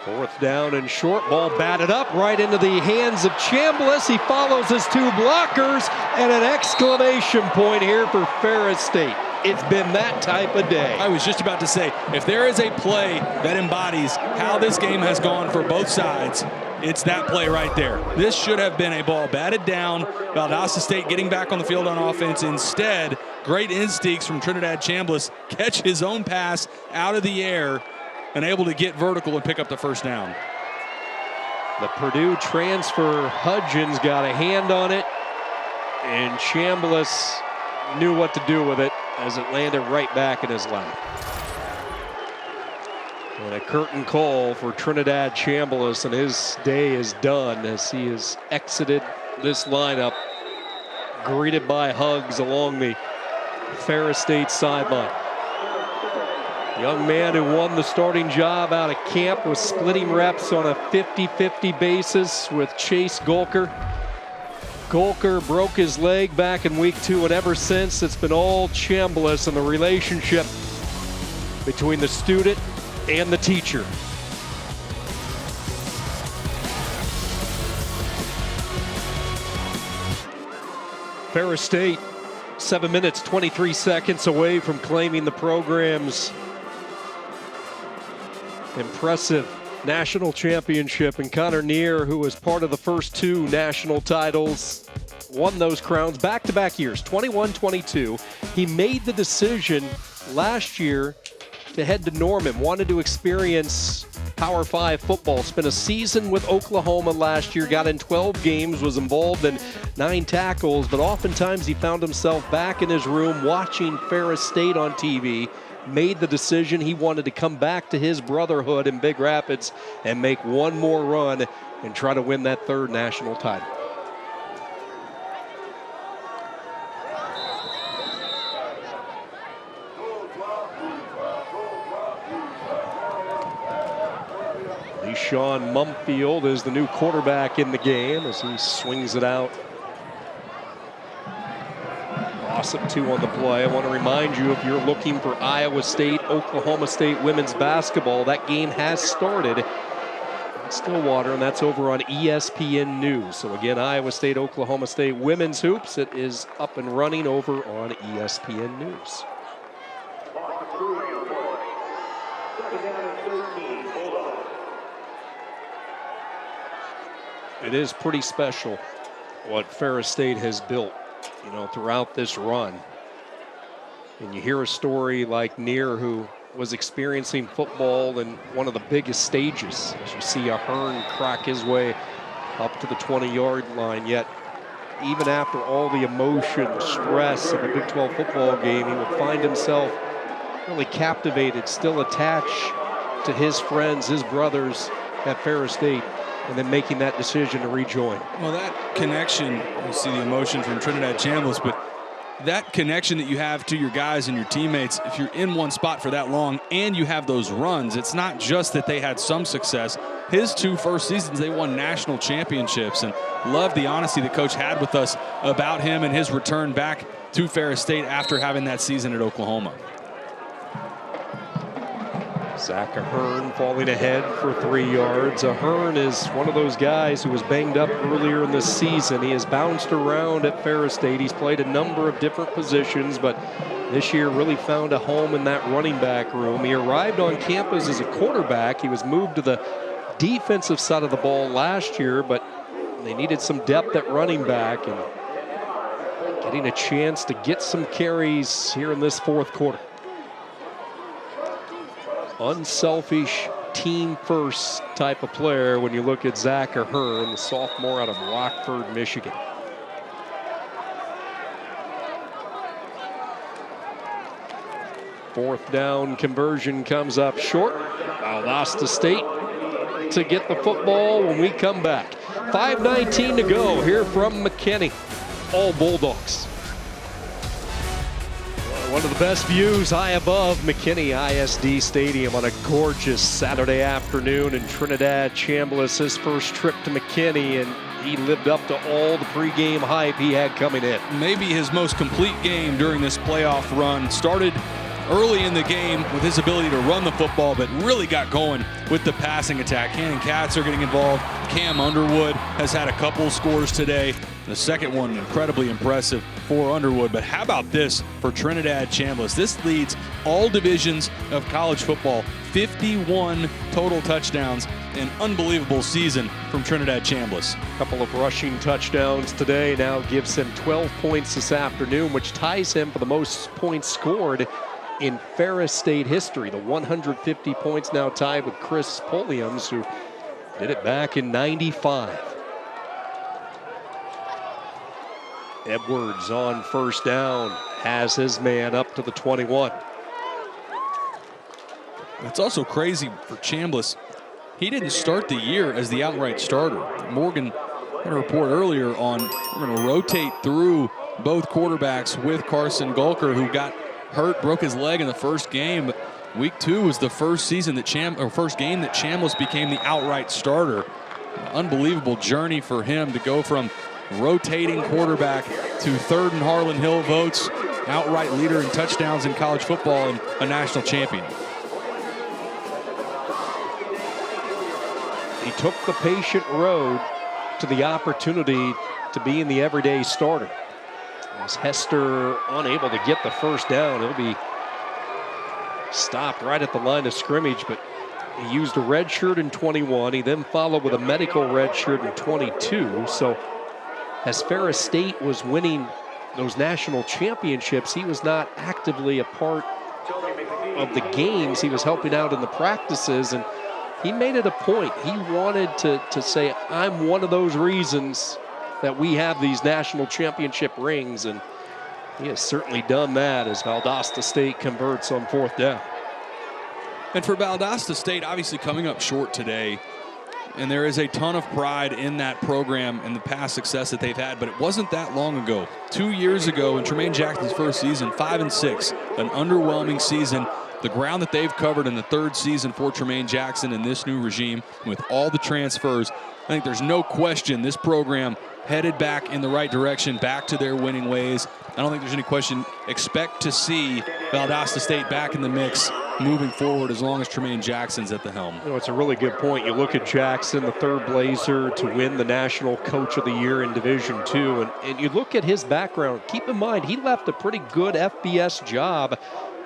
4th down and short, ball batted up right into the hands of Chambliss. He follows his 2 blockers, and an exclamation point here for Ferris State. It's been that type of day. I was just about to say, if there is a play that embodies how this game has gone for both sides, it's that play right there. This should have been a ball batted down. Valdosta State getting back on the field on offense. Instead, great instincts from Trinidad Chambliss, catch his own pass out of the air and able to get vertical and pick up the first down. The Purdue transfer, Hudgens, got a hand on it, and Chambliss knew what to do with it as it landed right back in his lap. And a curtain call for Trinidad Chambliss, and his day is done as he has exited this lineup, greeted by hugs along the Ferris State sideline. Young man who won the starting job out of camp was splitting reps on a 50-50 basis with Chase Golker. Golker broke his leg back in week 2, and ever since it's been all Chambliss and the relationship between the student and the teacher. Ferris State, 7 minutes, 23 seconds away from claiming the program's impressive national championship. And Connor Neer, who was part of the first 2 national titles, won those crowns back-to-back years, 21-22. He made the decision last year to head to Norman, wanted to experience Power 5 football. Spent a season with Oklahoma last year, got in 12 games, was involved in 9 tackles, but oftentimes he found himself back in his room watching Ferris State on TV. Made the decision he wanted to come back to his brotherhood in Big Rapids and make one more run and try to win that 3rd national title. Sean Mumfield is the new quarterback in the game as he swings it out. toss-up 2 on the play. I want to remind you, if you're looking for Iowa State, Oklahoma State women's basketball, that game has started in Stillwater, and that's over on ESPN News. So again, Iowa State, Oklahoma State women's hoops, it is up and running over on ESPN News. It is pretty special what Ferris State has built, you know, throughout this run. And you hear a story like Neer, who was experiencing football in one of the biggest stages, as you see a Hearn crack his way up to the 20-yard line. Yet, even after all the emotion, stress of a Big 12 football game, he would find himself really captivated, still attached to his friends, his brothers at Ferris State, and then making that decision to rejoin. Well, that connection, you see the emotion from Trinidad Chambliss, but that connection that you have to your guys and your teammates, if you're in one spot for that long and you have those runs, it's not just that they had some success. His 2 first seasons, they won national championships, and love the honesty that Coach had with us about him and his return back to Ferris State after having that season at Oklahoma. Zach Ahern falling ahead for 3 yards. Ahern is one of those guys who was banged up earlier in the season. He has bounced around at Ferris State. He's played a number of different positions, but this year really found a home in that running back room. He arrived on campus as a quarterback. He was moved to the defensive side of the ball last year, but they needed some depth at running back, and getting a chance to get some carries here in this 4th quarter. Unselfish, team-first type of player when you look at Zach Ahern, the sophomore out of Rockford, Michigan. Fourth down conversion comes up short. Valdosta State to get the football when we come back. 5:19 to go here from McKinney. All Bulldogs. One of the best views high above McKinney ISD Stadium on a gorgeous Saturday afternoon in Trinidad. Chambliss, his first trip to McKinney, and he lived up to all the pregame hype he had coming in. Maybe his most complete game during this playoff run. Started early in the game with his ability to run the football, but really got going with the passing attack. Cannon Katz are getting involved. Cam Underwood has had a couple scores today. The second one incredibly impressive for Underwood. But how about this for Trinidad Chambliss? This leads all divisions of college football. 51 total touchdowns. An unbelievable season from Trinidad Chambliss. A couple of rushing touchdowns today now gives him 12 points this afternoon, which ties him for the most points scored in Ferris State history. The 150 points now tied with Chris Poliums, who did it back in '95. Edwards on first down has his man up to the 21. It's also crazy for Chambliss. He didn't start the year as the outright starter. Morgan had a report earlier on we're going to rotate through both quarterbacks with Carson Gulker, who got hurt, broke his leg in the first game. But week 2 was the first season that first game that Chambliss became the outright starter. Unbelievable journey for him to go from rotating quarterback to 3rd in Harlan Hill votes, outright leader in touchdowns in college football, and a national champion. He took the patient road to the opportunity to be in the everyday starter. As Hester unable to get the first down, he'll be stopped right at the line of scrimmage, but he used a red shirt in 21. He then followed with a medical red shirt in 22. So as Ferris State was winning those national championships, he was not actively a part of the games. He was helping out in the practices, and he made it a point. He wanted to say, I'm one of those reasons that we have these national championship rings, and he has certainly done that as Valdosta State converts on 4th down. And for Valdosta State, obviously coming up short today, and there is a ton of pride in that program and the past success that they've had, but it wasn't that long ago. 2 years ago in Tremaine Jackson's first season, 5-6, an underwhelming season. The ground that they've covered in the 3rd season for Tremaine Jackson in this new regime with all the transfers, I think there's no question this program headed back in the right direction, back to their winning ways. I don't think there's any question. Expect to see Valdosta State back in the mix moving forward as long as Tremaine Jackson's at the helm. You know, it's a really good point. You look at Jackson, the third Blazer to win the National Coach of the Year in Division II, and you look at his background. Keep in mind, he left a pretty good FBS job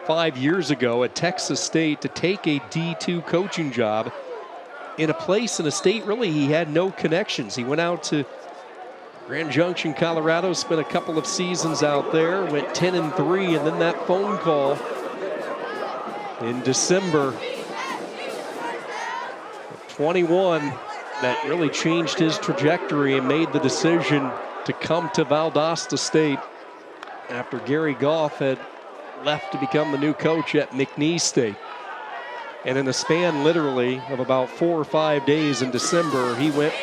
5 years ago at Texas State to take a D2 coaching job in a place in a state really he had no connections. He went out to Grand Junction, Colorado, spent a couple of seasons out there, went 10-3, and then that phone call in December of 21 that really changed his trajectory and made the decision to come to Valdosta State after Gary Goff had left to become the new coach at McNeese State. And in a span literally of about 4 or 5 days in December, he went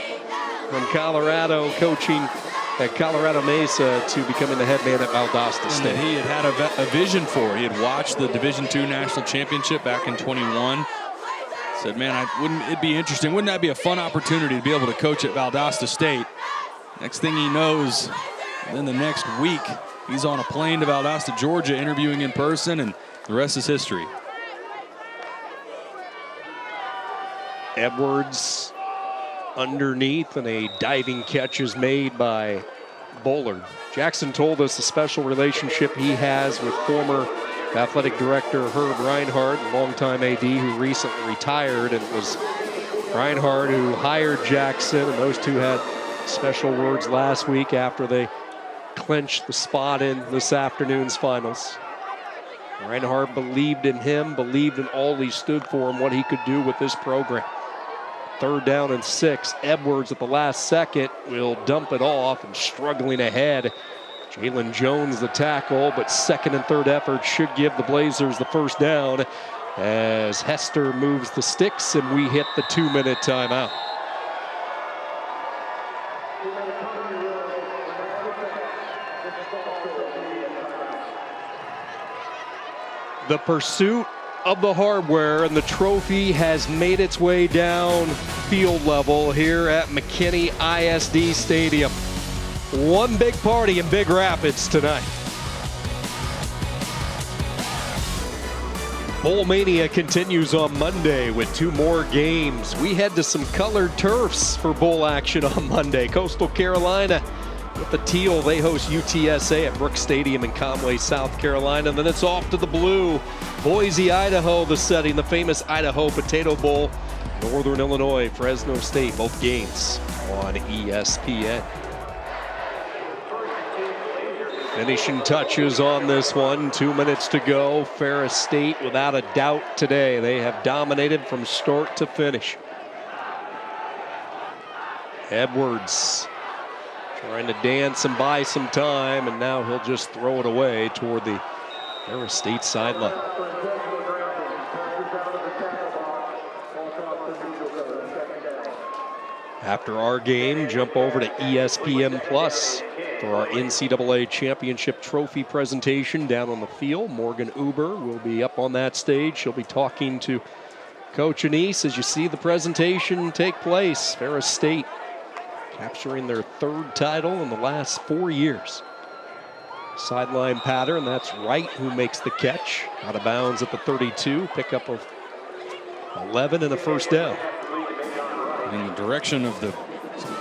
from Colorado coaching at Colorado Mesa to becoming the head man at Valdosta State. And he had a vision for. He had watched the Division II National Championship back in 21. Said, man, wouldn't it be interesting? Wouldn't that be a fun opportunity to be able to coach at Valdosta State? Next thing he knows, then the next week, he's on a plane to Valdosta, Georgia, interviewing in person, and the rest is history. Edwards underneath, and a diving catch is made by Bullard. Jackson told us the special relationship he has with former athletic director Herb Reinhardt, longtime AD who recently retired, and it was Reinhardt who hired Jackson, and those two had special words last week after they clinched the spot in this afternoon's finals. Reinhardt believed in him, believed in all he stood for and what he could do with this program. 3rd down and 6. Edwards at the last second will dump it off and struggling ahead. Jalen Jones the tackle, but 2nd and 3rd effort should give the Blazers the 1st down as Hester moves the sticks and we hit the 2-minute timeout. The pursuit of the hardware, and the trophy has made its way down field level here at McKinney ISD Stadium. One big party in Big Rapids tonight. Bowl Mania continues on Monday with 2 more games. We head to some colored turfs for bowl action on Monday. Coastal Carolina with the teal, they host UTSA at Brooks Stadium in Conway, South Carolina. And then it's off to the blue. Boise, Idaho, the setting, the famous Idaho Potato Bowl. Northern Illinois, Fresno State, both games on ESPN. Finishing touches on this one, 2 minutes to go. Ferris State, without a doubt today, they have dominated from start to finish. Edwards trying to dance and buy some time, and now he'll just throw it away toward the Ferris State sideline. After our game, jump over to ESPN Plus for our NCAA Championship Trophy presentation down on the field. Morgan Uber will be up on that stage. She'll be talking to Coach Anise as you see the presentation take place. Ferris State capturing their 3rd title in the last 4 years. Sideline pattern, that's Wright who makes the catch. Out of bounds at the 32, pickup of 11 and a 1st down. In the direction of the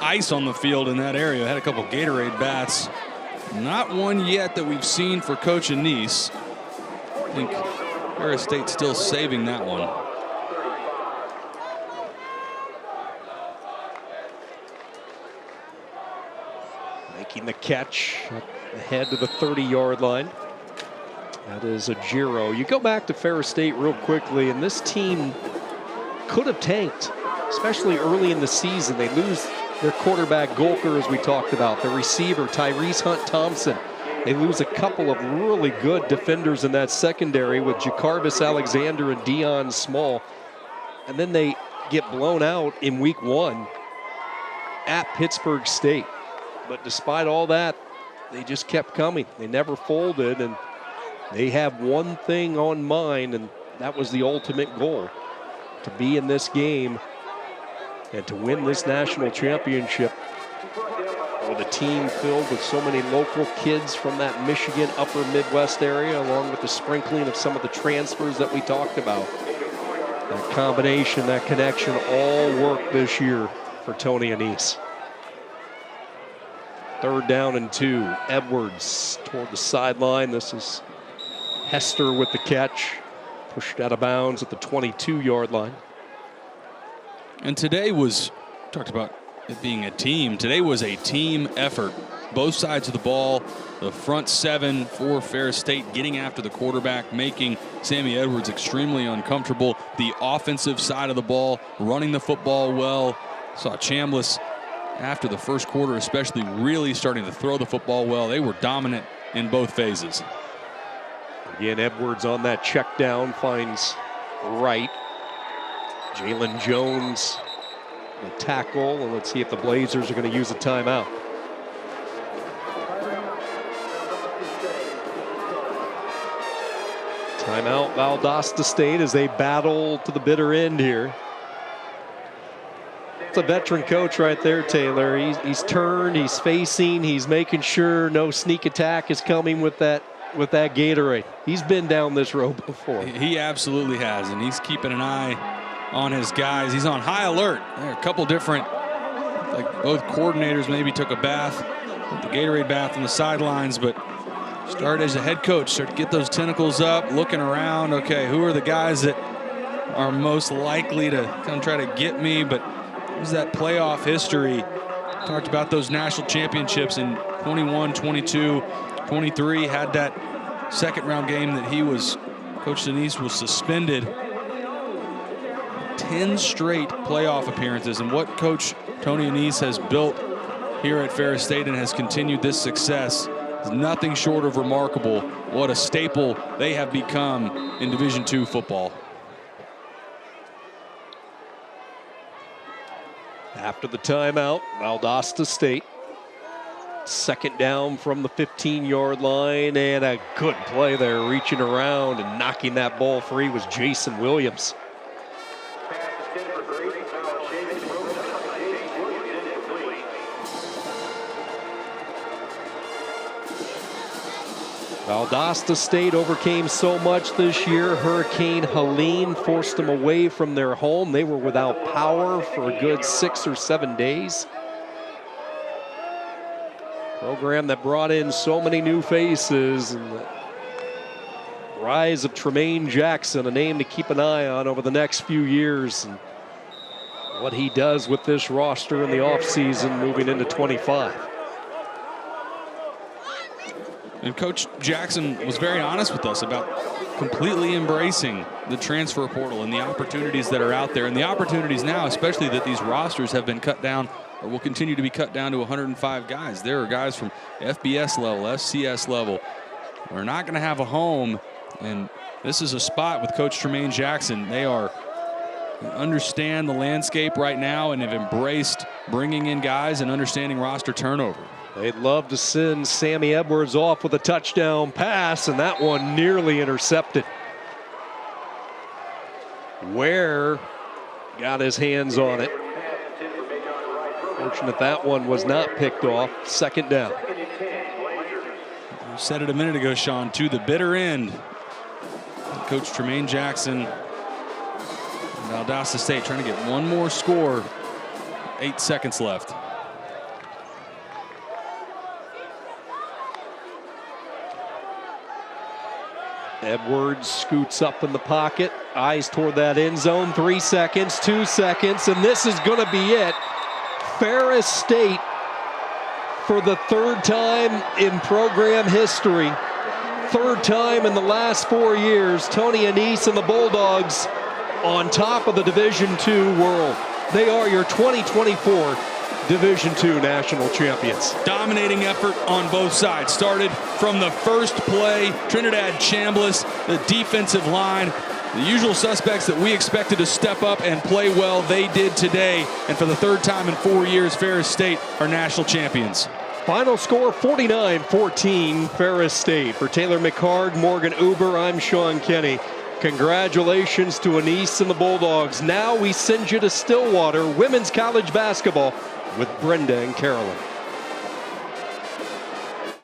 ice on the field in that area. Had a couple Gatorade bats. Not one yet that we've seen for Coach Anise. I think Ferris State still saving that one. Making the catch ahead to the 30-yard line. That is a Giro. You go back to Ferris State real quickly, and this team could have tanked, especially early in the season. They lose their quarterback Golker, as we talked about, the receiver Tyrese Hunt-Thompson. They lose a couple of really good defenders in that secondary with Jacarvis Alexander and Dion Small. And then they get blown out in week 1 at Pittsburgh State. But despite all that, they just kept coming. They never folded, and they have one thing on mind, and that was the ultimate goal, to be in this game And to win this national championship with a team filled with so many local kids from that Michigan upper Midwest area, along with the sprinkling of some of the transfers that we talked about. That combination, that connection all worked this year for Tony Annese. 3rd down and 2. Edwards toward the sideline. This is Hester with the catch. Pushed out of bounds at the 22-yard line. And today was, talked about it being a team. Today was a team effort. Both sides of the ball, the front 7 for Ferris State getting after the quarterback, making Sammy Edwards extremely uncomfortable. The offensive side of the ball, running the football well. Saw Chambliss after the first quarter especially really starting to throw the football well. They were dominant in both phases. Again, Edwards on that check down finds Wright. Jalen Jones, the tackle, and let's see if the Blazers are going to use a timeout. Timeout, Valdosta State, as they battle to the bitter end here. It's a veteran coach right there, Taylor. He's turned, he's facing, he's making sure no sneak attack is coming with that Gatorade. He's been down this road before. He absolutely has, and he's keeping an eye on his guys. He's on high alert. There are a couple different, like both coordinators maybe took a bath, the Gatorade bath on the sidelines, but started as a head coach, start to get those tentacles up, looking around. Okay, who are the guys that are most likely to come try to get me? But there's that playoff history. Talked about those national championships in 21, 22, 23. Had that second round game that Coach Annese was suspended. 10 straight playoff appearances, and what Coach Tony Annese has built here at Ferris State and has continued this success is nothing short of remarkable. What a staple they have become in Division II football. After the timeout, Valdosta State. 2nd down from the 15-yard line, and a good play there, reaching around and knocking that ball free was Jason Williams. Valdosta State overcame so much this year. Hurricane Helene forced them away from their home. They were without power for a good 6 or 7 days. Program that brought in so many new faces, and the rise of Tremaine Jackson, a name to keep an eye on over the next few years, and what he does with this roster in the offseason moving into 25. And Coach Jackson was very honest with us about completely embracing the transfer portal and the opportunities that are out there, and the opportunities now, especially that these rosters have been cut down or will continue to be cut down to 105 guys. There are guys from FBS level, FCS level. We're not going to have a home, and this is a spot with Coach Tremaine Jackson. They understand the landscape right now and have embraced bringing in guys and understanding roster turnover. They'd love to send Sammy Edwards off with a touchdown pass, and that one nearly intercepted. Ware got his hands on it. Fortunate that one was not picked off. 2nd down. You said it a minute ago, Sean, to the bitter end. Coach Tremaine Jackson, Valdosta State trying to get one more score. 8 seconds left. Edwards scoots up in the pocket, eyes toward that end zone. 3 seconds, 2 seconds, and this is going to be it. Ferris State, for the 3rd time in program history, 3rd time in the last 4 years, Tony Annese and the Bulldogs on top of the Division II world. They are your 2024 Division II national champions. Dominating effort on both sides. Started from the first play. Trinidad Chambliss, the defensive line, the usual suspects that we expected to step up and play well, they did today. And for the 3rd time in 4 years, Ferris State are national champions. Final score 49-14 Ferris State. For Taylor McHarg, Morgan Uber, I'm Sean Kenny. Congratulations to Anise and the Bulldogs. Now we send you to Stillwater women's college basketball with Brenda and Carolyn.